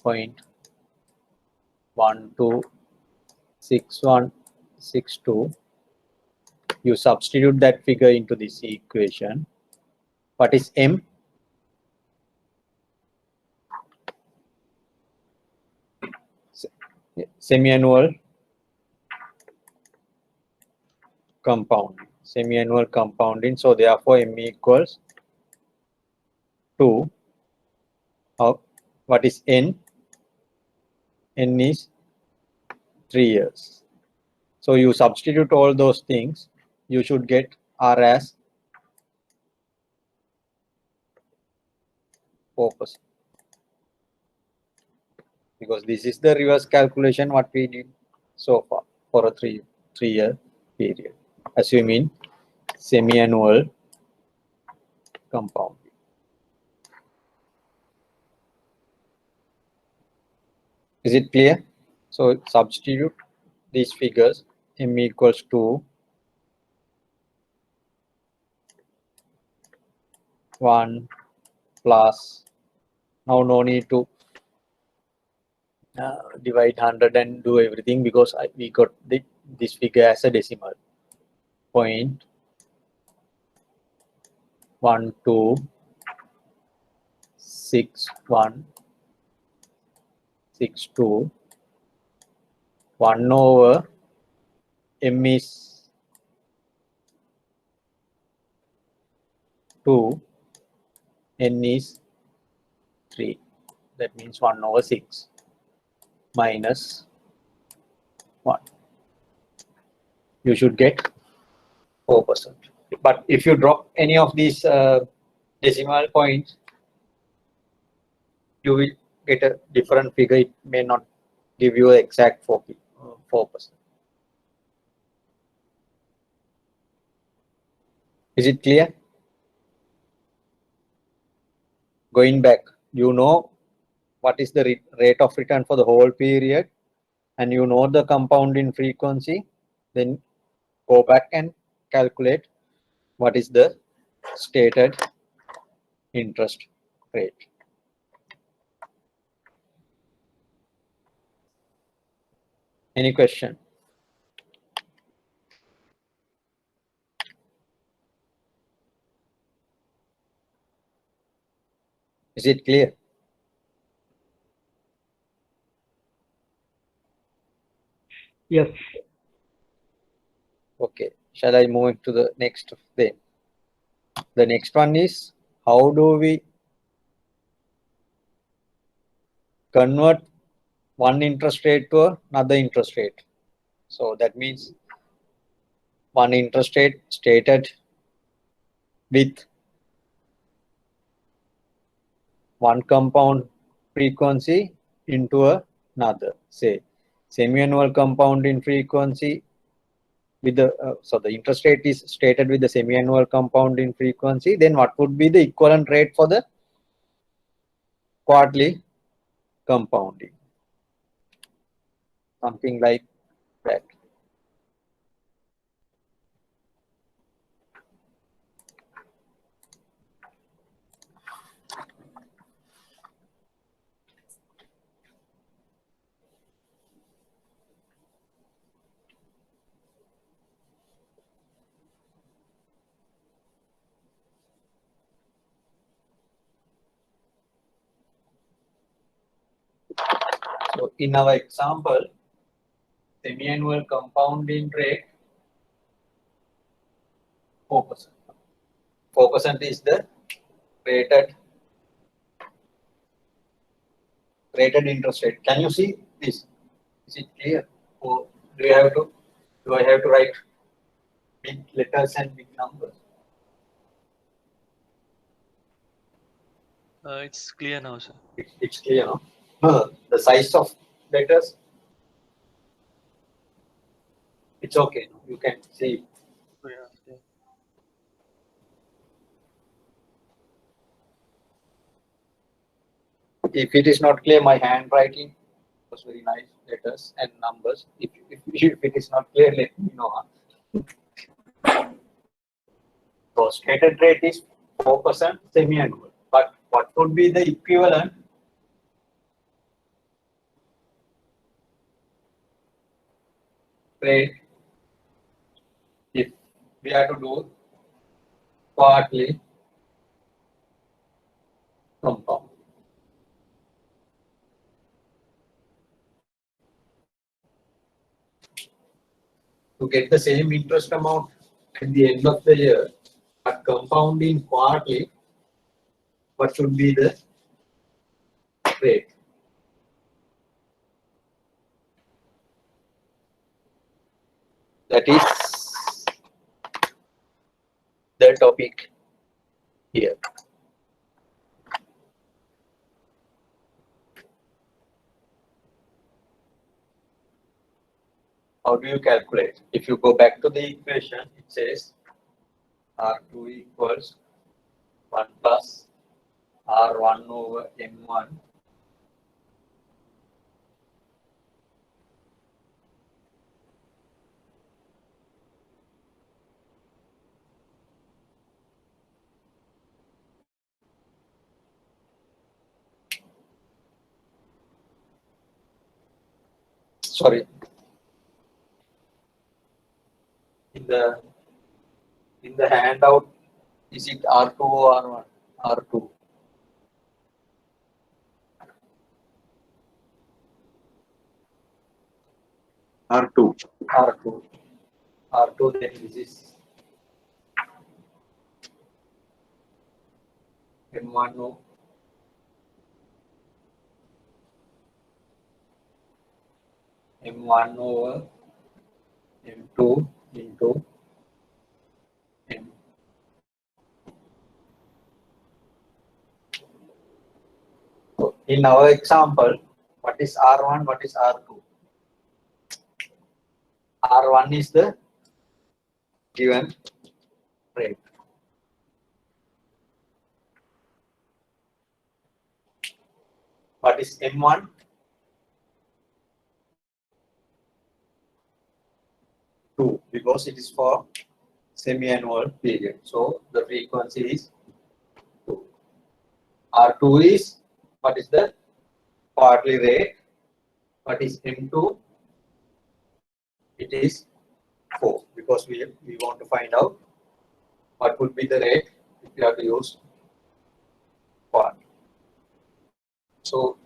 0.126162. You substitute that figure into this equation. What is M? Semi-annual compounding, semi-annual compounding. So therefore M equals to what is N? N is 3 years. So you substitute all those things, you should get R as 4%. Because this is the reverse calculation what we did so far for a three-year period, assuming semi-annual compounding. Is it clear? So substitute these figures. M equals to 1 plus, now no need to divide 100 and do everything because we got this figure as a decimal. 0.126162 1 over M is 2, N is 3. That means 1 over 6 minus 1. You should get 4%. But if you drop any of these decimal points, you will get a different figure. It may not give you an exact 4%. Is it clear? Going back, you know what is the rate of return for the whole period, and you know the compounding frequency. Then go back and calculate what is the stated interest rate. Any question? Is it clear? Yes. Okay. Shall I move to the next thing? The next one is, how do we convert one interest rate to another interest rate? So that means one interest rate stated with one compound frequency into another, say semi-annual compounding frequency with the so the interest rate is stated with the semi-annual compounding frequency. Then what would be the equivalent rate for the quarterly compounding? Something like that. So in our example, semi-annual compounding rate 4%. 4% is the rated interest rate. Can you see this? Is it clear? Or do I have to write big letters and big numbers? It's clear now, sir. It's clear, no? The size of letters, it's okay. You can see. Oh, yeah, okay. If it is not clear, my handwriting was very nice letters and numbers. If it is not clear, let me know. So stated rate is 4% semi-annual. But what would be the equivalent rate if we are to do quarterly compound? To get the same interest amount at the end of the year, but compounding quarterly, what should be the rate? That is the topic here. How do you calculate? If you go back to the equation, it says R2 equals 1 plus R1 over M1 sorry, in the handout, is it R2 or R1? R2. R2. R2. R2, then this is M1 M1 over M2 into M. So in our example, what is R1, what is R2? R1 is the given rate. What is M1? Two, because it is for semi-annual period. So the frequency is 2. R2 is, what is the quarterly rate? What is M2? It is 4, because we want to find out what would be the rate if you have to use quarter. So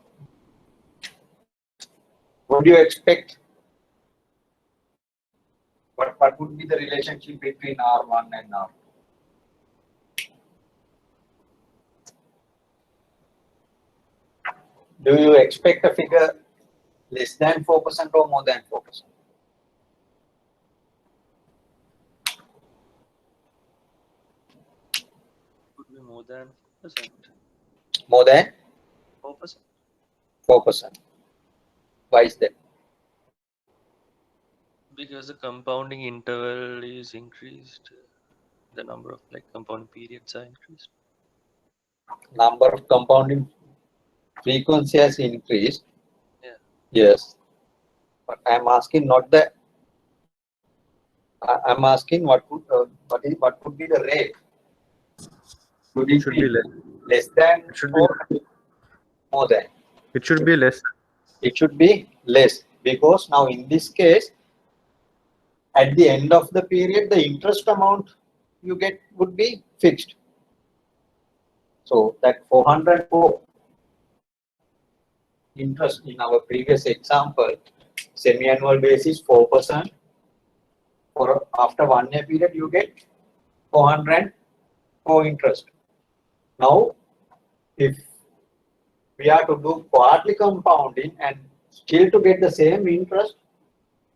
what do you expect? What would be the relationship between R1 and R2? Do you expect a figure less than 4% or more than 4%? Could be more than 4%. More than 4%. 4%. Why is that? Because the compounding interval is increased, the number of compounding periods are increased. Number of compounding frequency has increased. Yeah. Yes. But I am asking not the. I am asking what would be the rate? Would it be less than or more than? It should be less. It should be less, because now in this case, at the end of the period, the interest amount you get would be fixed. So that 404 interest in our previous example, semi-annual basis 4%. For after 1 year period, you get 404 interest. Now, if we are to do quarterly compounding and still to get the same interest,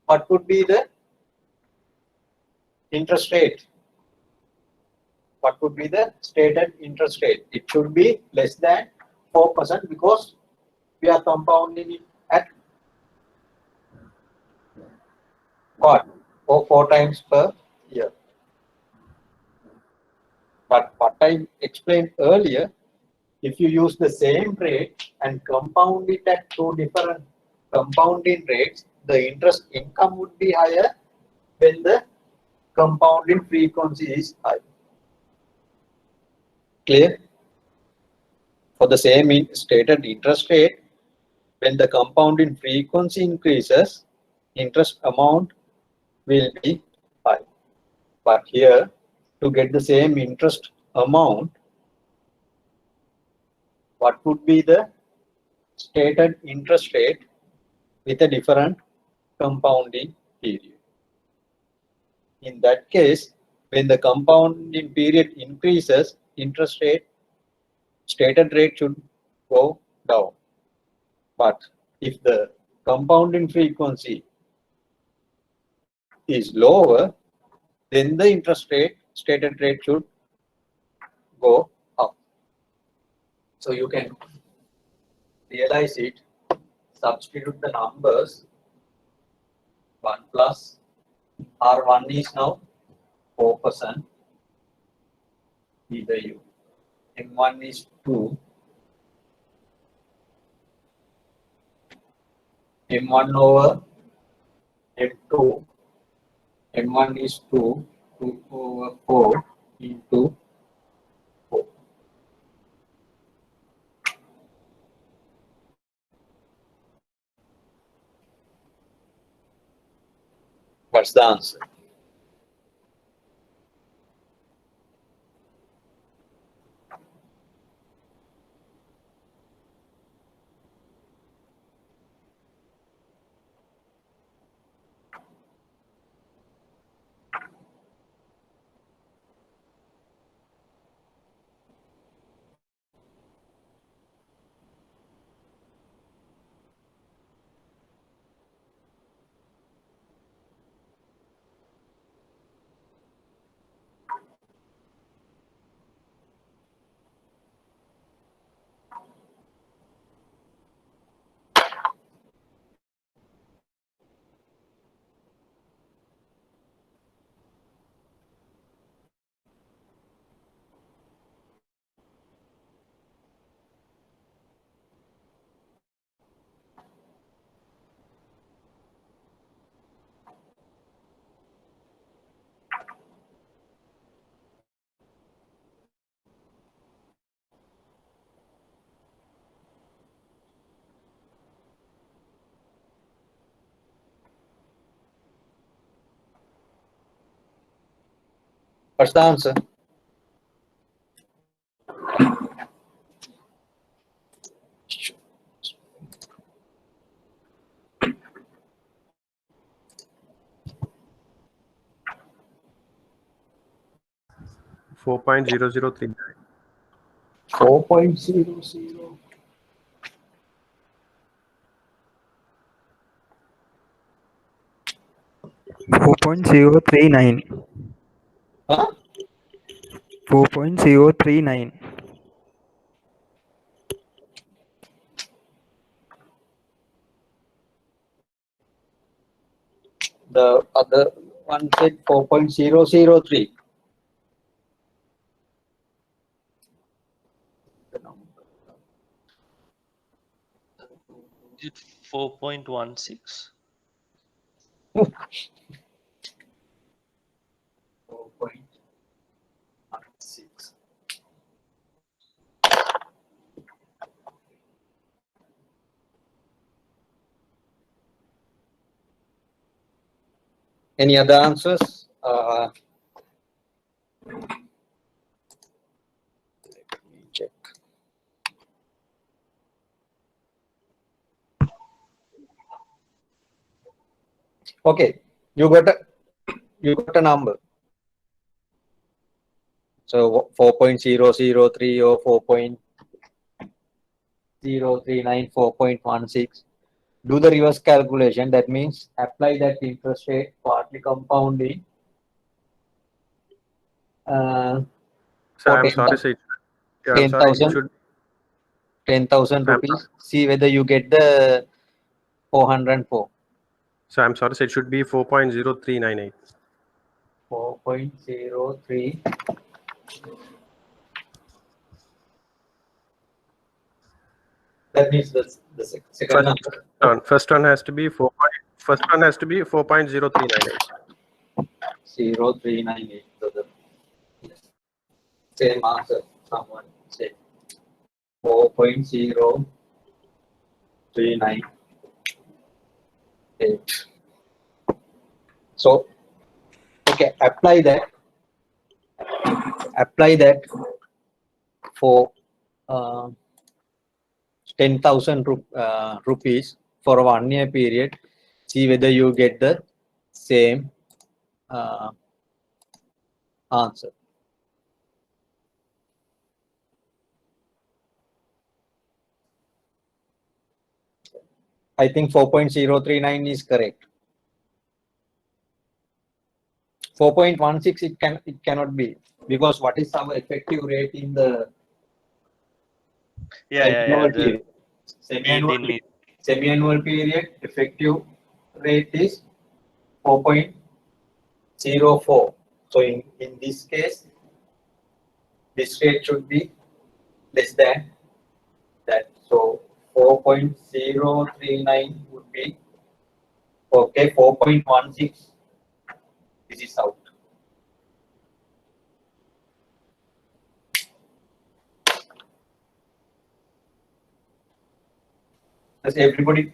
what would be the interest rate? What would be the stated interest rate? It should be less than 4%, because we are compounding it at what? Or 4 times per year. But what I explained earlier, if you use the same rate and compound it at 2 different compounding rates, the interest income would be higher when the compounding frequency is high. Clear? For the same stated interest rate, when the compounding frequency increases, interest amount will be high. But here, to get the same interest amount, what would be the stated interest rate with a different compounding period? In that case, when the compounding period increases, interest rate, stated rate should go down. But if the compounding frequency is lower, then the interest rate, stated rate should go up. So you can realize it, substitute the numbers. 1 plus R1 is now 4%. Either you. M1 is 2. M1 over M2. M1 is 2. 2 over 4 into 4. What's the answer? What's the answer? Four 4.0039. 4.00. $4.039. Huh? 4.039. The other one said 4.003. Is it 4.16? 4.16. Any other answers? Let me check. Okay, you got a number. So 4.003 or 4.039, 4.16. Do the reverse calculation. That means apply that interest rate, partly compounding. So For I'm sorry, sir. Yeah, I'm sorry. It 10,000 should. 10,000 rupees. See whether you get the 404. So I'm sorry, sir. It should be 4.0398. 4.03. That means the second number. First one has to be 4. First one has to be 4.0398. 0398. So the same answer. Someone said 4.039. So okay, apply that for 10,000 rupees for a 1 year period. See whether you get the same answer. I think 4.039 is correct. 4.16 it cannot be, because what is our effective rate in the The semi-annual period effective rate is 4.04. So in this case, this rate should be less than that. So 4.039 would be okay. 4.16, this is out. Does everybody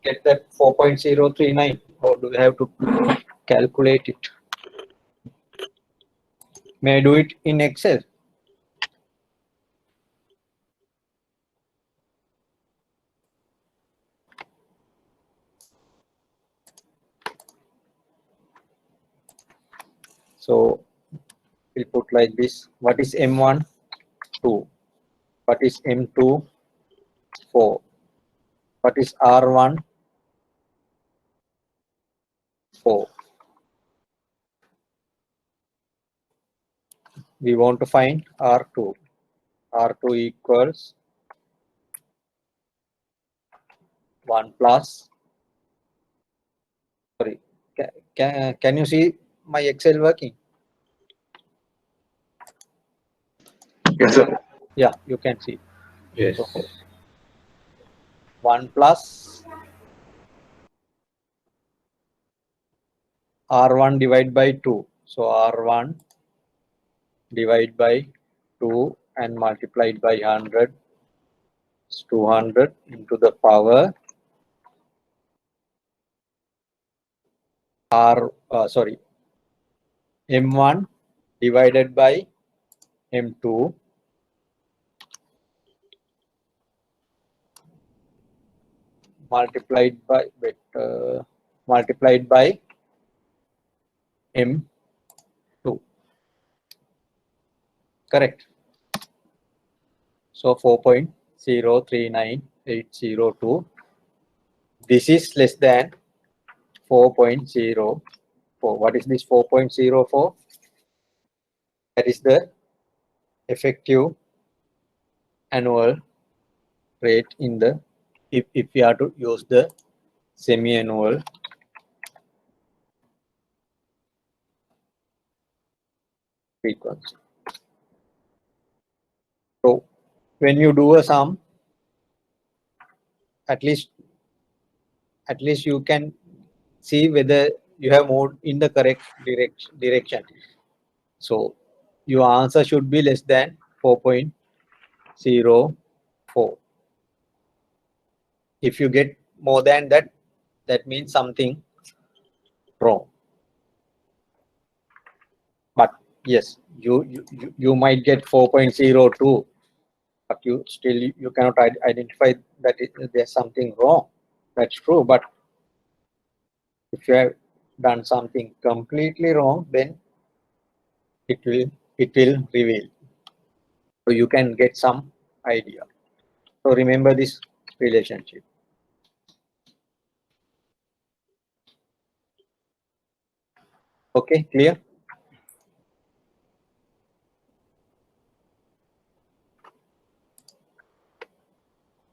get that 4.039, or do we have to calculate it? May I do it in Excel? So we'll put like this. What is M1? 2. What is M2? 4. What is R1? 4. We want to find R2. R2 equals 1 plus. Sorry, can you see my Excel working? Yes, sir. Yeah, you can see. Yes. So 1 plus R1 divided by 2. So R1 divided by 2 and multiplied by 100 is 200 into the power M1 divided by M2 multiplied by M2. Correct. So 4.039802. This is less than 4.04. What is this 4.04? That is the effective annual rate in the, if we are to use the semi-annual frequency. So when you do a sum, at least you can see whether you have moved in the correct direction. So your answer should be less than 4.04. If you get more than that, that means something wrong. But yes, you might get 4.02, but you cannot identify that there's something wrong. That's true. But if you have done something completely wrong, then it will reveal. So you can get some idea. So remember this relationship. Okay, clear?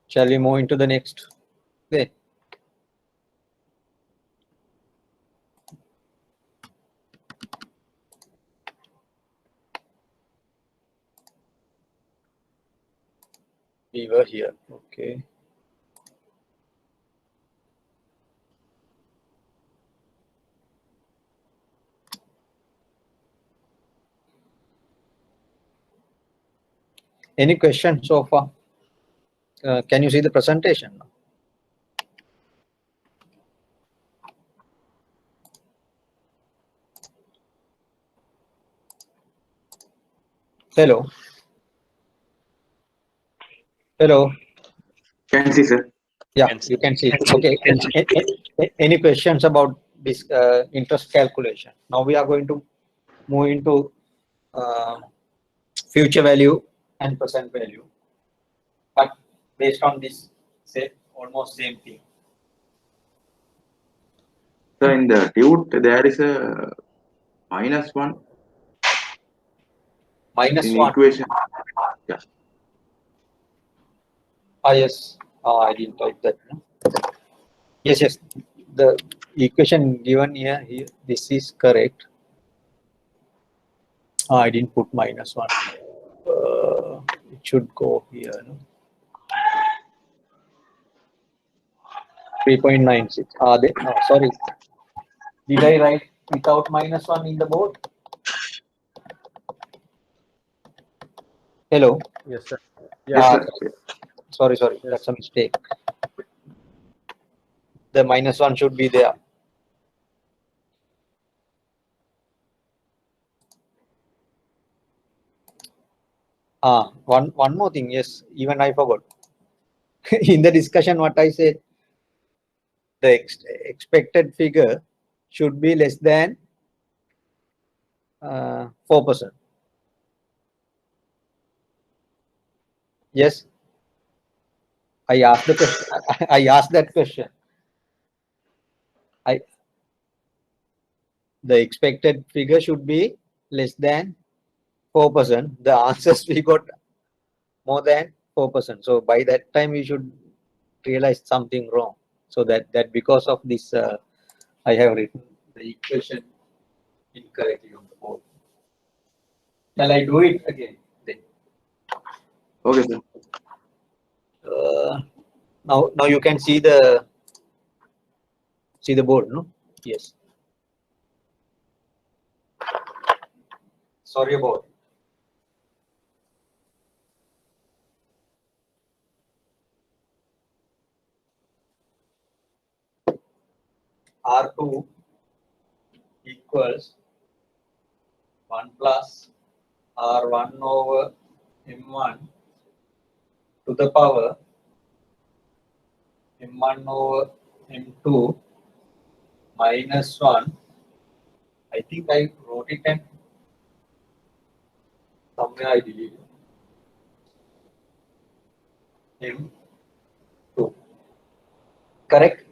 Shall we move into the next? Okay. We were here. Okay. Any questions so far? Can you see the presentation now? Hello. Hello. Can see, sir. Yeah, you can see. Okay. Any questions about this interest calculation. Now we are going to move into future value and present value, but based on this, say almost same thing. So in the tute, there is a -1 in -1. equation. Yeah. Yes. I didn't type that. No? Yes. The equation given here, this is correct. I didn't put -1. It should go here. No? 3.96. No, sorry. Did I write without -1 in the board? Hello. Yes, sir. Yes, sir. Sorry. Yes. That's a mistake. The -1 should be there. One more thing. Yes, even I forgot. In the discussion, what I said, the expected figure should be less than 4%. Yes, I asked the question. I asked that question. The expected figure should be less than 4%. The answers we got more than 4%. So by that time we should realize something wrong. So that because of this, I have written the equation incorrectly on the board. Shall I do it again? Then? Okay, sir. Now you can see the board, no? Yes. Sorry about it. R2 equals 1 plus R1 over M1 to the power M1 over M2 minus 1. I think I wrote it and somewhere I deleted M2. Correct?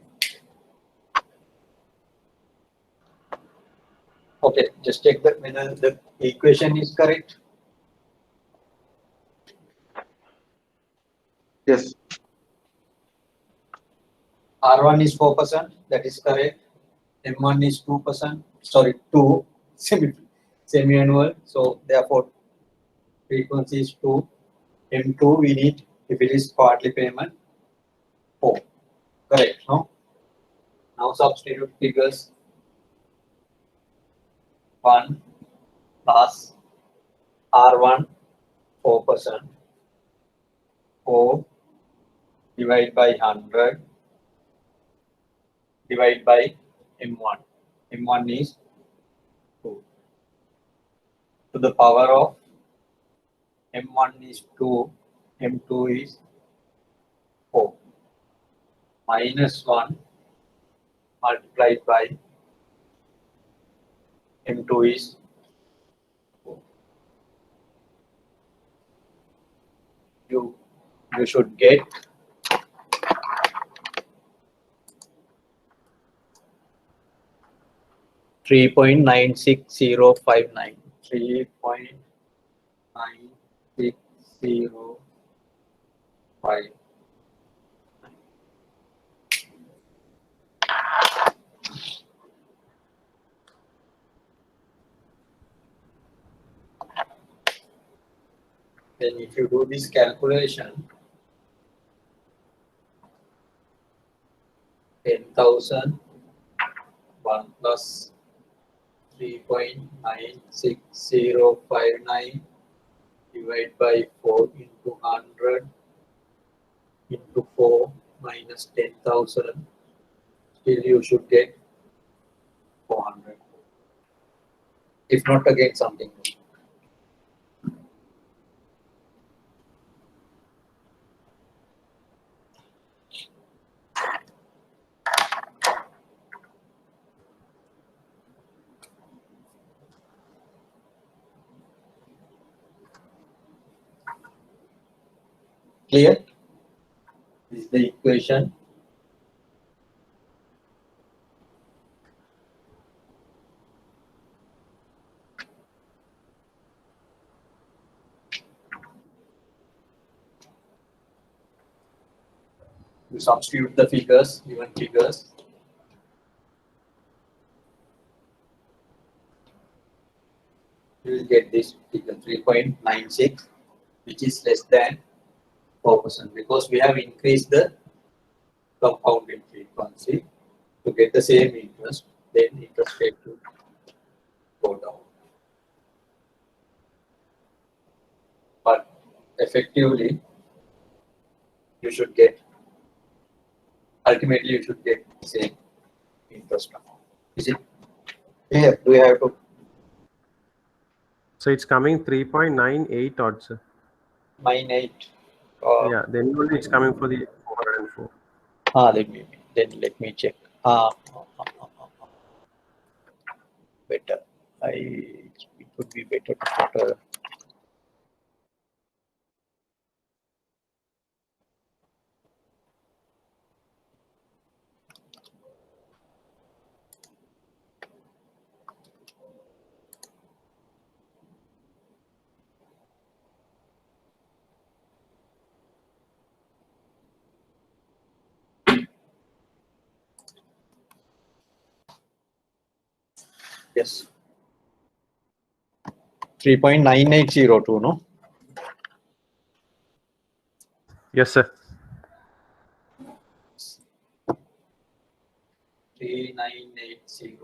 Okay, just check that whether the equation is correct. Yes. R1 is 4%, that is correct. M1 is 2%, sorry, 2 semi-annual. So therefore, frequency is 2. M2 we need, if it is quarterly payment, 4. Correct, no? Now substitute figures. 1 plus R1 4%, 4 divided by 100 divided by M1. M1 is 2. To the power of M1 is 2, M2 is 4. Minus 1 multiplied by M2 is 4. You should get 3.96059. 3.96059. Then if you do this calculation, 10,000 1 plus 3.96059 divided by 4 into 100 into 4 minus 10,000. Still you should get 400. If not, again something. Clear? This is the equation. You substitute the figures, given figures. You will get this figure 3.96, which is less than 4% because we have increased the compounding frequency to get the same interest. Then interest rate to go down. But effectively, you should get, ultimately you should get the same interest amount. Is it clear? Do we have to? So it's coming 3.98 odds. 98. Yeah, then only it's coming for the 404. Let me check. Better. It would be better to put a yes. 3.9802, no? Yes, sir. 3980.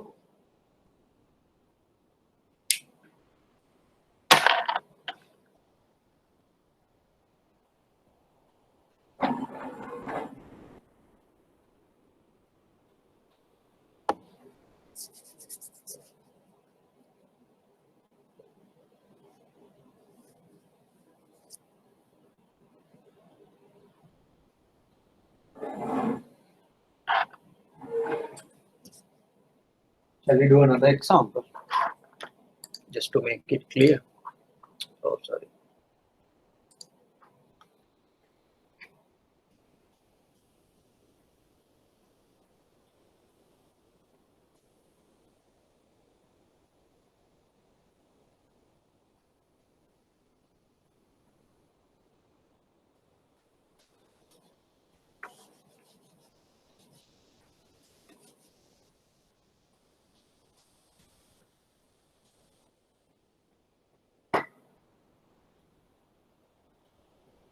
Shall we do another example? Just to make it clear. Oh, sorry.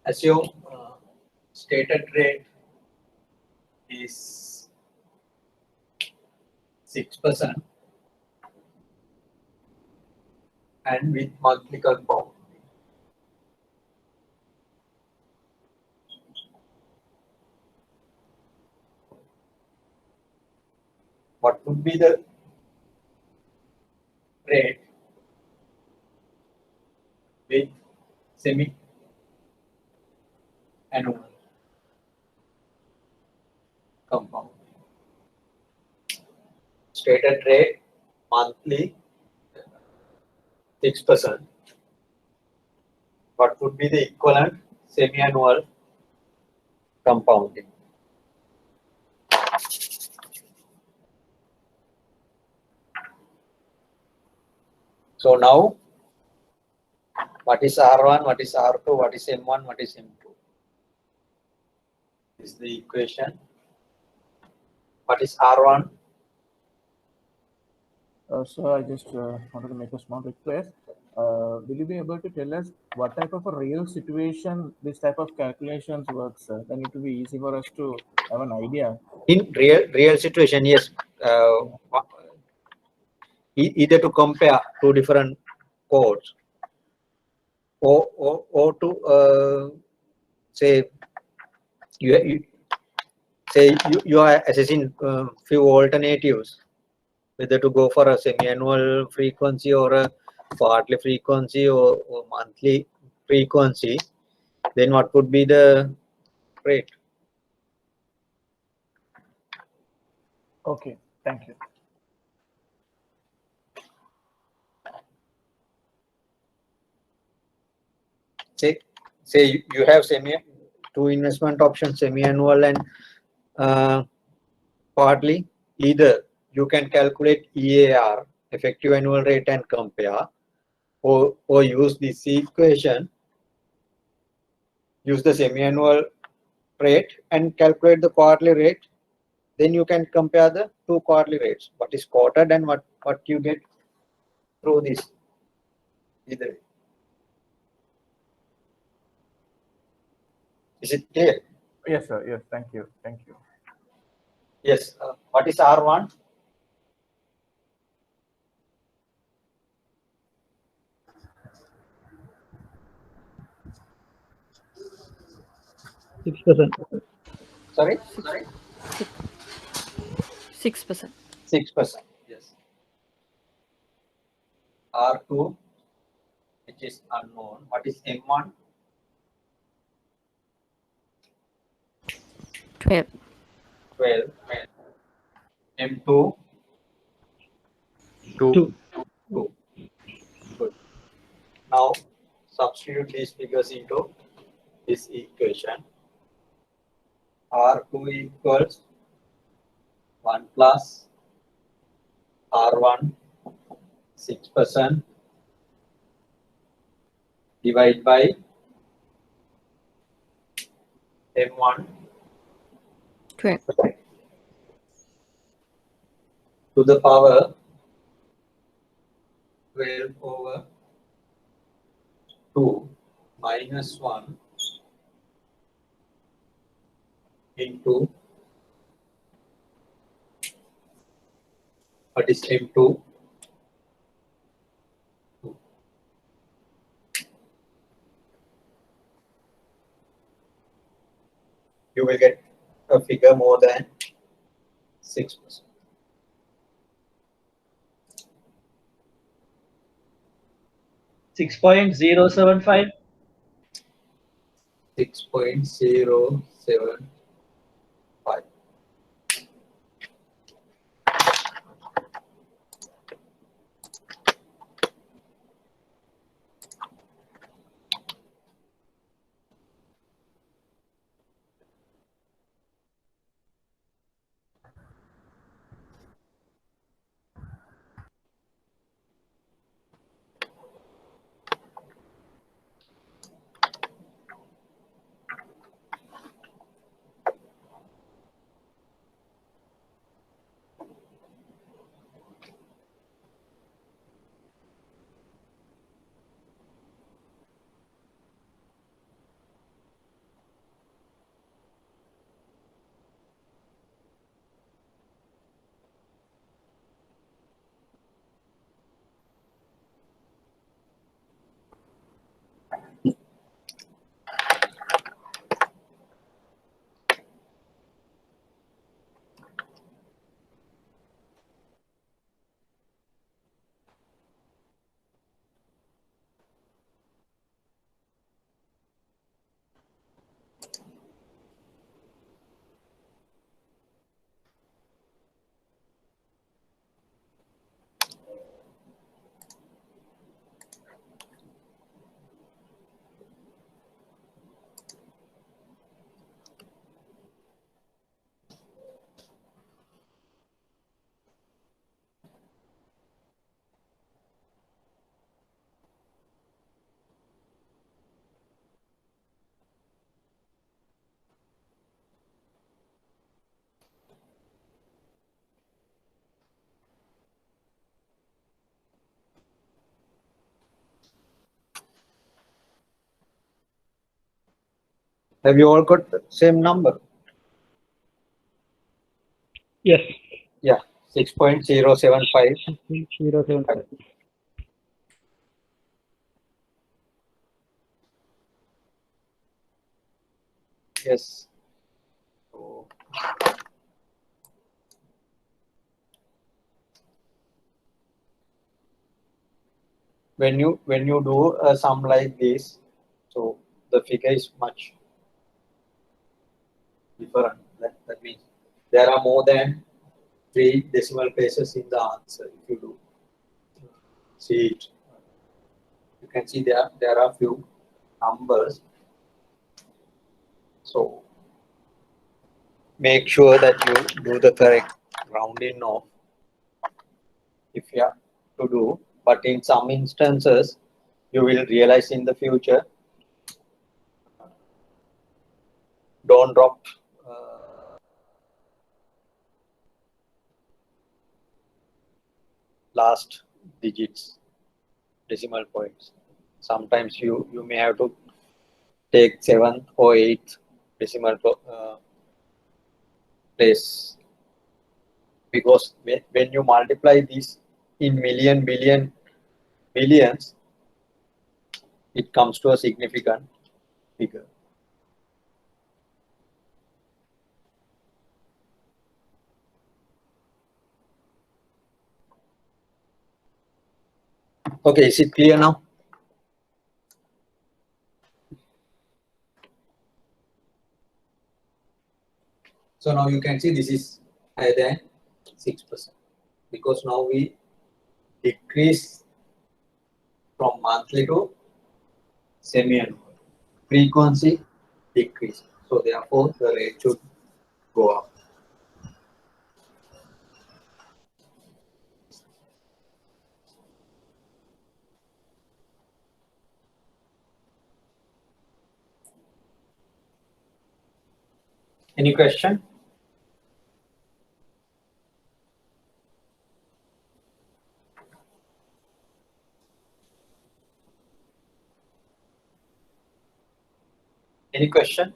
Assume stated rate is 6% and with monthly compound. What would be the rate with semi-annual compound? Stated rate monthly 6%. What would be the equivalent semi-annual compounding? So now, what is R1, what is R2, what is M1, what is M2? This is the equation. What is R1? So I just wanted to make a small request. Will you be able to tell us what type of a real situation this type of calculations works? Then it will be easy for us to have an idea. In real situation, yes. Either to compare two different codes or to say you are assessing few alternatives, whether to go for a semi-annual frequency or a quarterly frequency or monthly frequency. Then what would be the rate? Okay, thank you. Say you have two investment options, semi-annual and quarterly. Either you can calculate EAR, effective annual rate, and compare, or use this equation, use the semi-annual rate and calculate the quarterly rate. Then you can compare the two quarterly rates, what is quoted and what you get through this. Either way. Is it clear? Yes, sir. Yes, thank you. Thank you. Yes. What is R1? Sorry? 6%. 6%. Yes. R2, which is unknown. What is M1? 12. 12. M2? 2. Good. Now substitute these figures into this equation. R2 equals 1 plus R1 6% divided by M1 12. to the power 12 over 2 minus 1 into what is M2? 2. You will get a figure more than 6%. $6.075. 6.075. Have you all got the same number? Yes. Yeah, 6.075. 6.075. Yes. So, when you do a sum like this, so the figure is much different. That means there are more than 3 decimal places in the answer. If you do see it, you can see there are few numbers. So make sure that you do the correct rounding off if you have to do, but in some instances you will realize in the future, don't drop last digits, decimal points. Sometimes you may have to take 7th or 8th decimal place, because when you multiply this in million, billion, billions, it comes to a significant figure. Okay, is it clear now? So now you can see this is higher than 6%, because now we decrease from monthly to semi-annual. Frequency decrease. So therefore the rate should go up. Any question? Any question?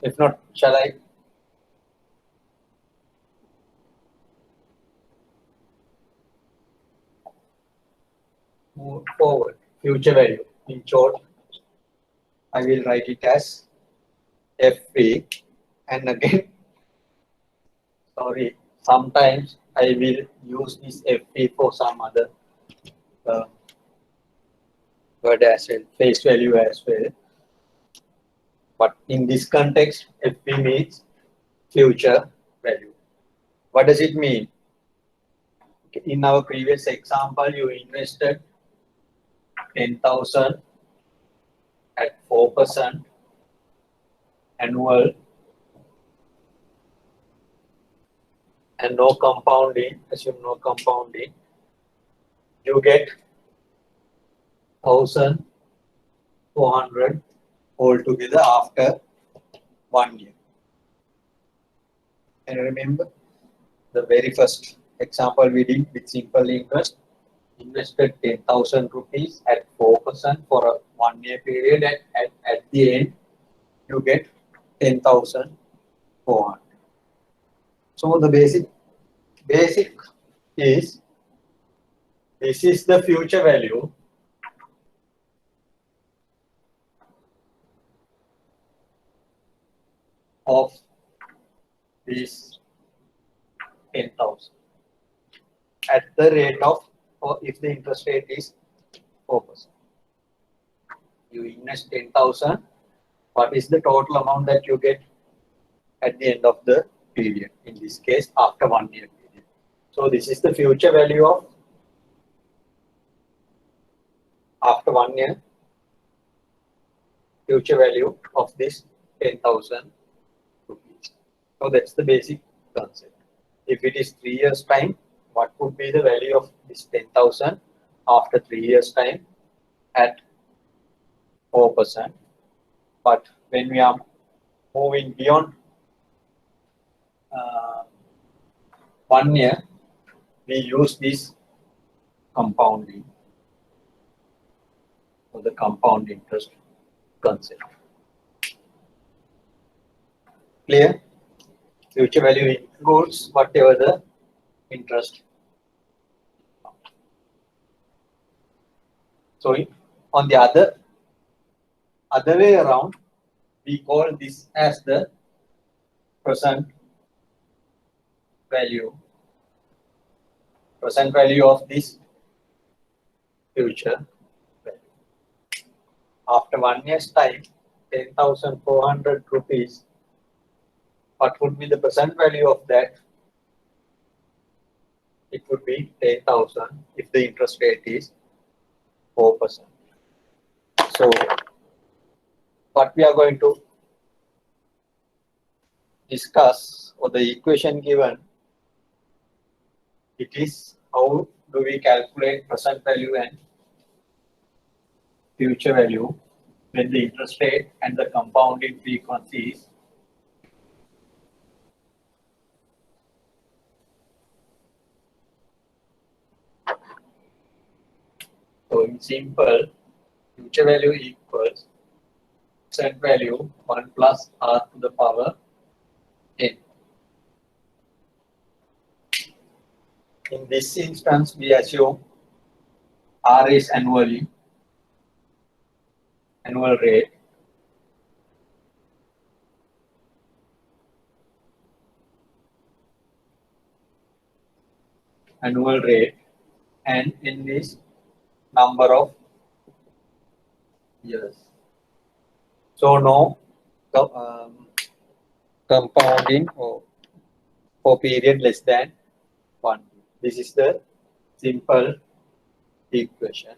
If not, shall I? Move forward. Future value. In short, I will write it as FV, and again, sorry, sometimes I will use this FV for some other word as well, face value as well. But in this context, FV means future value. What does it mean? In our previous example, you invested 10,000 at 4% annual and no compounding, assume no compounding, you get 1,400 altogether after 1 year. And remember the very first example we did with simple interest, invested 10,000 rupees at 4% for a 1 year period, and at the end you get 10,400. So the basic is, this is the future value of this 10,000 at the rate of, or if the interest rate is 4%. You invest 10,000, what is the total amount that you get at the end of the period? In this case, after 1 year period. So this is the future value of after 1 year, future value of this 10,000 rupees. So that's the basic concept. If it is 3 years time, what would be the value of this 10,000 after 3 years time at 4%? But when we are moving beyond 1 year, we use this compounding, or the compound interest concept. Clear? Future value includes whatever the interest. So on the other way around, we call this as the present value of this future value. After 1 year's time, 10,400 rupees, what would be the present value of that? It would be 10,000 if the interest rate is 4%. So what we are going to discuss, or the equation given, it is how do we calculate present value and future value when the interest rate and the compounding frequencies so in simple, future value equals present value 1 plus r to the power n. In this instance, we assume r is annual rate, and n is number of years. So no compounding for period less than 1. This is the simple equation.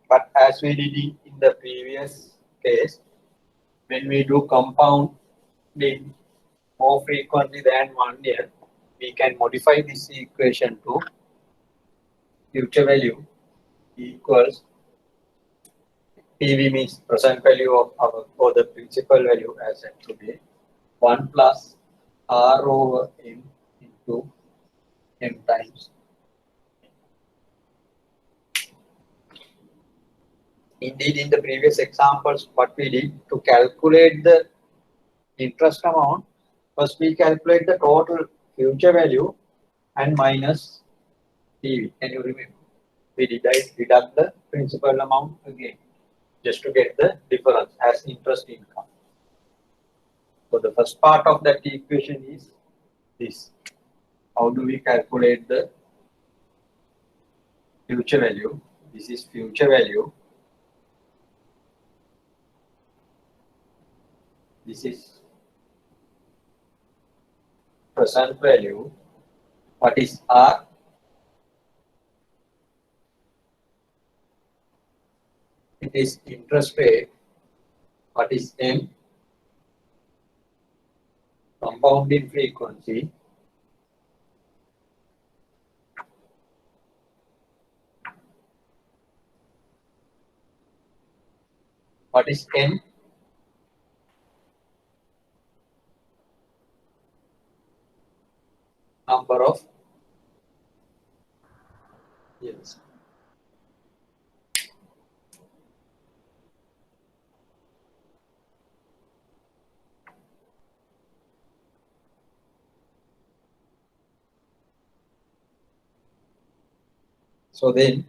But as we did in the previous case, when we do compounding more frequently than 1 year, we can modify this equation to future value equals PV means present value of our or the principal value as at today 1 plus R over M into M times. Indeed, in the previous examples, what we did to calculate the interest amount, first we calculate the total future value and minus PV. Can you remember? We deduct the principal amount again, just to get the difference as interest income. So the first part of that equation is this. How do we calculate the future value? This is future value. This is present value. What is R? It is interest rate. What is M? Compounding frequency. What is N? Number of years. So then,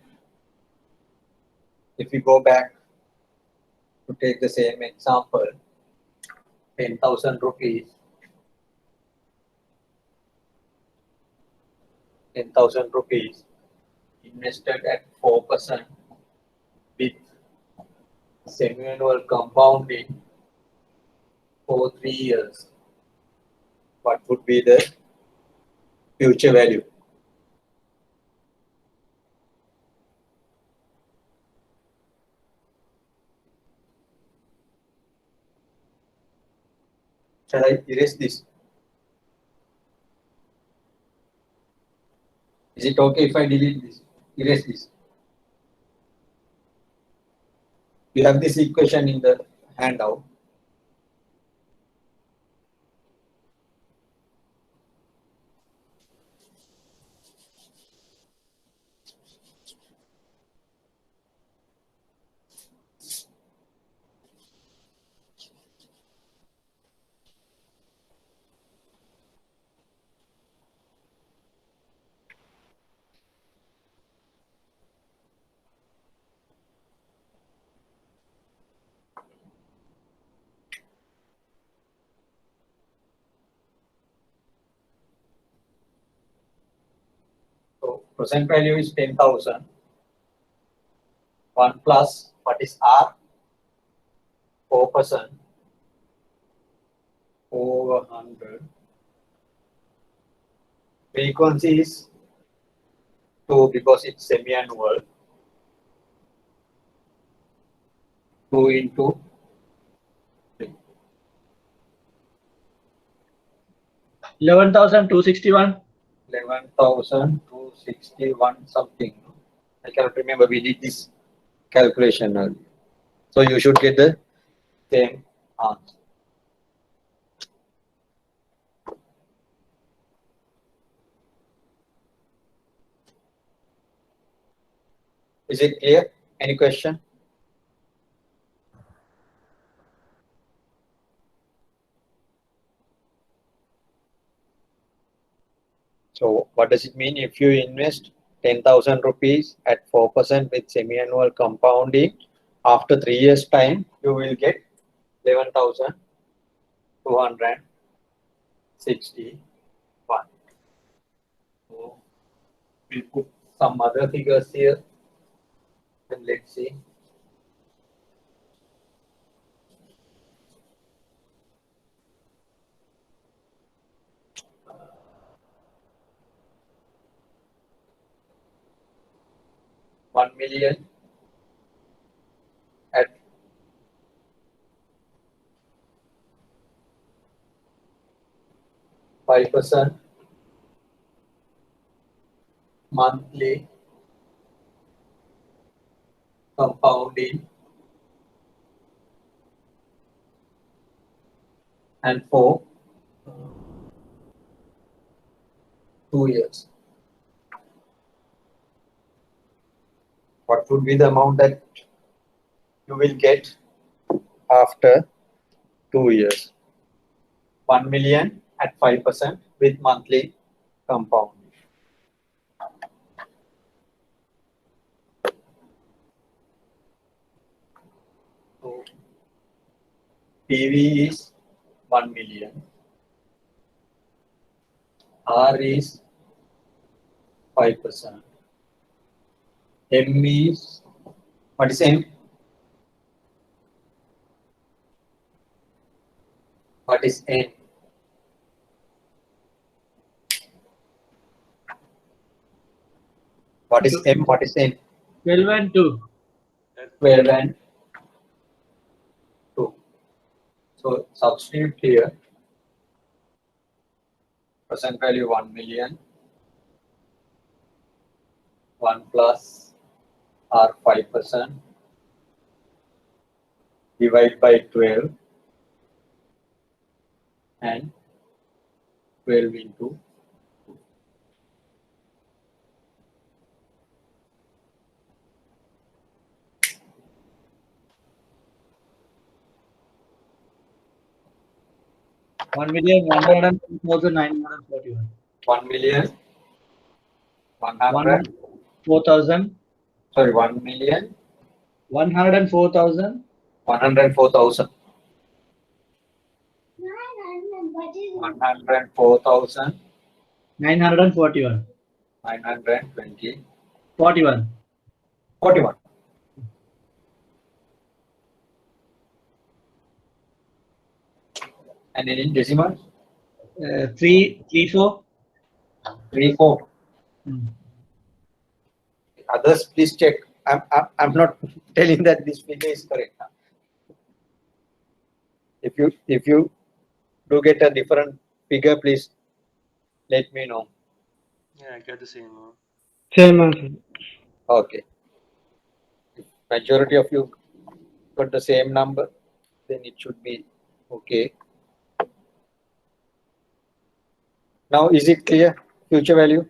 if we go back to take the same example, 10,000 rupees, 10,000 rupees invested at 4% with semi-annual compounding for 3 years. What would be the future value? Shall I erase this? Is it okay if I delete this? Erase this. You have this equation in the handout. So present value is 10,000. 1 plus what is R? 4% over 100. Frequency is 2 because it's semi-annual. 2 into 3. 11,261. 11,261 something. I cannot remember. We did this calculation earlier. So you should get the same answer. Is it clear? Any question? So what does it mean if you invest 10,000 rupees at 4% with semi-annual compounding? After 3 years time, you will get 11,261. So we'll put some other figures here and let's see. $1 million at 5% monthly compounding and for 2 years. What would be the amount that you will get after 2 years? 1 million at 5% with monthly compounding. So PV is 1 million. R is 5%. M is, what is M? What is N? What is M? What is N? 12 and 2. 12 and 2. So substitute here. Present value 1 million. 1 plus R 5%. Divide by 12. And 12 into 1,104,941. 1 million 4,000. Sorry, 1 million 104,000. 104,000. 104,000. 941. 920. 41. 41. And in decimal? 334. 34. Others, please check. I'm not telling that this figure is correct. If you do get a different figure, please let me know. Yeah, I get the same one. Same answer. Okay. If majority of you got the same number, then it should be okay. Now, is it clear? Future value?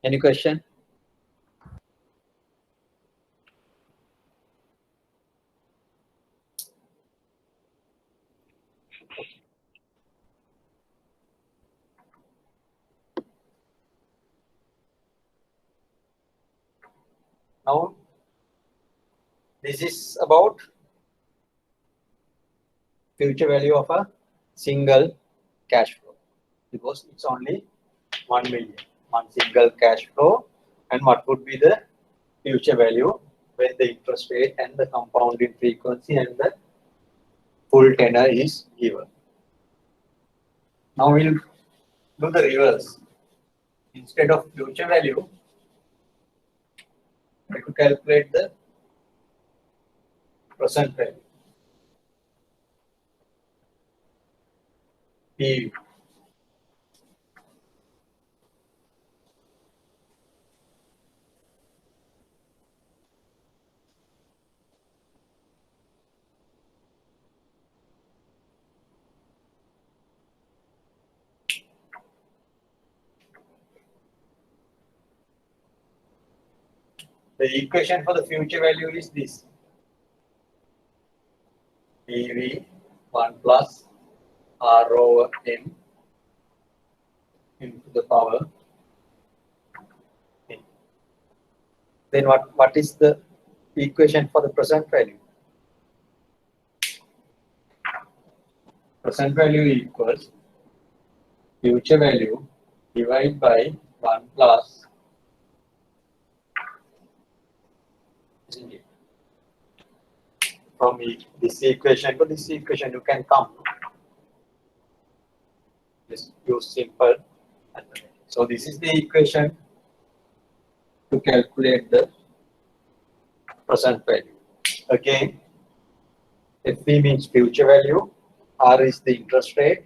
Any question? Now, this is about future value of a single cash flow because it's only 1 million, one single cash flow. And what would be the future value when the interest rate and the compounding frequency and the full tenor is given. Now we'll do the reverse. Instead of future value, try to calculate the present value. PV. The equation for the future value is this. PV 1 plus R over M into the power N. Then what is the equation for the present value? Present value equals future value divided by 1 plus, isn't it? From this equation to this equation you can come. Just use simple. So this is the equation to calculate the present value. Again, FV means future value, R is the interest rate,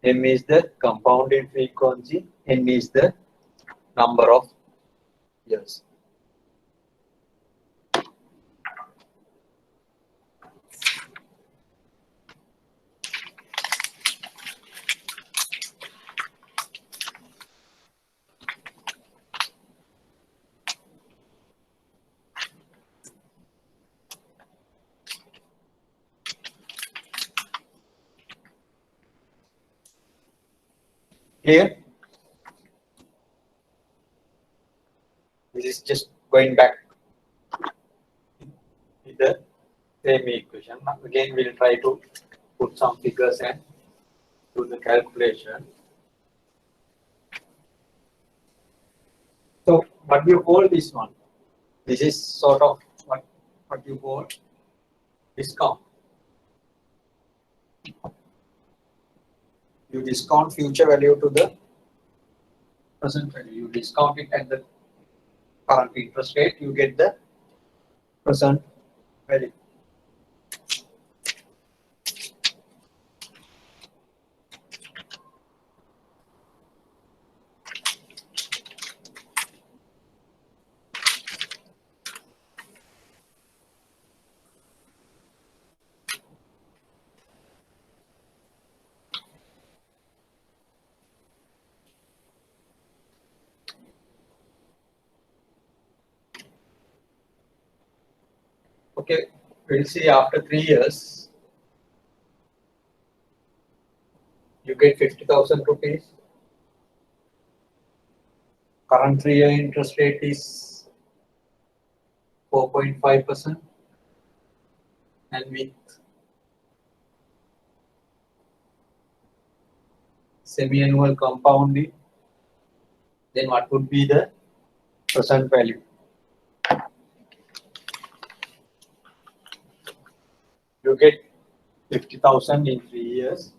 M is the compounding frequency, N is the number of years. Here, this is just going back with the same equation. Again, we'll try to put some figures and do the calculation. So, what do you call this one? This is sort of what you call discount. You discount future value to the present value. You discount it at the current interest rate, you get the present value. Okay, we'll see after 3 years, you get 50,000 rupees. Current 3-year interest rate is 4.5%, and with semi-annual compounding, then what would be the present value? You get 50,000 in 3 years.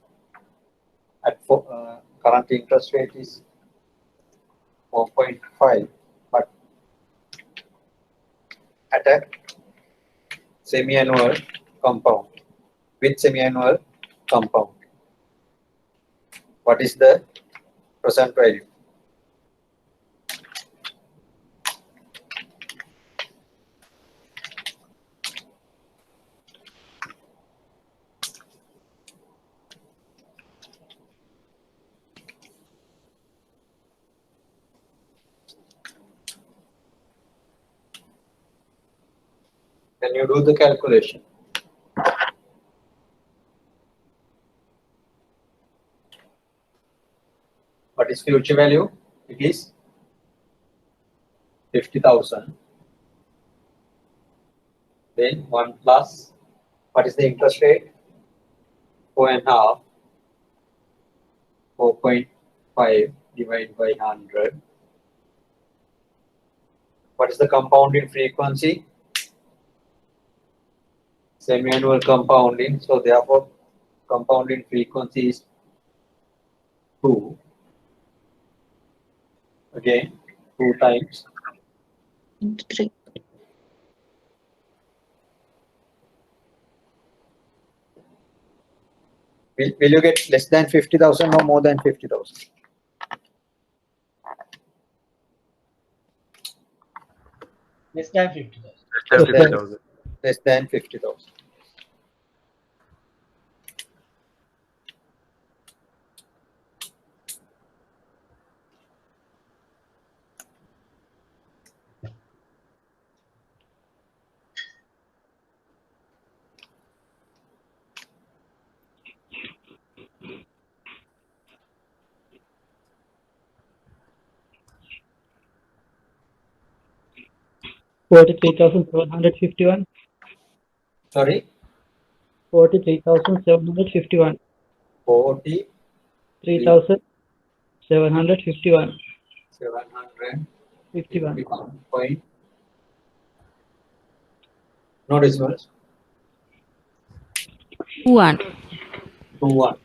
At current interest rate is 4.5, but at a semi-annual compound, with semi-annual compound, what is the present value? Can you do the calculation? What is future value? It is 50,000. Then 1 plus, what is the interest rate? 4.5. 4.5 divided by 100. What is the compounding frequency? Semi-annual compounding. So therefore, compounding frequency is 2. Again, 2 times Will you get less than 50,000 or more than 50,000? Less than 50,000. Less than 50,000. $43,751. Sorry? 43,751. 3,751. 751 point. No decimals. 1. 21.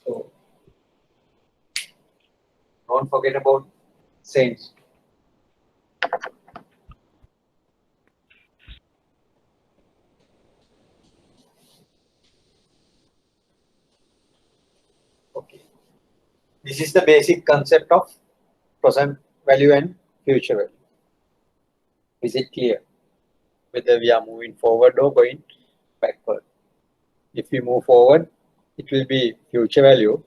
So don't forget about saints. Okay. This is the basic concept of present value and future value. Is it clear? Whether we are moving forward or going backward. If we move forward, it will be future value.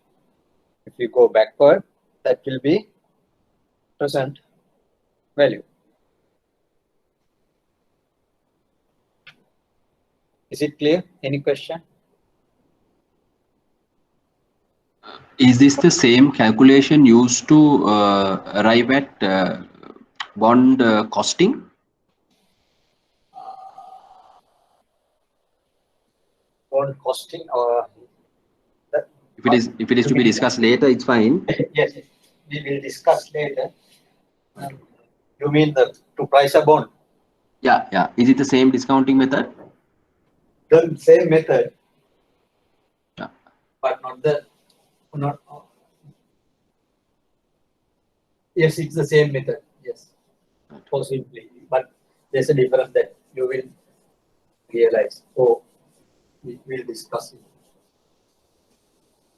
If we go backward, that will be present value. Is it clear? Any question? Is this the same calculation used to arrive at bond costing? Bond costing or If it is to be discussed later, it's fine. yes, we will discuss later. You mean to price a bond? Yeah. Is it the same discounting method? The same method, Yeah. but not. Yes, it's the same method. Yes, possibly, but there's a difference that you will realize. So we will discuss it.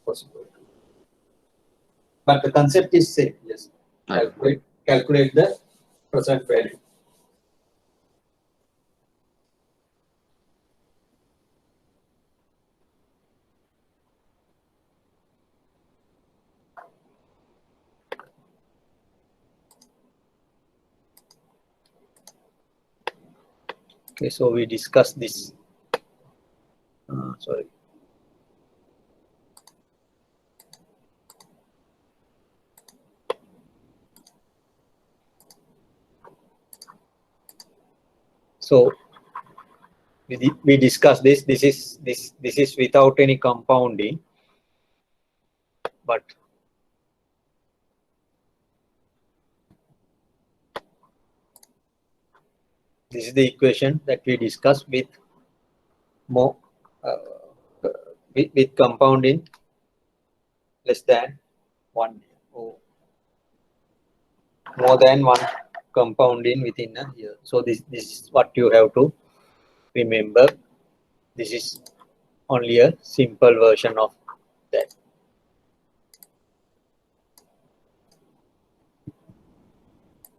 Possible, but the concept is same. Yes, calculate the present value. Okay, so we discussed this. Sorry. So we discussed this. This is without any compounding, but this is the equation that we discussed with more with compounding less than 1 or more than 1 compounding within a year. So this is what you have to remember. This is only a simple version of that.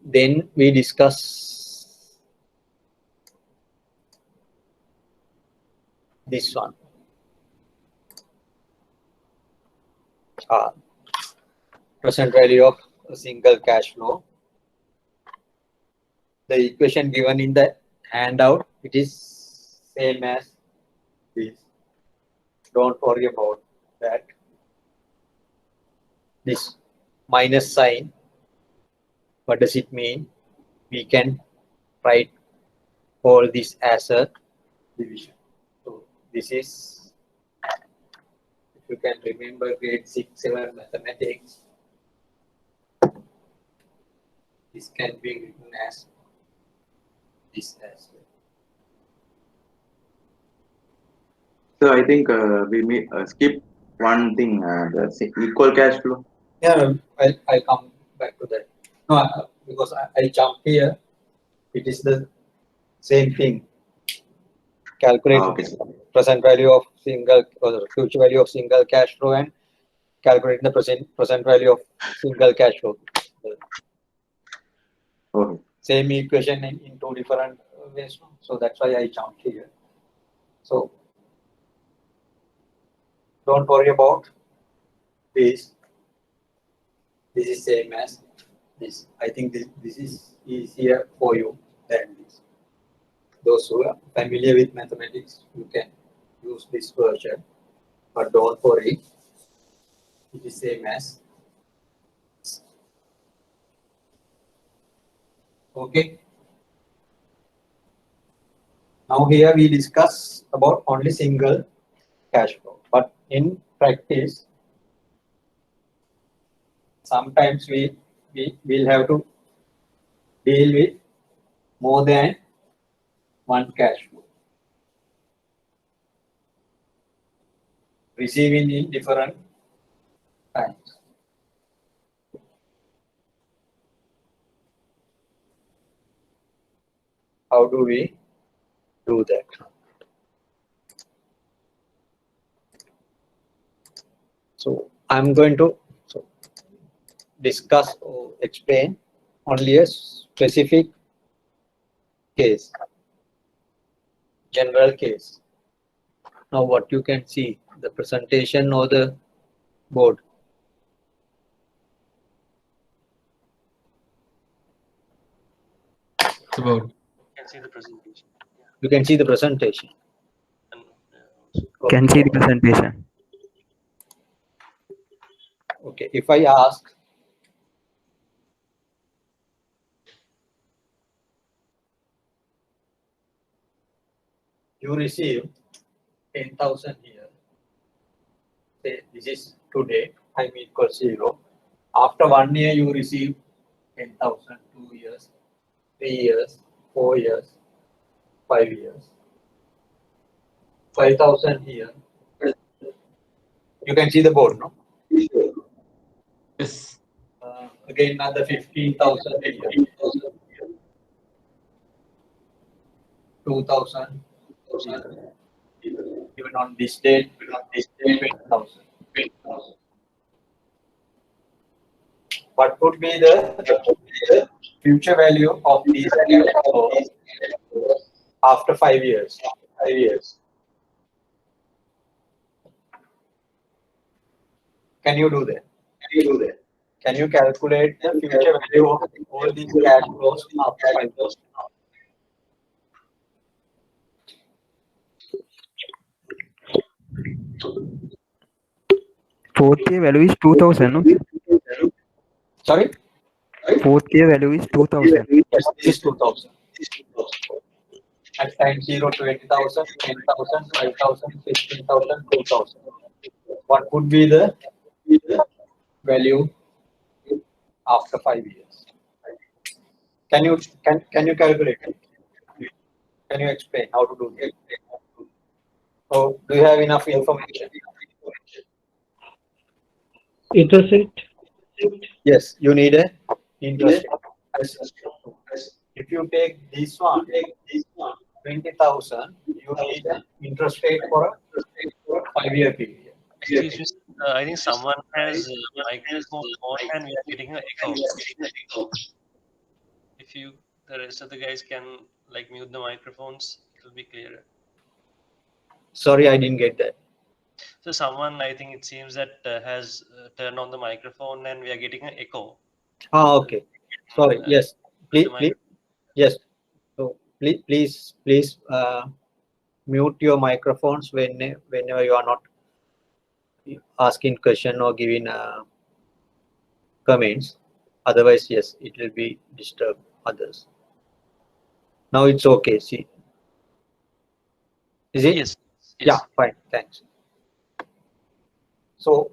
Then we discuss this one. Present value of a single cash flow. The equation given in the handout, it is same as this. Don't worry about that. This minus sign, what does it mean? We can write all this as a division. So this is, if you can remember grade 6, 7 mathematics, this can be written as this as well. So I think we may skip one thing, the equal cash flow. Yeah, I'll come back to that. No, because I jump here. It is the same thing. calculate Okay. present value of single or future value of single cash flow and calculate the present value of single cash flow. Okay. Same equation in two different ways. So that's why I jumped here. So don't worry about this. This is same as this. I think this is easier for you than this. Those who are familiar with mathematics, you can use this version, but don't worry. It is same as. Okay. Now here we discuss about only single cash flow, but in practice, sometimes we will have to deal with more than one cash flow, receiving in different times. How do we do that? So I'm going to discuss or explain only a specific case, general case. Now what you can see, the presentation or the board. It's about. You can see the presentation. You can see the presentation. Can see the presentation. Okay, if I ask, you receive 10,000 here. Say this is today, time equals 0. After 1 year, you receive 10,000, 2 years, 3 years, 4 years, 5 years. 5,000 here. You can see the board, no? Yes. Again, another 15,000 here. 2,000. Even on this date, 20,000. What could be the future value of these cash flows after 5 years? 5 years. Can you do that? Can you calculate the future value of all these cash flows after 5 years? Fourth year value is 2000. No? Sorry? Fourth year value is 2000. Yes, this is 2000. At time 0, 20,000, 10,000, 5,000, 15,000, 2,000. What would be the value after 5 years? Can you calculate it? Can you explain how to do that? So do you have enough information? Interest rate? Yes, you need a interest rate. If you take this one, 20,000, you need an interest rate for a 5-year period. Excuse me, I think someone has microphone on and we are getting an echo. If the rest of the guys can like mute the microphones, it will be clearer. Sorry, I didn't get that. So someone, I think it seems that has turned on the microphone and we are getting an echo. Ah, okay. Sorry. Yes. Please. Yes. So please mute your microphones whenever you are not asking question or giving comments. Otherwise, yes, it will be disturb others. Now it's okay. See. Is it? Yes. Yeah. Fine. Thanks. So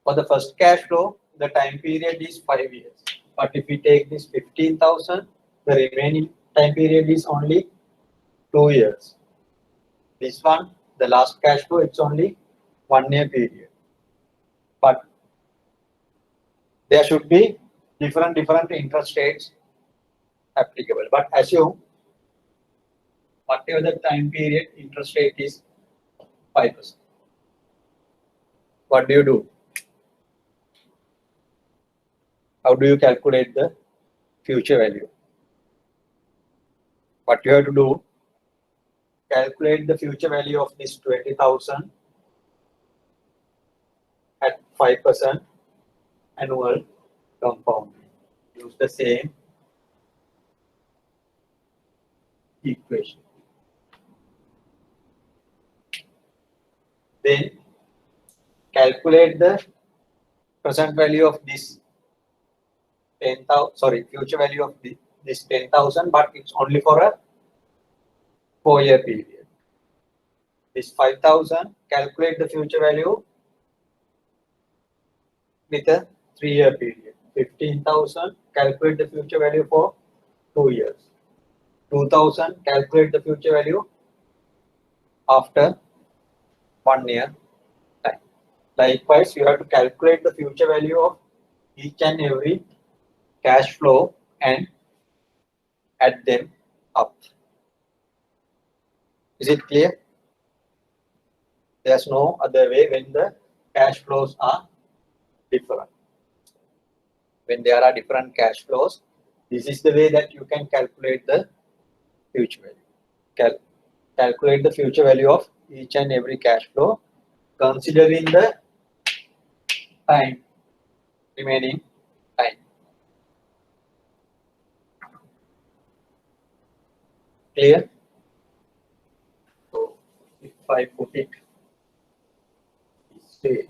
for the first cash flow, the time period is 5 years. But if we take this 15,000, the remaining time period is only 2 years. This one, the last cash flow, it's only 1 year period. But there should be different interest rates applicable. But assume whatever the time period, interest rate is 5%. What do? How do you calculate the future value? What you have to do, calculate the future value of this 20,000 at 5% annual compound. Use the same equation. Then calculate the present value of this 10,000, sorry, future value of this 10,000, but it's only for a 4-year period. This 5,000, calculate the future value with a 3-year period. 15,000, calculate the future value for 2 years. 2,000, calculate the future value after 1 year time. Likewise, you have to calculate the future value of each and every cash flow and add them up. Is it clear? There's no other way when the cash flows are different. When there are different cash flows, this is the way that you can calculate the future value. Calculate the future value of each and every cash flow, considering the time, remaining time. Clear? So if I put it this way,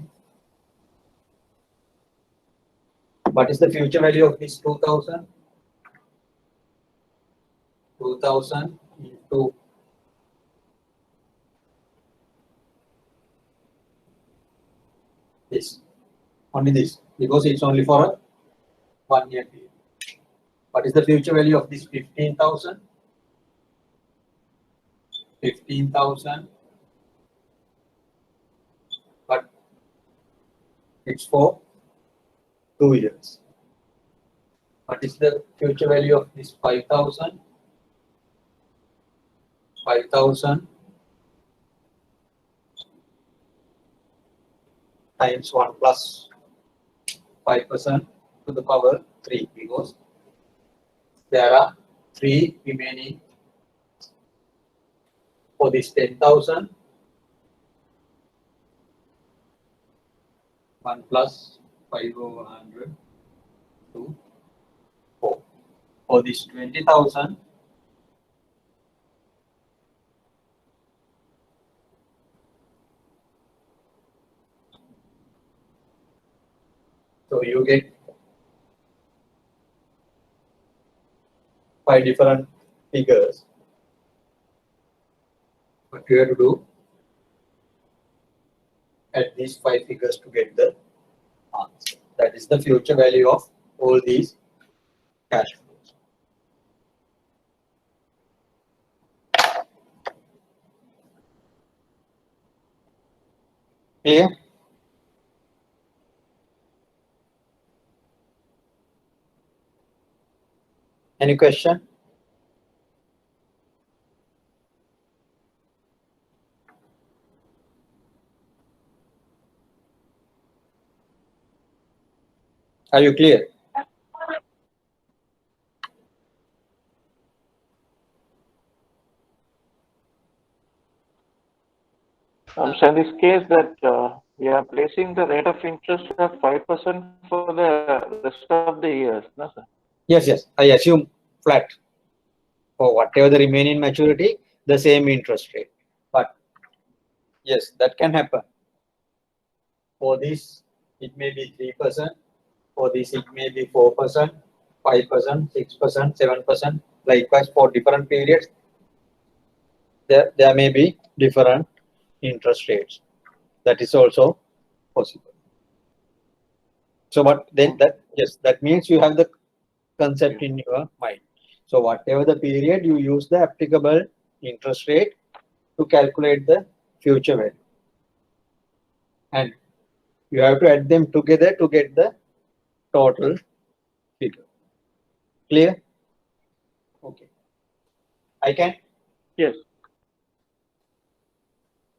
what is the future value of this 2,000? 2,000 into this, only this, because it's only for a 1-year period. What is the future value of this 15,000? 15,000, but it's for 2 years. What is the future value of this 5,000? 5,000 times 1 plus 5% to the power 3, because there are 3 remaining for this 10,000. 1 plus 5 over 100 to 4. For this 20,000, so you get 5 different figures. What you have to do, add these 5 figures to get the answer. That is the future value of all these cash flows. Clear? Any question? Are you clear? So in this case that we are placing the rate of interest at 5% for the rest of the years, no, sir? Yes, yes. I assume flat for whatever the remaining maturity, the same interest rate. But yes, that can happen. For this, it may be 3%. For this, it may be 4%, 5%, 6%, 7%. Likewise, for different periods, there may be different interest rates. That is also possible. So what then that means you have the concept in your mind. So whatever the period, you use the applicable interest rate to calculate the future value. And you have to add them together to get the total figure. Clear? Okay. I can? Yes.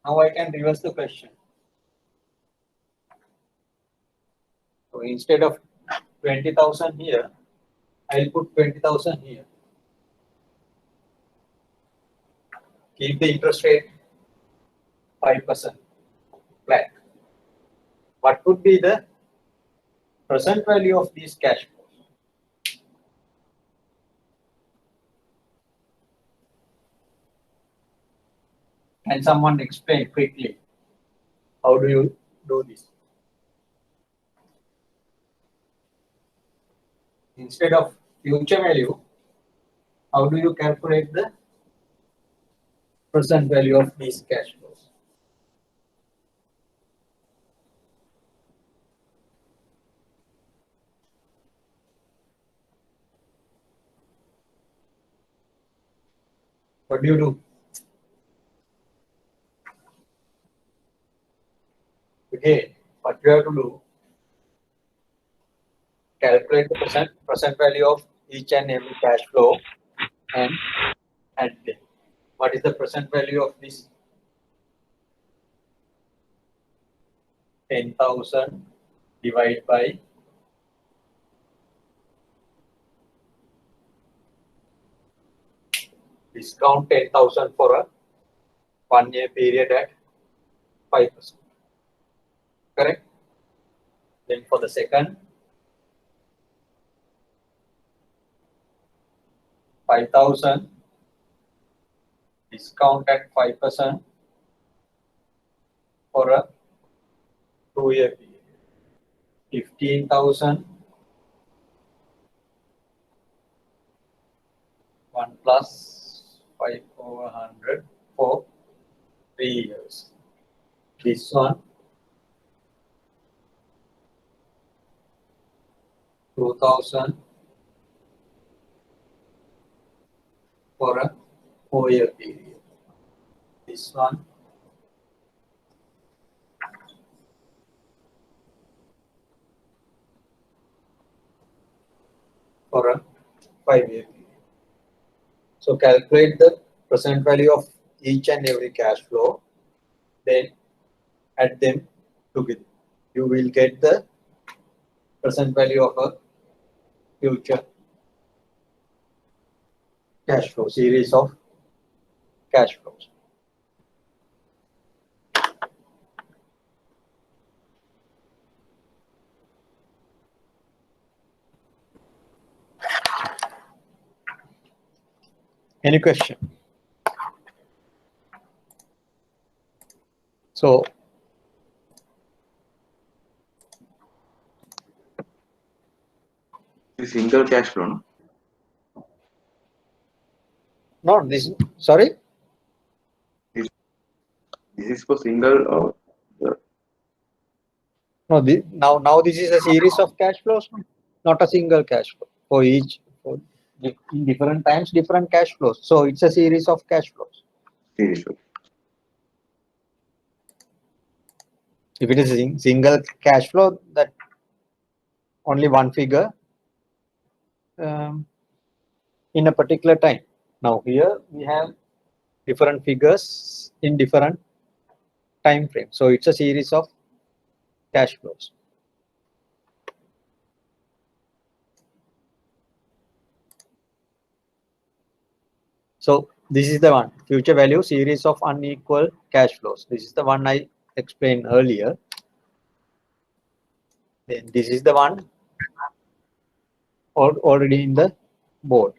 Now I can reverse the question. So instead of 20,000 here, I'll put 20,000 here. Keep the interest rate 5% flat. What would be the present value of these cash flows? Can someone explain quickly? How do you do this? Instead of future value, how do you calculate the present value of these cash flows? What do you do? Again, what you have to do, calculate the present value of each and every cash flow and add them. What is the present value of this? 10,000 divided by discount 10,000 for a 1 year period at 5%. Correct? Then for the second, 5,000 discount at 5% for a 2-year period. 15,000 1 plus 5/100 for 3 years. This one 2,000 for a 4-year period. This one for a 5-year period. So calculate the present value of each and every cash flow, then add them together. You will get the present value of a future cash flow, series of cash flows. Any question? So The single cash flow, no? No, this, sorry? This is for single or No, now this is a series of cash flows, not a single cash flow. For each, in different times, different cash flows. So it's a series of cash flows. series? If it is a single cash flow, that only one figure in a particular time. Now here we have different figures in different time frame. So it's a series of cash flows. So this is the one, future value series of unequal cash flows. This is the one I explained earlier. Then this is the one already in the board.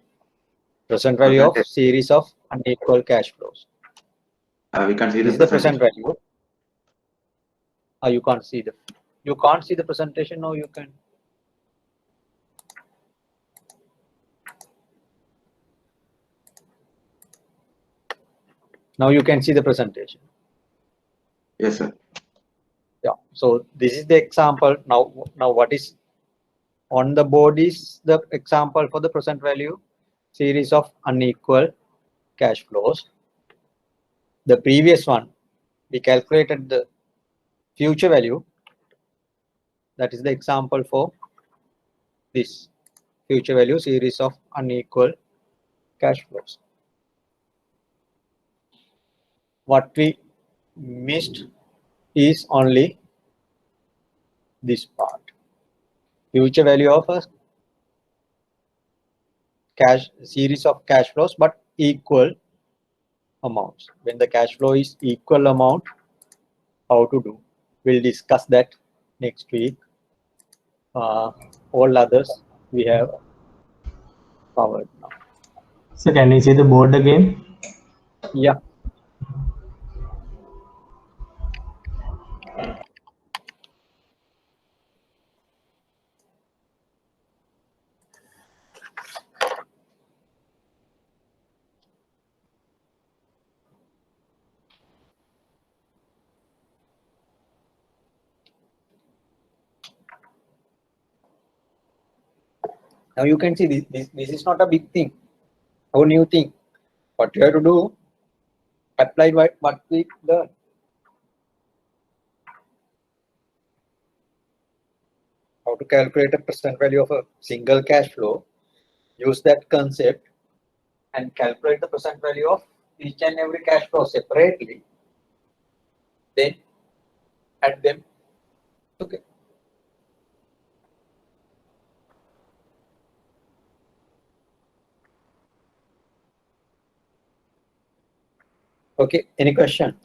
Present value of series of unequal cash flows. We can see This is the present value. You can't see the presentation. No, you can. Now you can see the presentation. Yes, sir. Yeah. So this is the example. Now what is on the board is the example for the present value series of unequal cash flows. The previous one, we calculated the future value. That is the example for this future value series of unequal cash flows. What we missed is only this part. Future value of a series of cash flows, but equal amounts. When the cash flow is equal amount, how to do? We'll discuss that next week. All others we have covered now. So can we see the board again? Yeah. Now you can see this is not a big thing or new thing. What you have to do, apply what we learned. How to calculate a present value of a single cash flow, use that concept and calculate the present value of each and every cash flow separately, then add them together. Okay, any question?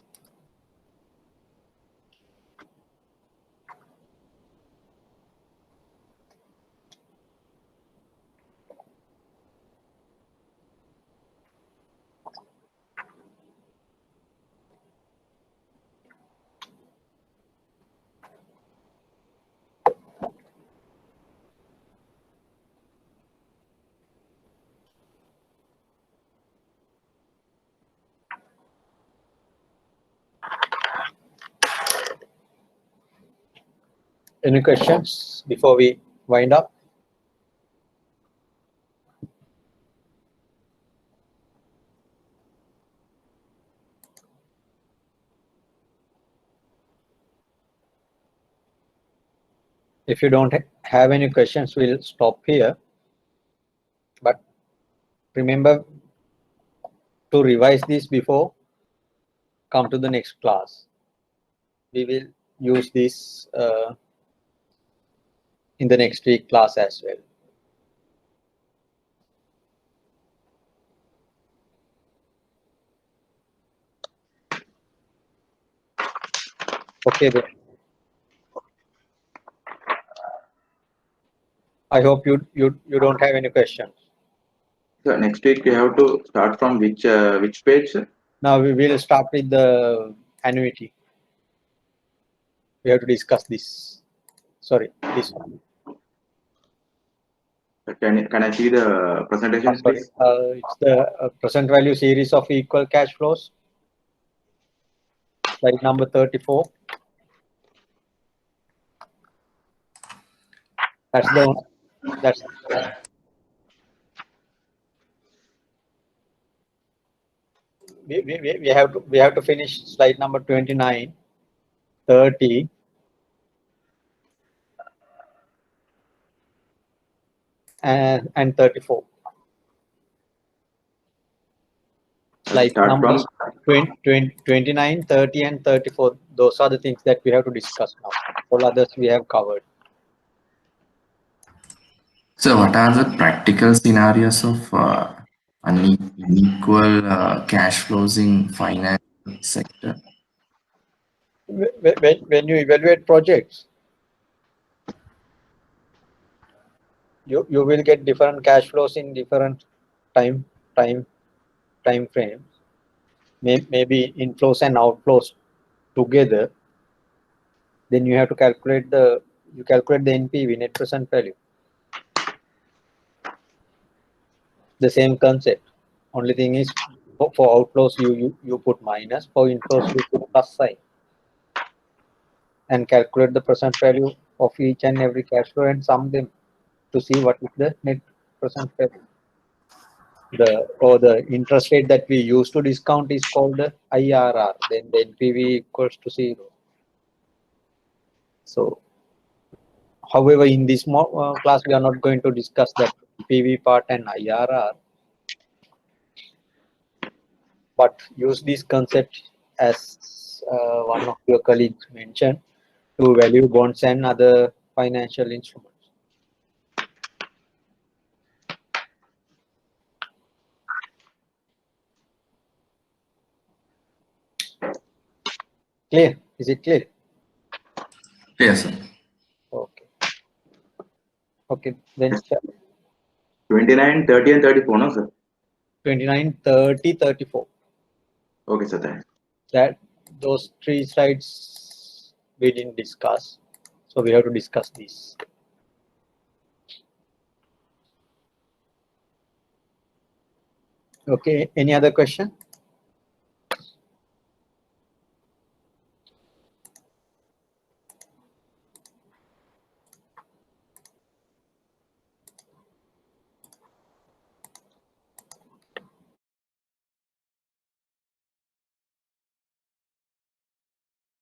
Any questions before we wind up? If you don't have any questions, we'll stop here. But remember to revise this before come to the next class. We will use this in the next week class as well. Okay then. I hope you don't have any questions. So next week we have to start from which page? Now we will start with the annuity. We have to discuss this. Sorry, this one. Can I see the presentation, Sorry, please? it's the present value series of equal cash flows. Slide number 34. That's we have to finish slide number 29, 30, and 34. Slide numbers 29, 30, and 34. Those are the things that we have to discuss now. All others we have covered. So what are the practical scenarios of unequal cash flows in finance sector? When you evaluate projects, you will get different cash flows in different time frames. Maybe inflows and outflows together. Then you have to calculate the NPV, net present value. The same concept. Only thing is for outflows you put minus, for inflows you put plus sign, and calculate the present value of each and every cash flow and sum them to see what is the net present value. The interest rate that we use to discount is called the IRR. Then the NPV equals to 0. So, however, in this class we are not going to discuss that NPV part and IRR, but use this concept as as one of your colleagues mentioned, to value bonds and other financial instruments. Clear? Is it clear? Yes, sir. Okay. Okay, then 29, 30 and 34, no, sir? 29, 30, 34. Okay, sir, thanks. That those three slides we didn't discuss, so we have to discuss these. Okay, any other question?